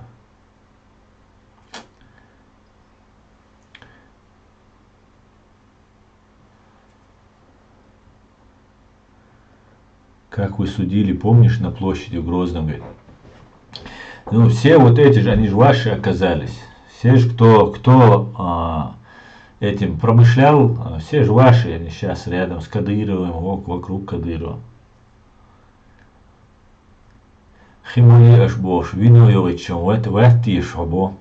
Как вы судили, помнишь, на площади в Грозном, говорит. Ну, все вот эти же, они же ваши оказались. Все же, кто этим промышлял, все же ваши, они сейчас рядом с Кадыровым, вокруг Кадырова. Химуи аж бош, вино йовичем, в эти шабо.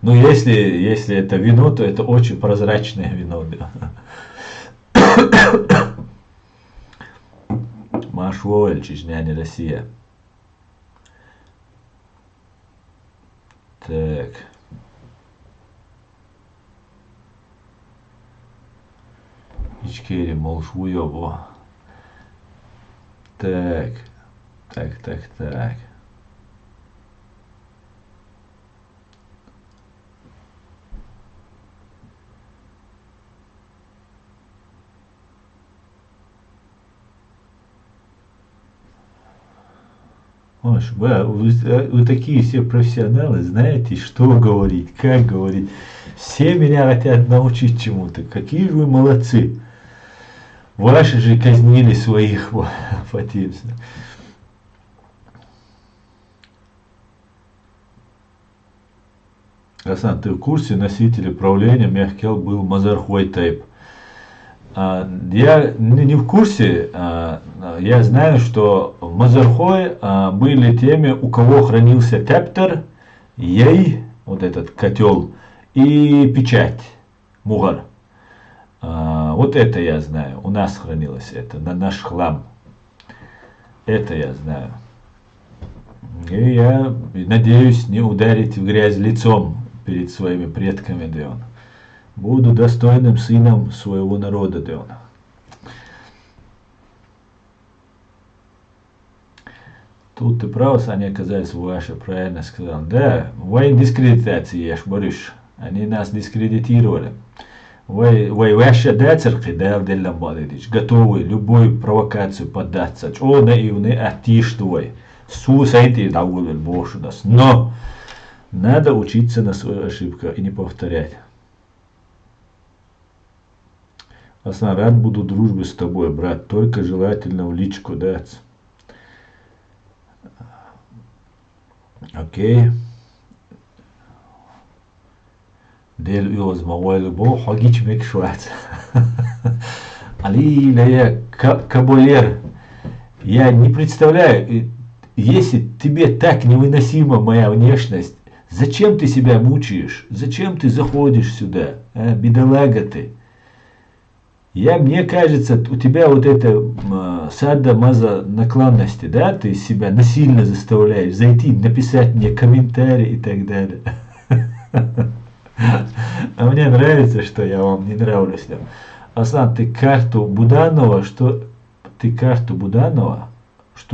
Но если это вино, то это очень прозрачное вино. Машвоэль, Чечня, не Россия. Так. Ичкери, мол, швуёбо. Так. Так. Вы такие все профессионалы, знаете, что говорить, как говорить. Все меня хотят научить чему-то. Какие же вы молодцы. Ваши же казнили своих, Фатим. Асан, ты в курсе, носитель правления Мехкел был Мазархой Тайп? Я не в курсе, я знаю, что Мазархой были теми, у кого хранился тептер, ей, вот этот котел, и печать, мугар. Вот это я знаю, у нас хранилось это, на наш хлам. Это я знаю. И я надеюсь не ударить в грязь лицом перед своими предками, Деон. Буду достойным сыном своего народа, Деон. Тут ты прав, они оказались ваши, правильно сказал. Да, вы дискредитации, я ж борюсь. Они нас дискредитировали. Вы ваши дацерки, да, Абделла Балидич, готовы любую провокацию поддаться. О, наивный, а ты что? Сусайти доволен больше нас. Но надо учиться на свою ошибку и не повторять. Асан, рад буду дружбе с тобой, брат, только желательно в личку дать. Окей. Del üvöz mavajlból, hagics még Швец. Алилия, кабулер. Я не представляю, если тебе так невыносима моя внешность, зачем ты себя мучаешь? Зачем ты заходишь сюда? Бедолага ты. Мне кажется, у тебя вот это садо-мазо наклонности, да, ты себя насильно заставляешь зайти, написать мне комментарий и так далее. А мне нравится, что я вам не нравлюсь. Аслан, ты карту Буданова, что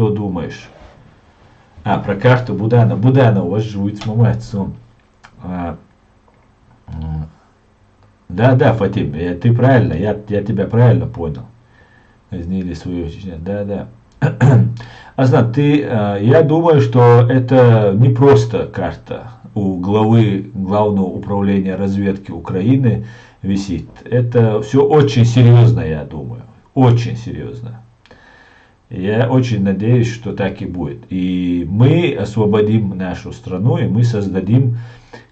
думаешь? Про карту Буданова. Буданов, у вас же будет мамать сон. Да, Фатим, ты правильно, я тебя правильно понял. Казнили свою Чечню. Да. Аслан, я думаю, что это не просто карта. У главы Главного управления разведки Украины висит. Это все очень серьезно, я думаю. Очень серьезно. Я очень надеюсь, что так и будет. И мы освободим нашу страну, и мы создадим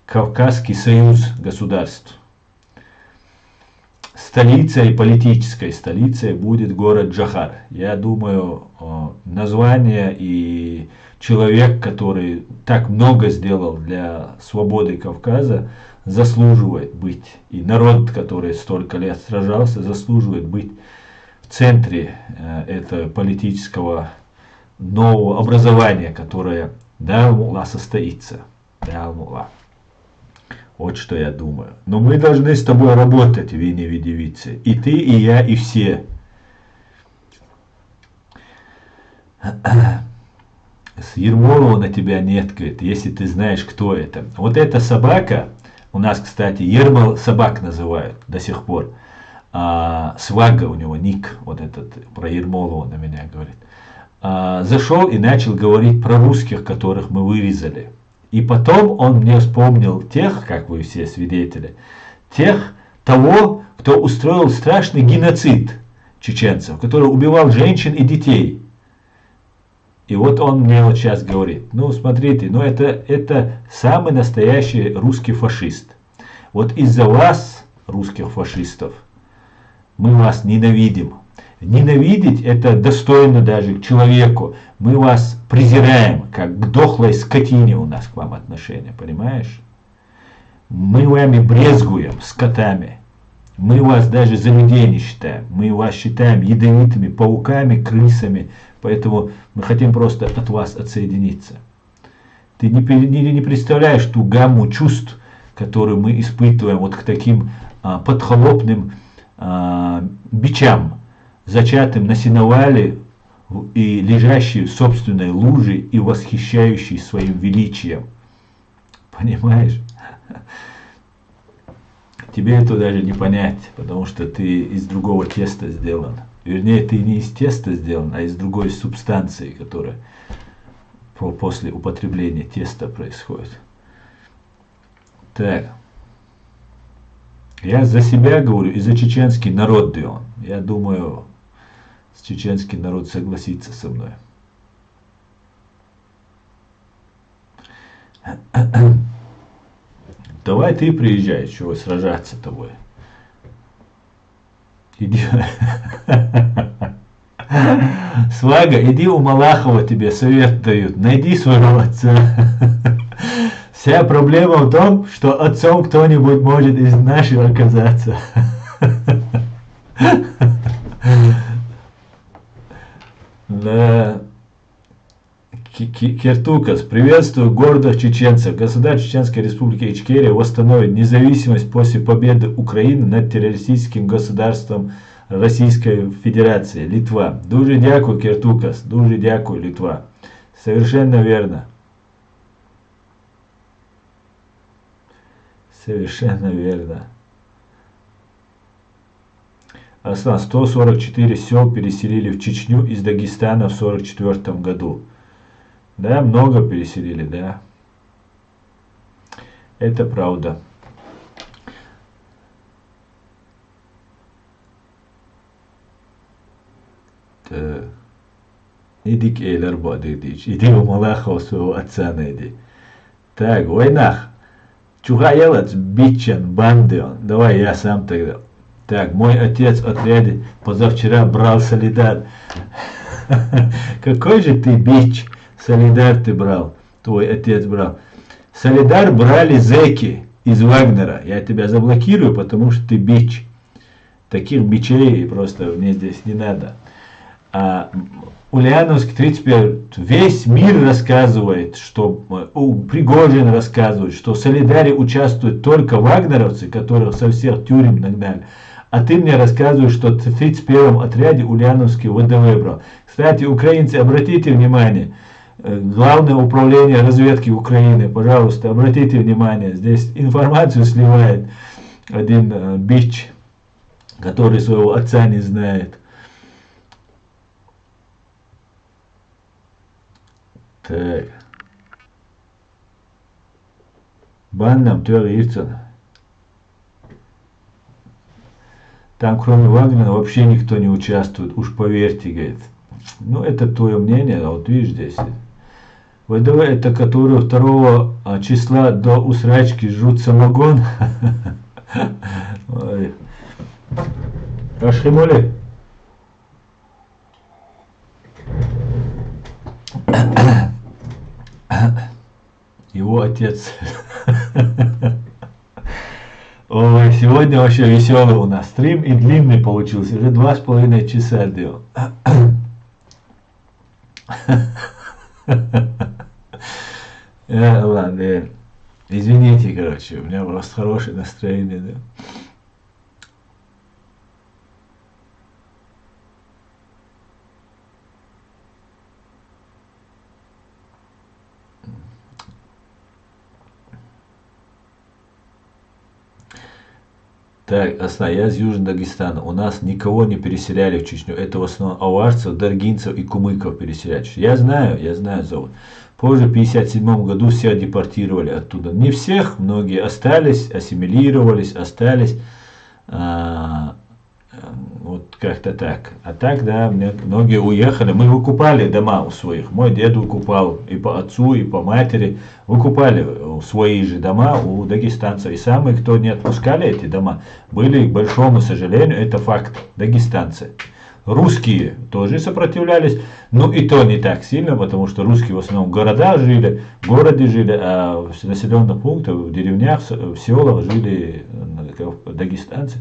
Кавказский союз государств. Столицей, политической столицей будет город Джохар. Я думаю, название и человек, который так много сделал для свободы Кавказа, заслуживает быть. И народ, который столько лет сражался, заслуживает быть в центре этого политического нового образования, которое, да, Аллах, состоится. Да, Аллах. Вот что я думаю. Но мы должны с тобой работать, Винни девицы. И ты, и я, и все. С Ермолова на тебя нет, говорит, если ты знаешь, кто это. Вот эта собака, у нас, кстати, Ермол собак называют до сих пор. Свага у него, ник, вот этот, про Ермолова на меня говорит. Зашел и начал говорить про русских, которых мы вырезали. И потом он мне вспомнил тех, как вы все свидетели, того, кто устроил страшный геноцид чеченцев, который убивал женщин и детей. И вот он мне вот сейчас говорит, ну смотрите, это самый настоящий русский фашист. Вот из-за вас, русских фашистов, мы вас ненавидим. Ненавидеть это достойно даже к человеку. Мы вас презираем, как к дохлой скотине у нас к вам отношение, понимаешь? Мы вами брезгуем, скотами. Мы вас даже за людей не считаем. Мы вас считаем ядовитыми пауками, крысами. Поэтому мы хотим просто от вас отсоединиться. Ты не представляешь ту гамму чувств, которую мы испытываем вот к таким подхолопным бичам, зачатым на сеновале и лежащий в собственной луже и восхищающий своим величием. Понимаешь? Тебе это даже не понять, потому что ты из другого теста сделан. Вернее, ты не из теста сделан, а из другой субстанции, которая после употребления теста происходит. Так. Я за себя говорю и за чеченский народ, Дион. Я думаю, чеченский народ согласится со мной. Давай ты приезжай, чего сражаться с тобой. Иди. Свага, иди у Малахова, тебе совет дают. Найди своего отца. Вся проблема в том, что отцом кто-нибудь может из наших оказаться. Да. Киртукас, приветствую гордых чеченцев. Государство Чеченской Республики Ичкерия восстановит независимость после победы Украины над террористическим государством Российской Федерации. Литва. Дуже дякую, Киртукас. Дуже дякую, Литва. Совершенно верно. Совершенно верно. Аслан, 144 сел переселили в Чечню из Дагестана в 1944 году. Да, много переселили, да. Это правда. Так. Иди к Эйлербо, иди у Малахова своего отца найди. Так, войнах. Чугаелец, бичен, бандион. Давай я сам тогда. Так, мой отец в отряде позавчера брал солидар. Какой же ты бич? Солидар ты брал, твой отец брал. Солидар брали зэки из Вагнера. Я тебя заблокирую, потому что ты бич. Таких бичей просто мне здесь не надо. А Ульяновск 31, весь мир рассказывает, что Пригожин рассказывает, что в Солидаре участвуют только вагнеровцы, которых со всех тюрем нагнали. А ты мне рассказываешь, что в 31-м отряде Ульяновский ВДВ брал. Кстати, украинцы, обратите внимание, Главное управление разведки Украины, пожалуйста, обратите внимание, здесь информацию сливает один бич, который своего отца не знает. Так. Баннам Тёрирцен. Там кроме Вагнера вообще никто не участвует, уж поверьте, говорит. Ну, это твое мнение, а вот видишь здесь. ВДВ это которые 2 числа до усрачки жрут самогон. Ашхимоли. Его отец. Ой, сегодня вообще веселый у нас стрим и длинный получился. Уже 2,5 часа делал. Ладно, извините, короче, у меня просто хорошее настроение, да. Так, Асна, я из Южного Дагестана. У нас никого не переселяли в Чечню. Это в основном аварцев, даргинцев и кумыков переселяли. Я знаю, зовут. Позже, в 1957 году, всех депортировали оттуда. Не всех, многие остались, ассимилировались, остались. Вот как-то так. А так, да, многие уехали. Мы выкупали дома у своих. Мой дед выкупал и по отцу, и по матери. Выкупали свои же дома у дагестанцев. И самые, кто не отпускали эти дома, были, к большому сожалению, это факт, дагестанцы. Русские тоже сопротивлялись, но и то не так сильно, потому что русские в основном в городах жили, в городе жили, а в населенных пунктах, в деревнях, в селах жили дагестанцы.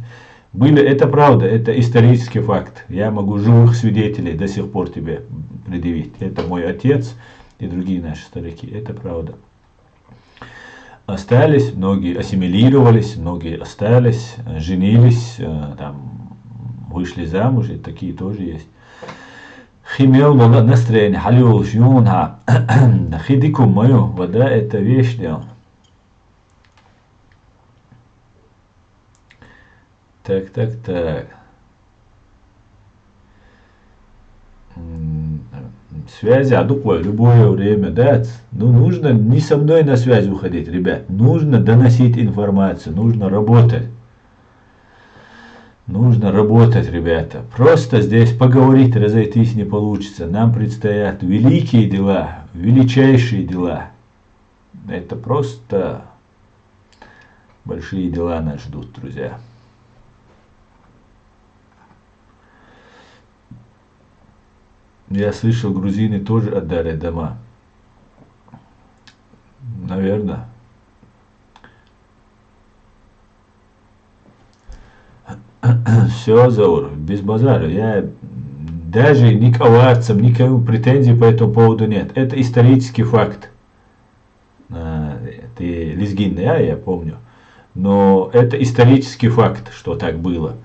Были, это правда, это исторический факт. Я могу живых свидетелей до сих пор тебе предъявить. Это мой отец и другие наши старики, это правда. Остались, многие ассимилировались, многие остались, женились, там, вышли замуж, и такие тоже есть. Химел было настроение, халюл, шьюнха, хидикум мою, вода это вещь, да. Так. Связи адуквой любое время, да. Ну, нужно не со мной на связь выходить, ребят. Нужно доносить информацию, нужно работать. Нужно работать, ребята. Просто здесь поговорить, разойтись не получится. Нам предстоят великие дела, величайшие дела. Это просто большие дела нас ждут, друзья. Я слышал, грузины тоже отдали дома. Наверное. Все, Заур, без базара. Я даже ни к овацам, никаких претензий по этому поводу нет. Это исторический факт. Ты лезгин, я помню. Но это исторический факт, что так было.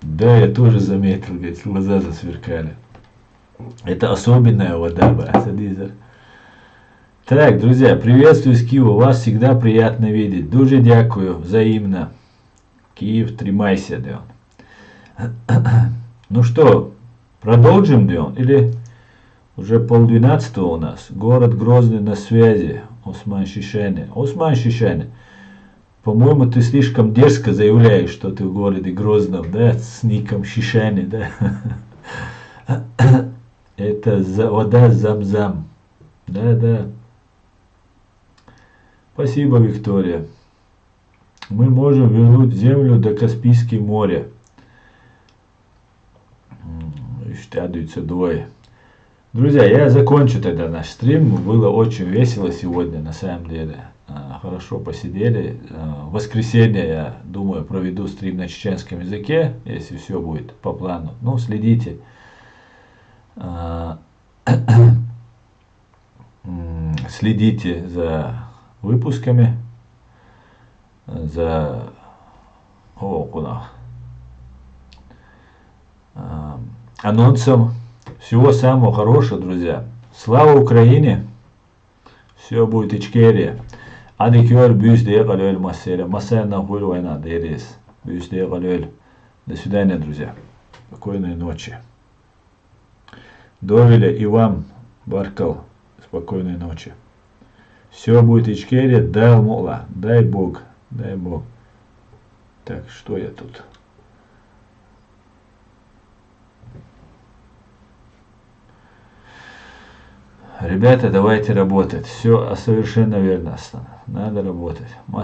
Да, я тоже заметил, ведь глаза засверкали. Это особенная вода, Садизер. Так, друзья, приветствую с Киева. Вас всегда приятно видеть. Дуже дякую, взаимно. Киев, тримайся, Дион. Ну что, продолжим, Дион? Или уже 11:30 у нас? Город Грозный на связи. Осман Шишани. Осман Шишани. По-моему, ты слишком дерзко заявляешь, что ты в городе Грозном, да, с ником Шишани, да. Это вода Зам-Зам. Да. Спасибо, Виктория. Мы можем вернуть землю до Каспийского моря. Штадуются двое. Друзья, я закончу тогда наш стрим. Было очень весело сегодня, на самом деле. Хорошо посидели. В воскресенье, я думаю, проведу стрим на чеченском языке, если все будет по плану. Ну, следите. Следите за выпусками, за анонсом. Всего самого хорошего, друзья. Слава Украине! Все будет Ичкерия. Адикер бюстдея галюэль массера. Массер на хуй война. Дерис. Бюстдея галюэль. До свидания, друзья. Спокойной ночи. Довеля и вам, Баркал, спокойной ночи. Все будет Ичкерия, дай Мола, дай Бог, дай Бог. Так, что я тут? Ребята, давайте работать. Все совершенно верно. Надо работать.